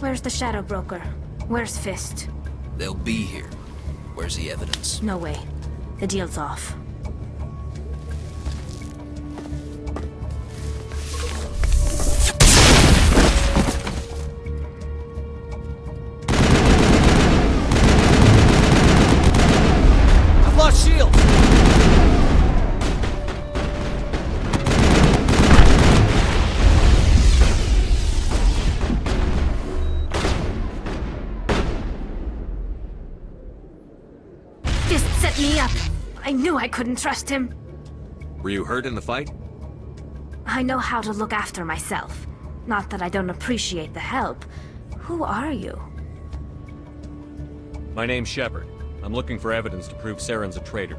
Where's the Shadow Broker? Where's Fist? They'll be here. Where's the evidence? No way. The deal's off. I've lost shield! Fist set me up. I knew I couldn't trust him. Were you hurt in the fight? I know how to look after myself. Not that I don't appreciate the help. Who are you? My name's Shepard. I'm looking for evidence to prove Saren's a traitor.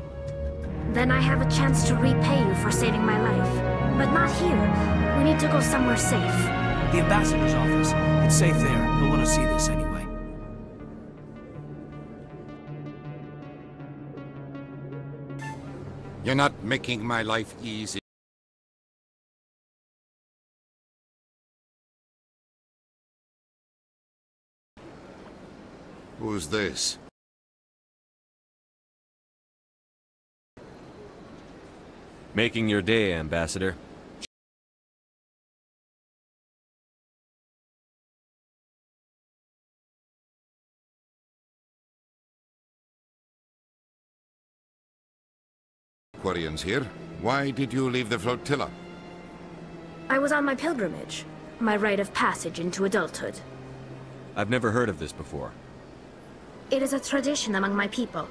Then I have a chance to repay you for saving my life. But not here. We need to go somewhere safe. The ambassador's office. It's safe there. He'll want to see this anyway. You're not making my life easy. Who's this? Making your day, Ambassador. Quarians here. Why did you leave the flotilla? I was on my pilgrimage. My rite of passage into adulthood. I've never heard of this before. It is a tradition among my people.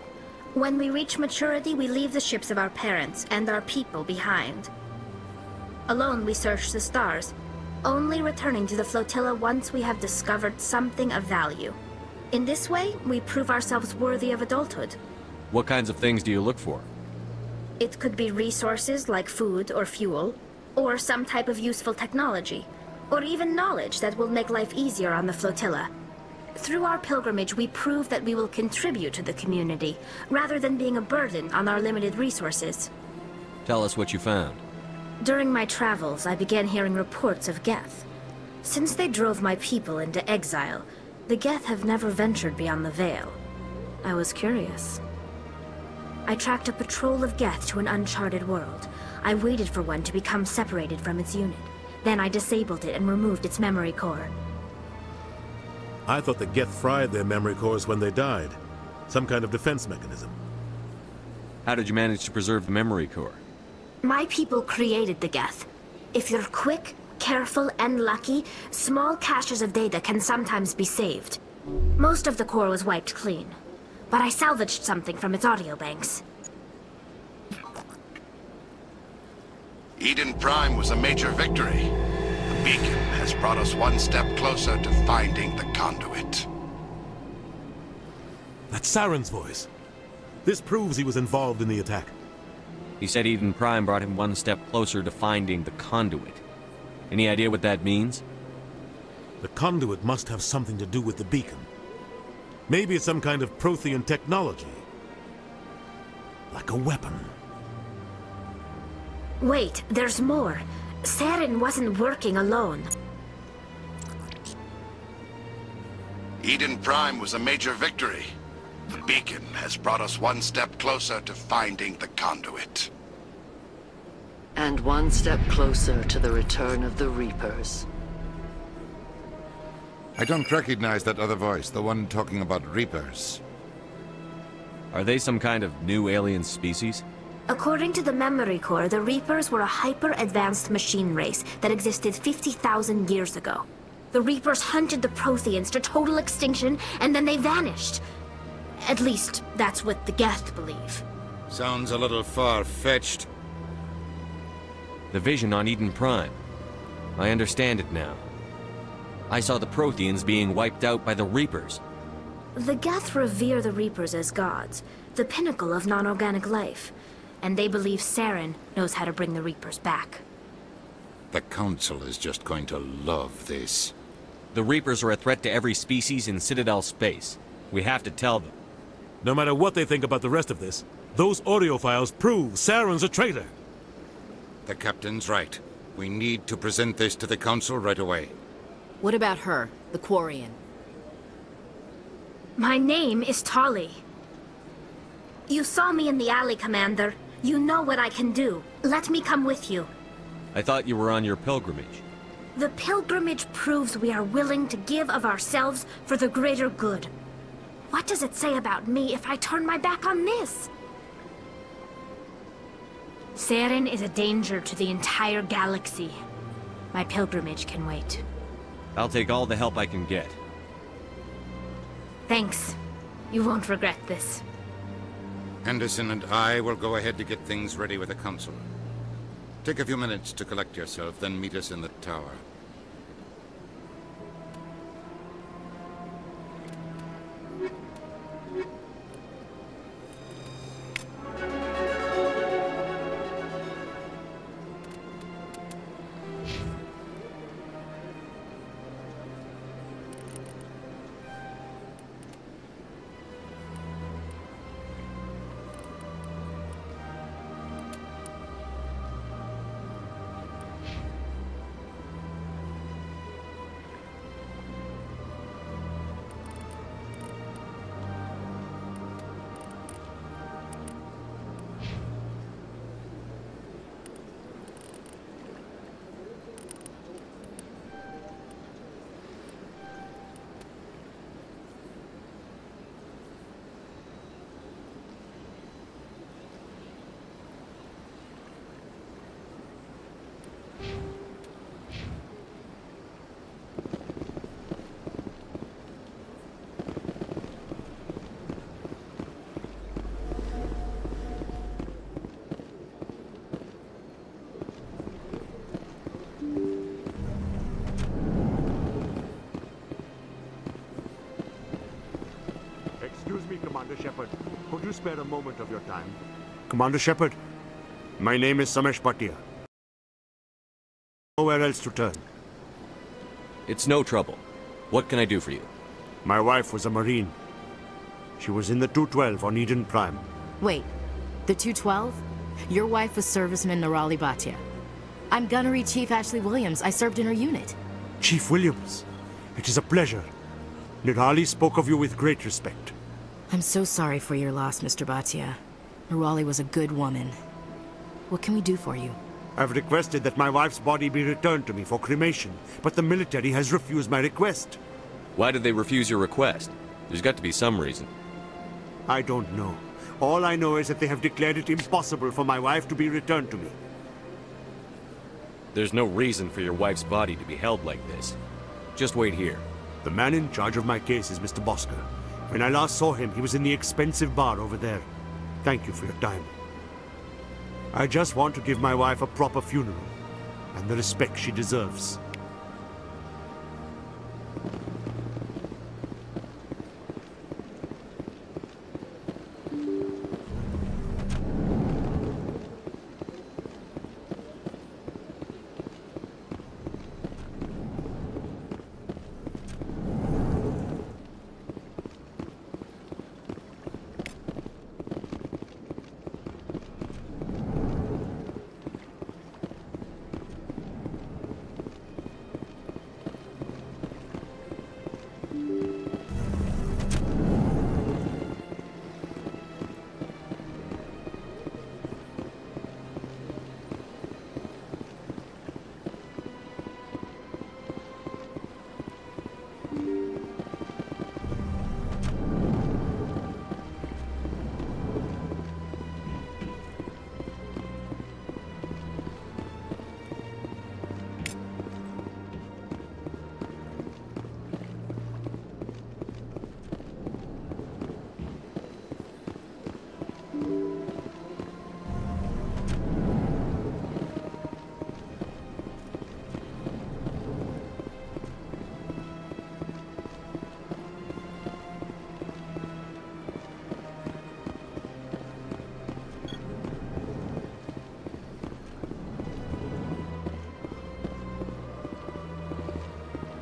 When we reach maturity, we leave the ships of our parents and our people behind. Alone, we search the stars, only returning to the flotilla once we have discovered something of value. In this way, we prove ourselves worthy of adulthood. What kinds of things do you look for? It could be resources like food or fuel, or some type of useful technology, or even knowledge that will make life easier on the flotilla. Through our pilgrimage, we prove that we will contribute to the community, rather than being a burden on our limited resources. Tell us what you found. During my travels, I began hearing reports of Geth. Since they drove my people into exile, the Geth have never ventured beyond the Veil. I was curious. I tracked a patrol of Geth to an uncharted world. I waited for one to become separated from its unit. Then I disabled it and removed its memory core. I thought the Geth fried their memory cores when they died. Some kind of defense mechanism. How did you manage to preserve the memory core? My people created the Geth. If you're quick, careful, and lucky, small caches of data can sometimes be saved. Most of the core was wiped clean, but I salvaged something from its audio banks. Eden Prime was a major victory. The beacon has brought us one step closer to finding the conduit. That's Saren's voice. This proves he was involved in the attack. He said Eden Prime brought him one step closer to finding the conduit. Any idea what that means? The conduit must have something to do with the beacon. Maybe it's some kind of Prothean technology. Like a weapon. Wait, there's more. Saren wasn't working alone. Eden Prime was a major victory. The beacon has brought us one step closer to finding the conduit. And one step closer to the return of the Reapers. I don't recognize that other voice, the one talking about Reapers. Are they some kind of new alien species? According to the memory core, the Reapers were a hyper-advanced machine race that existed 50,000 years ago. The Reapers hunted the Protheans to total extinction, and then they vanished. At least, that's what the Geth believe. Sounds a little far-fetched. The vision on Eden Prime. I understand it now. I saw the Protheans being wiped out by the Reapers. The Geth revere the Reapers as gods, the pinnacle of non-organic life. And they believe Saren knows how to bring the Reapers back. The Council is just going to love this. The Reapers are a threat to every species in Citadel space. We have to tell them. No matter what they think about the rest of this, those audio files prove Saren's a traitor. The Captain's right. We need to present this to the Council right away. What about her, the Quarian? My name is Tali. You saw me in the alley, Commander. You know what I can do. Let me come with you. I thought you were on your pilgrimage. The pilgrimage proves we are willing to give of ourselves for the greater good. What does it say about me if I turn my back on this? Saren is a danger to the entire galaxy. My pilgrimage can wait. I'll take all the help I can get. Thanks. You won't regret this. Anderson and I will go ahead to get things ready with the Council. Take a few minutes to collect yourself, then meet us in the tower. Excuse me, Commander Shepard. Could you spare a moment of your time? Commander Shepard, my name is Samesh Bhatia. Nowhere else to turn. It's no trouble. What can I do for you? My wife was a Marine. She was in the 212 on Eden Prime. Wait, the 212? Your wife was serviceman Nirali Bhatia. I'm Gunnery Chief Ashley Williams. I served in her unit. Chief Williams, it is a pleasure. Nirali spoke of you with great respect. I'm so sorry for your loss, Mr. Bhatia. Nirali was a good woman. What can we do for you? I've requested that my wife's body be returned to me for cremation, but the military has refused my request. Why did they refuse your request? There's got to be some reason. I don't know. All I know is that they have declared it impossible for my wife to be returned to me. There's no reason for your wife's body to be held like this. Just wait here. The man in charge of my case is Mr. Bosker. When I last saw him, he was in the expensive bar over there. Thank you for your time. I just want to give my wife a proper funeral, and the respect she deserves.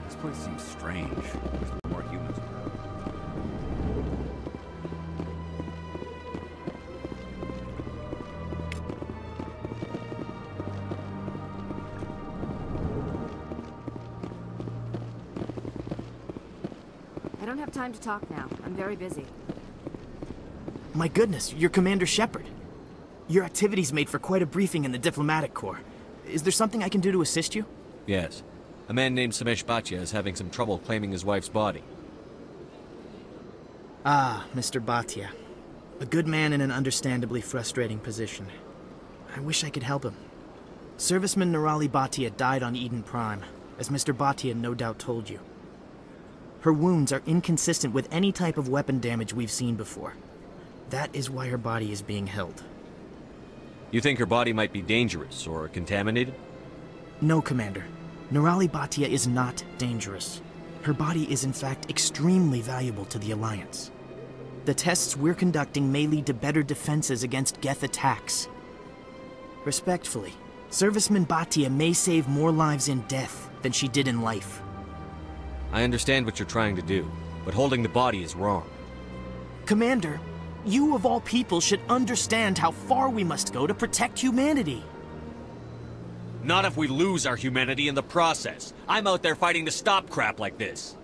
This place seems strange. There's more humans around. I don't have time to talk now. I'm very busy. My goodness, you're Commander Shepard. Your activities made for quite a briefing in the Diplomatic Corps. Is there something I can do to assist you? Yes. A man named Samesh Bhatia is having some trouble claiming his wife's body. Ah, Mr. Bhatia. A good man in an understandably frustrating position. I wish I could help him. Serviceman Nirali Bhatia died on Eden Prime, as Mr. Bhatia no doubt told you. Her wounds are inconsistent with any type of weapon damage we've seen before. That is why her body is being held. You think her body might be dangerous or contaminated? No, Commander. Nirali Bhatia is not dangerous. Her body is in fact extremely valuable to the Alliance. The tests we're conducting may lead to better defenses against Geth attacks. Respectfully, Serviceman Bhatia may save more lives in death than she did in life. I understand what you're trying to do, but holding the body is wrong. Commander, you of all people should understand how far we must go to protect humanity. Not if we lose our humanity in the process. I'm out there fighting to stop crap like this.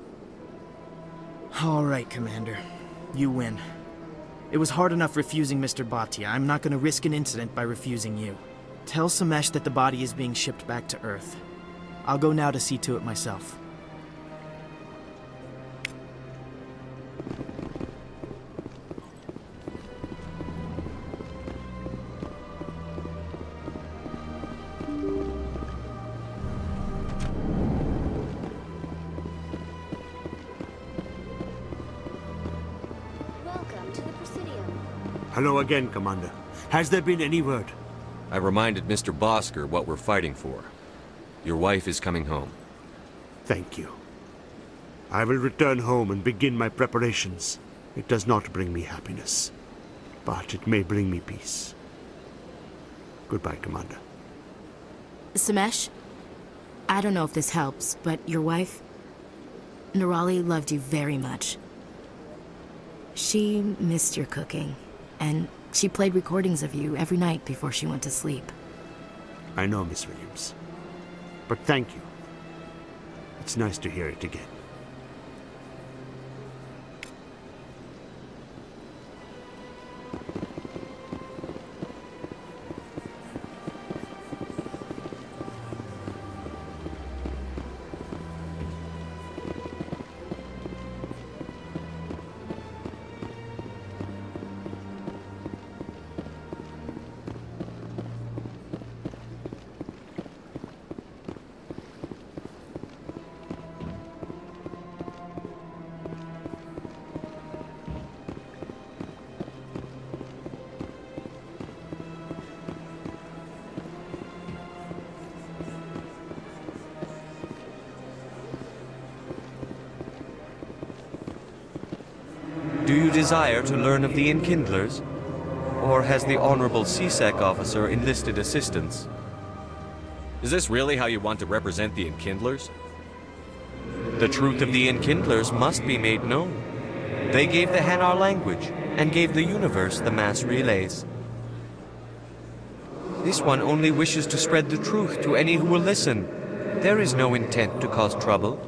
All right, Commander. You win. It was hard enough refusing Mr. Bhatia. I'm not going to risk an incident by refusing you. Tell Samesh that the body is being shipped back to Earth. I'll go now to see to it myself. Hello again, Commander. Has there been any word? I reminded Mr. Bosker what we're fighting for. Your wife is coming home. Thank you. I will return home and begin my preparations. It does not bring me happiness, but it may bring me peace. Goodbye, Commander. Samesh, I don't know if this helps, but your wife, Nirali, loved you very much. She missed your cooking. And she played recordings of you every night before she went to sleep. I know, Miss Williams. But thank you. It's nice to hear it again. Do you desire to learn of the Enkindlers? Or has the Honorable C-Sec officer enlisted assistance? Is this really how you want to represent the Enkindlers? The truth of the Enkindlers must be made known. They gave the Hanar language, and gave the universe the mass relays. This one only wishes to spread the truth to any who will listen. There is no intent to cause trouble.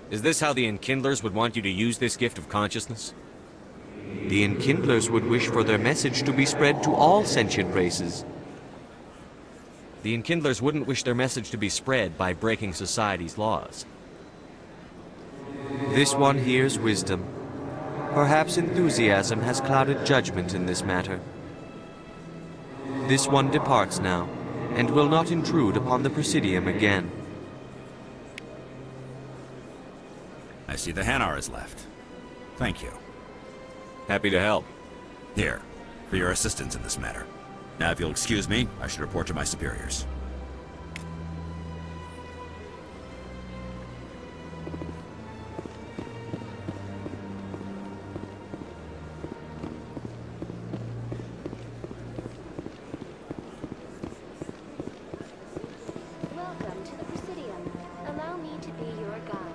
Is this how the Enkindlers would want you to use this gift of consciousness? The Enkindlers would wish for their message to be spread to all sentient races. The Enkindlers wouldn't wish their message to be spread by breaking society's laws. This one hears wisdom. Perhaps enthusiasm has clouded judgment in this matter. This one departs now, and will not intrude upon the Presidium again. I see the Hanar is left. Thank you. Happy to help. Here, for your assistance in this matter. Now, if you'll excuse me, I should report to my superiors. Welcome to the Presidium. Allow me to be your guide.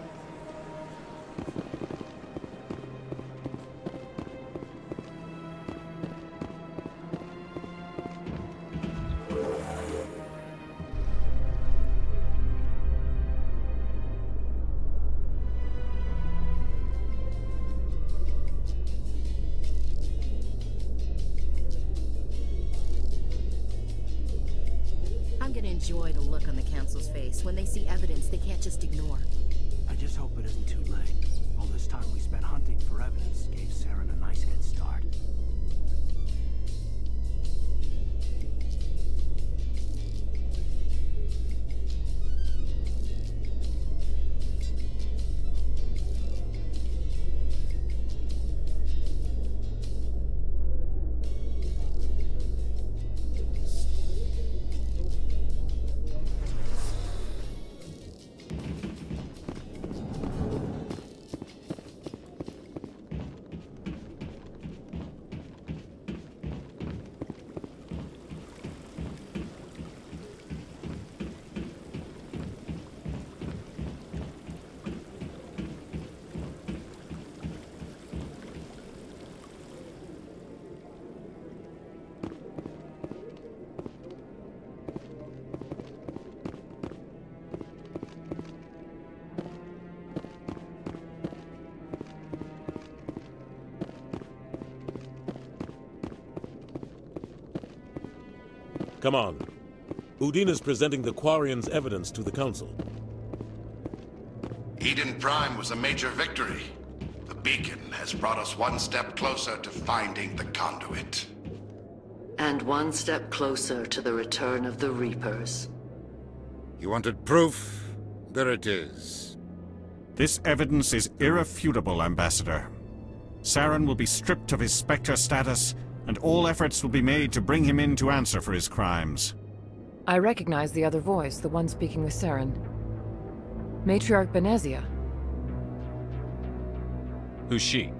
the look on the Council's face. When they see evidence, they can't just ignore. I just hope it isn't too late. All this time we spent hunting for evidence gave Saren a nice head start. Come on. Udine is presenting the Quarians' evidence to the Council. Eden Prime was a major victory. The beacon has brought us one step closer to finding the conduit. And one step closer to the return of the Reapers. You wanted proof? There it is. This evidence is irrefutable, Ambassador. Saren will be stripped of his Spectre status, and all efforts will be made to bring him in to answer for his crimes. I recognize the other voice, the one speaking with Saren. Matriarch Benezia. Who's she?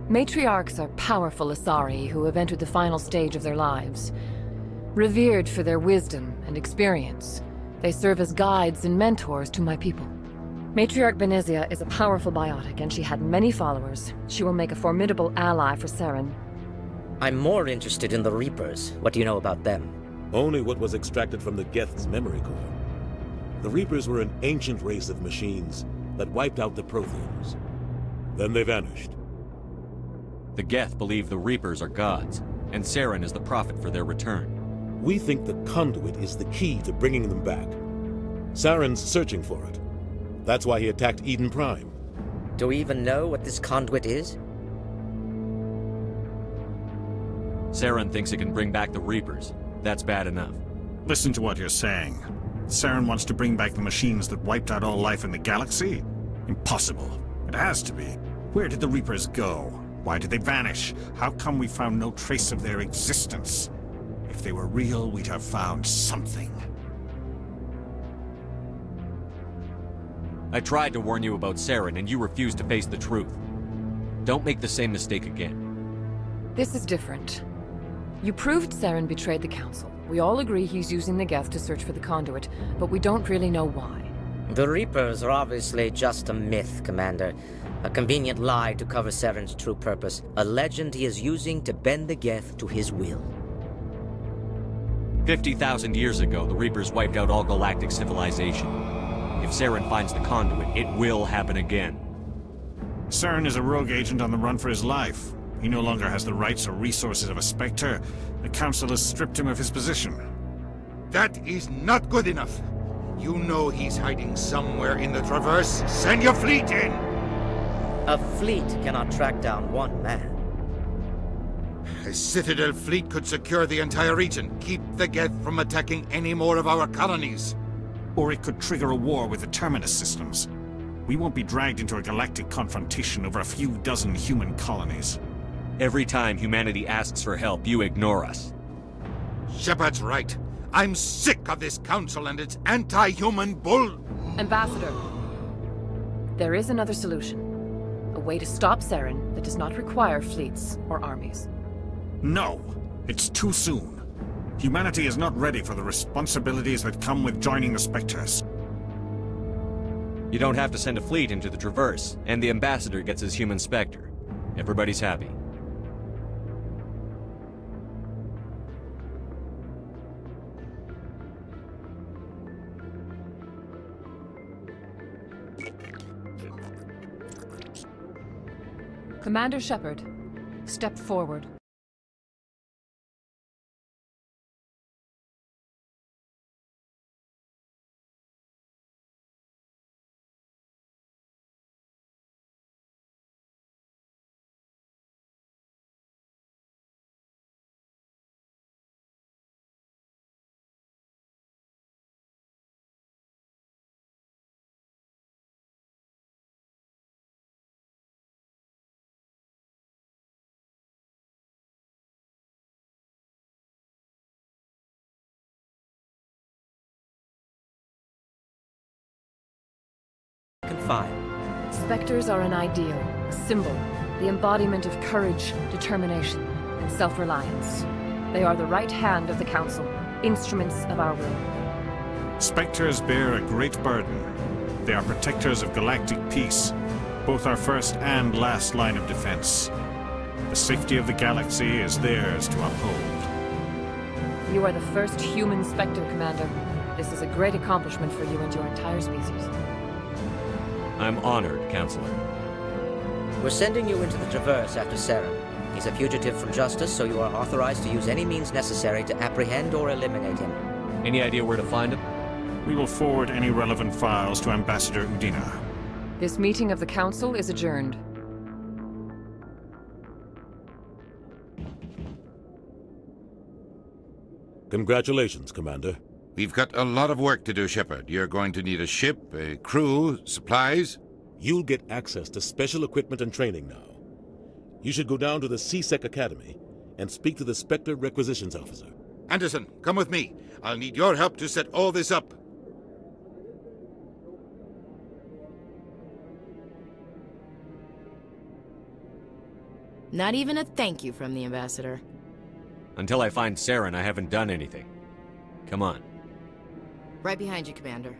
Matriarchs are powerful Asari who have entered the final stage of their lives. Revered for their wisdom and experience, they serve as guides and mentors to my people. Matriarch Benezia is a powerful biotic, and she had many followers. She will make a formidable ally for Saren. I'm more interested in the Reapers. What do you know about them? Only what was extracted from the Geth's memory core. The Reapers were an ancient race of machines that wiped out the Protheans. Then they vanished. The Geth believe the Reapers are gods, and Saren is the prophet for their return. We think the conduit is the key to bringing them back. Saren's searching for it. That's why he attacked Eden Prime. Do we even know what this conduit is? Saren thinks it can bring back the Reapers. That's bad enough. Listen to what you're saying. Saren wants to bring back the machines that wiped out all life in the galaxy? Impossible. It has to be. Where did the Reapers go? Why did they vanish? How come we found no trace of their existence? If they were real, we'd have found something. I tried to warn you about Saren, and you refused to face the truth. Don't make the same mistake again. This is different. You proved Saren betrayed the Council. We all agree he's using the Geth to search for the conduit, but we don't really know why. The Reapers are obviously just a myth, Commander. A convenient lie to cover Saren's true purpose. A legend he is using to bend the Geth to his will. 50,000 years ago, the Reapers wiped out all galactic civilization. If Saren finds the conduit, it will happen again. Saren is a rogue agent on the run for his life. He no longer has the rights or resources of a Spectre. The Council has stripped him of his position. That is not good enough. You know he's hiding somewhere in the Traverse. Send your fleet in! A fleet cannot track down one man. A Citadel fleet could secure the entire region. Keep the Geth from attacking any more of our colonies. Or it could trigger a war with the Terminus systems. We won't be dragged into a galactic confrontation over a few dozen human colonies. Every time humanity asks for help, you ignore us. Shepard's right. I'm sick of this council and its anti-human bull... Ambassador, there is another solution. A way to stop Saren that does not require fleets or armies. No, it's too soon. Humanity is not ready for the responsibilities that come with joining the Spectres. You don't have to send a fleet into the Traverse, and the Ambassador gets his human Spectre. Everybody's happy. Commander Shepard, step forward. file. Spectres are an ideal, a symbol, the embodiment of courage, determination, and self-reliance. They are the right hand of the Council, instruments of our will. Spectres bear a great burden. They are protectors of galactic peace, both our first and last line of defense. The safety of the galaxy is theirs to uphold. You are the first human Spectre, Commander. This is a great accomplishment for you and your entire species. I'm honored, Counselor. We're sending you into the Traverse after Saren. He's a fugitive from justice, so you are authorized to use any means necessary to apprehend or eliminate him. Any idea where to find him? We will forward any relevant files to Ambassador Udina. This meeting of the Council is adjourned. Congratulations, Commander. We've got a lot of work to do, Shepard. You're going to need a ship, a crew, supplies. You'll get access to special equipment and training now. You should go down to the C-Sec Academy and speak to the Spectre Requisitions Officer. Anderson, come with me. I'll need your help to set all this up. Not even a thank you from the Ambassador. Until I find Saren, I haven't done anything. Come on. Right behind you, Commander.